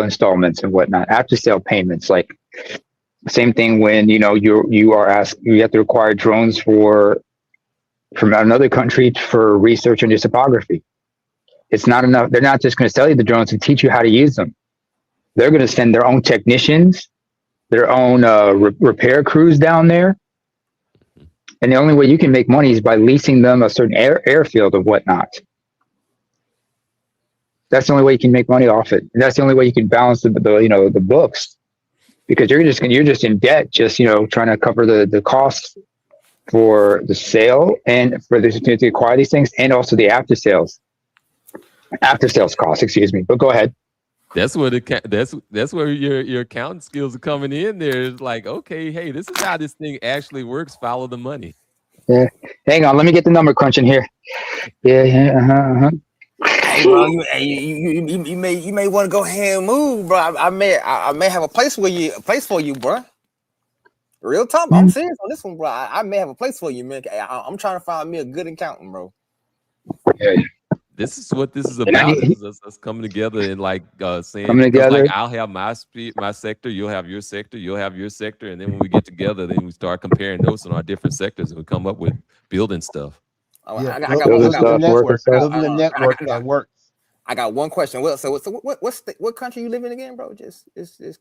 installments and whatnot, after sale payments, like. Same thing when you have to acquire drones from another country for research on your topography. It's not enough. They're not just going to sell you the drones and teach you how to use them. They're going to send their own technicians, their own repair crews down there, and the only way you can make money is by leasing them a certain airfield and whatnot. That's the only way you can make money off it, and that's the only way you can balance the books. Because you're just in debt, trying to cover the costs for the sale and for to acquire these things, and also the after sales costs. Excuse me, but go ahead. That's where that's where your accounting skills are coming in. There, it's like, okay, hey, this is how this thing actually works. Follow the money. Yeah. Hang on, let me get the number crunching here. Yeah. Hey, bro, you may want to go ahead and move, bro. I may have a place for you, bro. Real talk, I'm serious on this one, bro. I may have a place for you, man. I'm trying to find me a good accountant, bro. Yeah. This is what this is about. This is us coming together and like saying, Coming together. like I'll have my sector, you'll have your sector, you'll have your sector, and then when we get together, then we start comparing notes on our different sectors and we come up with building stuff. Yeah, I got building one the network that works. I got one question. Well, so what country you live in again, bro? Just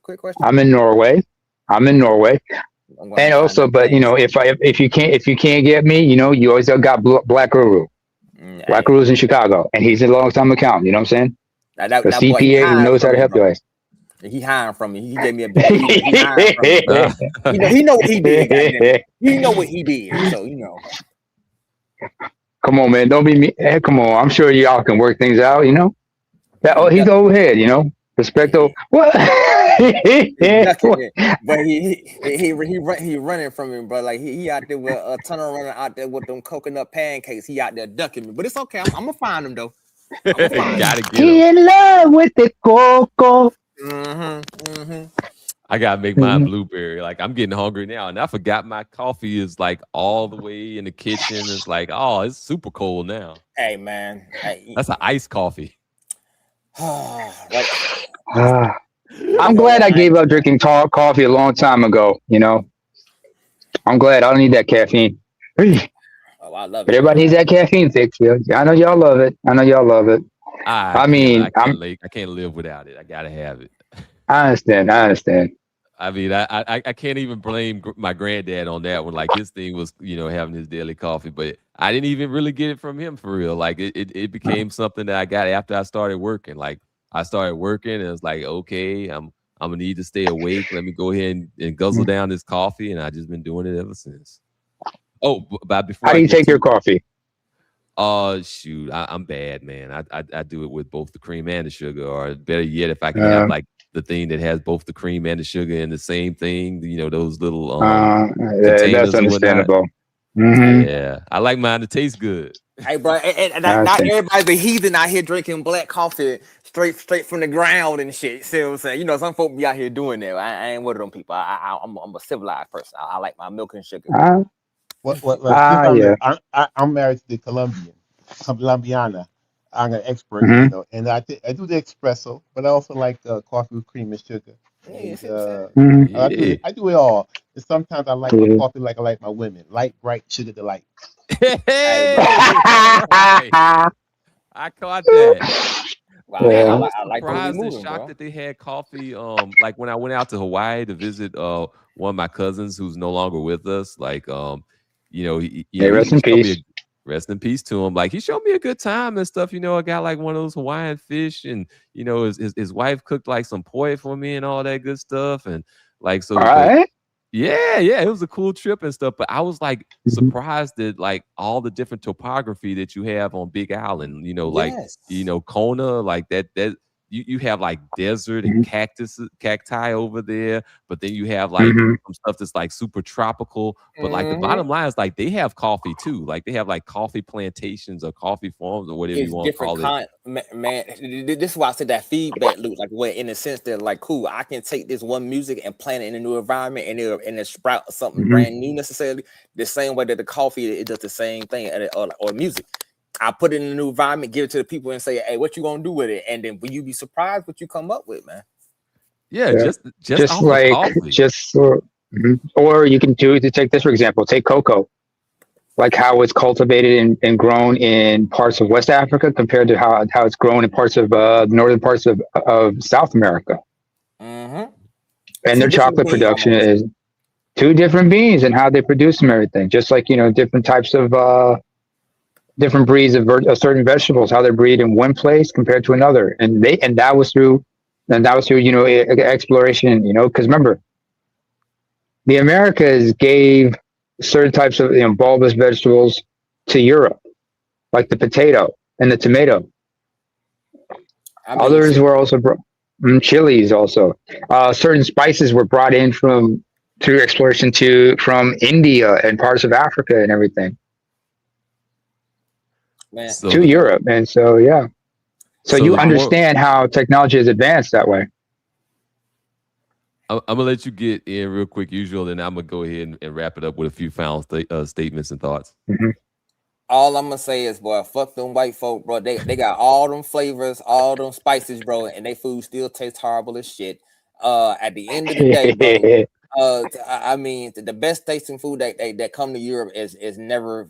quick question. I'm in Norway. And also, but you know, if you can't get me, you know, you always got Black Guru. Black Guru's in Chicago, and he's a long time accountant. You know what I'm saying? That CPA who knows how to help you guys. He hiring from me. He gave me a big. He know what he did. Goddamn. He know what he did. So you know. Come on, man. Don't be me. Hey, come on. I'm sure y'all can work things out. You know. He's overhead. You know. Respect. What? But he running from him, bro. Like he out there with a tunnel running out there with them coconut pancakes. He out there ducking me. But it's okay. I'm gonna find him though. Gotta get He in love with the cocoa. I gotta make mine blueberry. Like I'm getting hungry now, and I forgot my coffee is like all the way in the kitchen. It's like, oh, it's super cold now. Hey man, that's an iced coffee. I'm glad I gave up drinking coffee a long time ago. You know, I'm glad I don't need that caffeine. Oh, I love it. But everybody needs that caffeine fix. Yeah, I know y'all love it. I can't live without it. I gotta have it. I understand. I mean, I can't even blame my granddad on that one. Like his thing was, you know, having his daily coffee, but I didn't even really get it from him for real. Like it became something that I got after I started working. Like I started working and it's like, okay, I'm gonna need to stay awake. Let me go ahead and guzzle down this coffee, and I just been doing it ever since. Oh, but before how do you take your coffee? Shoot, I'm bad, man. I do it with both the cream and the sugar, or better yet, if I can have like the thing that has both the cream and the sugar in the same thing. You know, those little that's understandable. Mm-hmm. Yeah, I like mine to taste good. Hey, bro, and not everybody's a heathen out here drinking black coffee straight from the ground and shit. See what I'm saying? You know, some folk be out here doing that. I ain't one of them people. I'm a civilized person. I like my milk and sugar. I'm married to the Colombiana. I'm an expert, Mm-hmm. you know, and I do the espresso, but I also like coffee with cream and sugar. And, I do it all. And sometimes I like my coffee like I like my women, light, bright, sugar delight. I caught that. Wow, I was I like surprised and moving, shocked bro. that they had coffee. Like when I went out to Hawaii to visit one of my cousins who's no longer with us. Like you know, rest in peace. Rest in peace to him. Like he showed me a good time and stuff. You know, I got like one of those Hawaiian fish, and you know, his wife cooked like some poi for me and all that good stuff. And like so, yeah, it was a cool trip and stuff. But I was like surprised at like all the different topography that you have on Big Island. You know, like you know, Kona, like that. You have like desert and cacti over there, but then you have like some stuff that's like super tropical. But like the bottom line is like they have coffee too. Like they have like coffee plantations or coffee farms or whatever you want to call it. Man, this is why I said that feedback loop, like where in the sense that like, cool, I can take this one music and plant it in a new environment and it sprout something brand new necessarily. The same way that the coffee, it does the same thing, or music. I put it in a new environment, give it to the people, and say, "Hey, what you gonna do with it?" And then will you be surprised what you come up with, man? Yeah, just like or you can take this for example. Take cocoa, like how it's cultivated and grown in parts of West Africa compared to how it's grown in parts of northern parts of South America. And their chocolate production is two different beans and how they produce them, everything. Just like, you know, different types of different breeds of certain vegetables, how they're breed in one place compared to another, and that was through you know, exploration, you know, because remember, the Americas gave certain types of, you know, bulbous vegetables to Europe, like the potato and the tomato. Others were also chilies. Also, certain spices were brought in from through exploration from India and parts of Africa and everything. Man. To Europe. And so, yeah. So you understand how technology has advanced that way. I'm gonna let you get in real quick, usual, then I'm gonna go ahead and wrap it up with a few final statements and thoughts. All I'm gonna say is, boy, fuck them white folk, bro. They got all them flavors, all them spices, bro, and they food still tastes horrible as shit. At the end of the day, bro, I mean, the best tasting food that come to Europe is never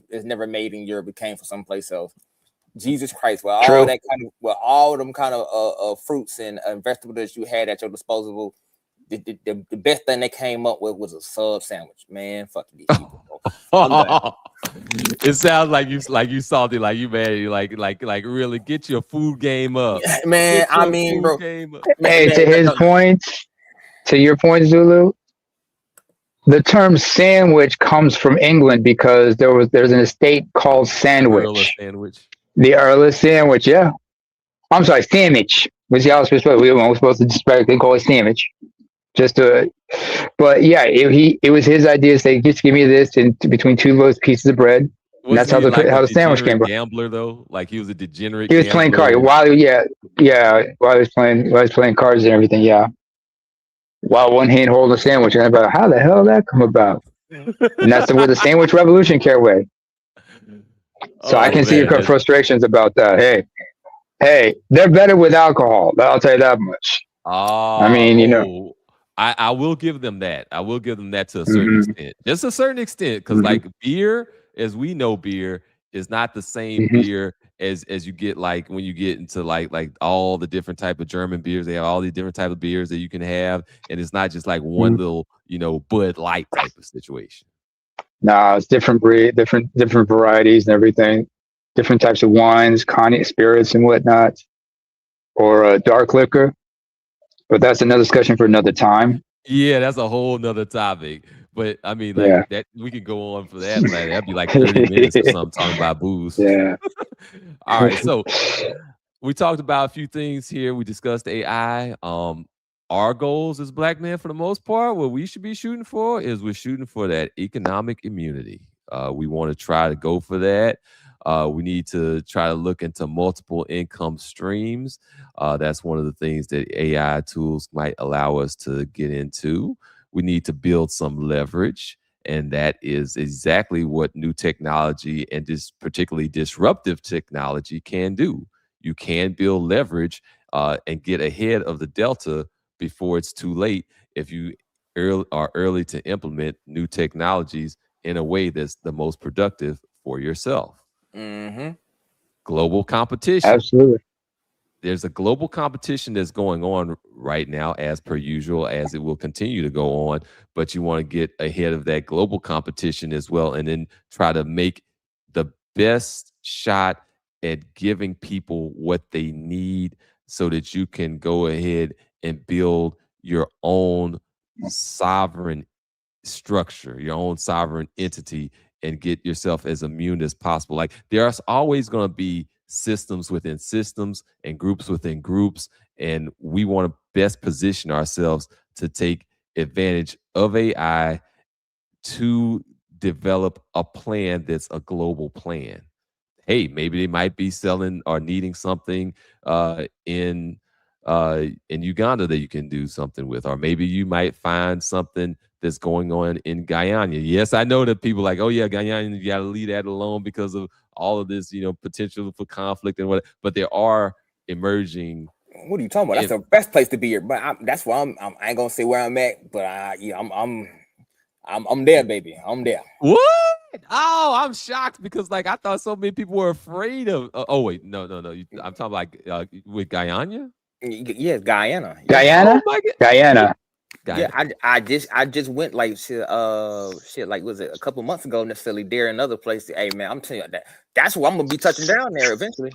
made in Europe. It came from someplace else. Jesus Christ, well, all that kind of, well, all them kind of fruits and vegetables that you had at your disposal. The best thing they came up with was a sub sandwich, man. Fuck these people. It sounds like you salty, like you mad, you like really get your food game up, man. I mean, bro. Hey, to his point, to your point, Zulu. The term sandwich comes from England because there's an estate called Sandwich. The Earl of Sandwich, yeah. I'm sorry, sandwich. We were supposed to describe. They call it sandwich. But yeah, it was his idea to say, just give me this in between two of those pieces of bread. And that's how the sandwich came. Gambler though, like he was a degenerate. He was playing cards while he was playing cards and everything. Yeah, while one hand holding a sandwich, and I'm about how the hell did that come about? And that's where the sandwich revolution came away. So I can see your frustrations about that. Hey, they're better with alcohol. I'll tell you that much. I mean, I will give them that. I will give them that to a certain extent, just a certain extent, because like beer, as we know, beer is not the same beer as you get like when you get into like all the different type of German beers. They have all these different type of beers that you can have, and it's not just like one little Bud Light type of situation. No, it's different breed, different varieties and everything, different types of wines, cognac, spirits, and whatnot, or dark liquor. But that's another discussion for another time. Yeah, that's a whole nother topic. But I mean, like that we could go on for that. Like, that'd be like 30 minutes or something talking about booze. Yeah. All right. So we talked about a few things here. We discussed AI. Our goals as Black men, for the most part, what we should be shooting for is we're shooting for that economic immunity. We want to try to go for that. We need to try to look into multiple income streams. That's one of the things that AI tools might allow us to get into. We need to build some leverage, and that is exactly what new technology and this particularly disruptive technology can do. You can build leverage and get ahead of the delta before it's too late if you are early to implement new technologies in a way that's the most productive for yourself. Global competition. Absolutely. There's a global competition that's going on right now, as per usual, as it will continue to go on. But you want to get ahead of that global competition as well, and then try to make the best shot at giving people what they need so that you can go ahead and build your own sovereign structure, your own sovereign entity, and get yourself as immune as possible. Like, there's always going to be systems within systems and groups within groups, and we want to best position ourselves to take advantage of AI to develop a plan that's a global plan. Hey, maybe they might be selling or needing something in Uganda that you can do something with, or maybe you might find something that's going on in Guyana. Yes, I know that people are like, oh yeah, Guyana, you got to leave that alone because of all of this, potential for conflict and what. But there are emerging. What are you talking about? That's the best place to be here. But that's why I ain't gonna say where I'm at, but I'm there, baby. I'm there. What? Oh, I'm shocked because I thought so many people were afraid of. Oh wait, no. I'm talking like with Guyana. Yes, Guyana. Guyana. Oh, Guyana. Yeah, I just went like shit like was it a couple months ago necessarily there another place. Hey man, I'm telling you that's where I'm gonna be touching down there eventually.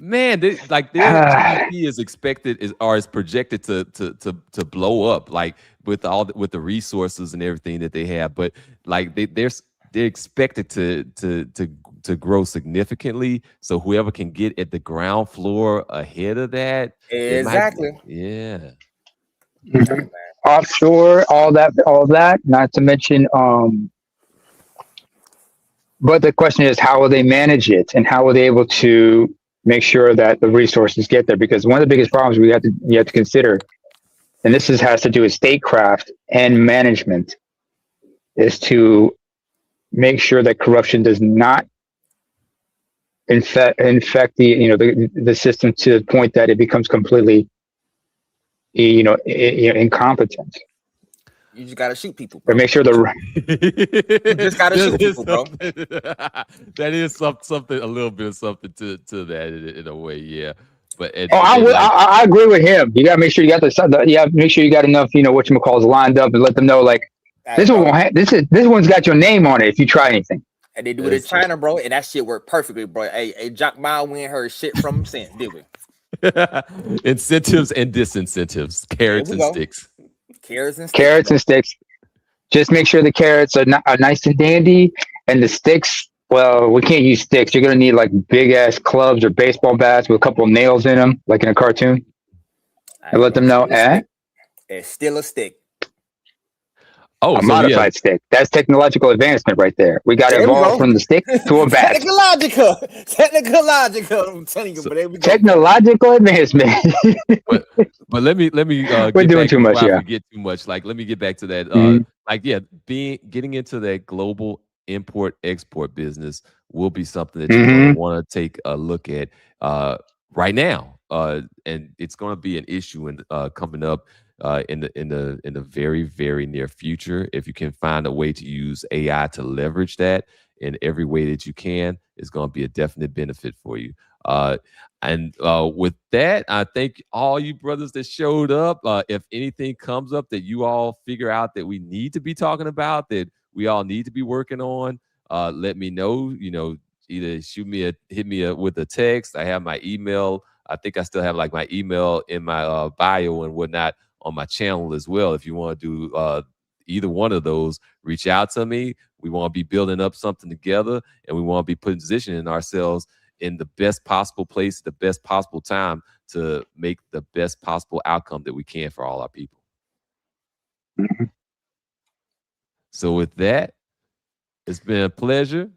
Man, their GDP is expected is projected to blow up, like with the resources and everything that they have, but like they're expected to grow significantly. So whoever can get at the ground floor ahead of that, exactly. Yeah. offshore, all that. Not to mention, but the question is, how will they manage it, and how will they able to make sure that the resources get there? Because one of the biggest problems you have to consider, and this has to do with statecraft and management, is to make sure that corruption does not infect the system to the point that it becomes completely incompetent. You just gotta shoot people, bro. Or make sure you just gotta shoot people, bro. That is something, a little bit of something to that in a way, yeah. But I agree with him. You gotta make sure you got make sure you got enough, whatchamacalls lined up, and let them know, like, this one's got your name on it if you try anything. And they do it in China, bro, and that shit worked perfectly, bro. Hey, Jack Ma, we ain't heard shit from him since, did we? Incentives and disincentives, carrots and sticks. Carrots and sticks. Just make sure the carrots are nice and dandy, and the sticks, well, we can't use sticks. You're gonna need like big ass clubs or baseball bats with a couple of nails in them, like in a cartoon. And let them know, it's still a stick. A modified stick. That's technological advancement right there. We got to evolve from the stick to a bat. Technological. I'm telling you, but there we go. Technological advancement. but let me we're doing too much, yeah. Get too much. Like, let me get back to that. Getting into that global import-export business will be something that you want to take a look at right now. And it's going to be an issue coming up in the very, very near future. If you can find a way to use AI to leverage that in every way that you can, it's going to be a definite benefit for you. And with that, I thank all you brothers that showed up. If anything comes up that you all figure out that we need to be talking about, that we all need to be working on, let me know. Either hit me with a text. I have my email. I think I still have like my email in my bio and whatnot on my channel as well. If you want to do either one of those, reach out to me. We want to be building up something together, and we want to be positioning ourselves in the best possible place, the best possible time to make the best possible outcome that we can for all our people. So with that, it's been a pleasure.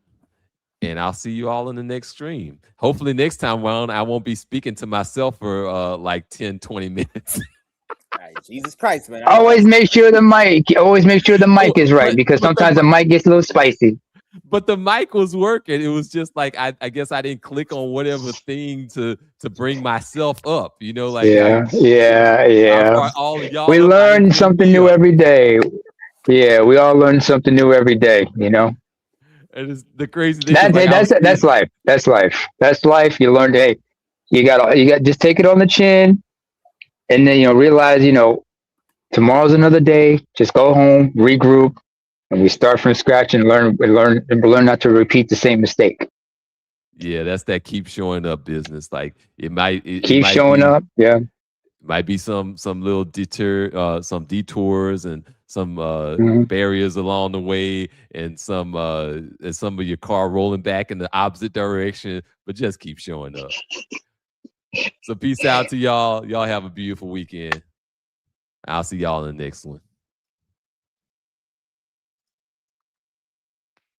And I'll see you all in the next stream. Hopefully next time around, I won't be speaking to myself for like 10, 20 minutes. Jesus Christ, man. Always make sure the mic is right, because sometimes the mic gets a little spicy. But the mic was working. It was just like, I guess I didn't click on whatever thing to bring myself up, Yeah. All of y'all we learn something new every day. Yeah, we all learn something new every day, And it's the crazy thing. That's life. That's life. You learn, hey, you got just take it on the chin, and then realize tomorrow's another day. Just go home, regroup, and we start from scratch and learn not to repeat the same mistake. Yeah, that's that keep showing up business. Like it might showing up. Yeah, might be some little some detours and some barriers along the way, and some of your car rolling back in the opposite direction, but just keep showing up. So peace out to y'all. Y'all have a beautiful weekend. I'll see y'all in the next one.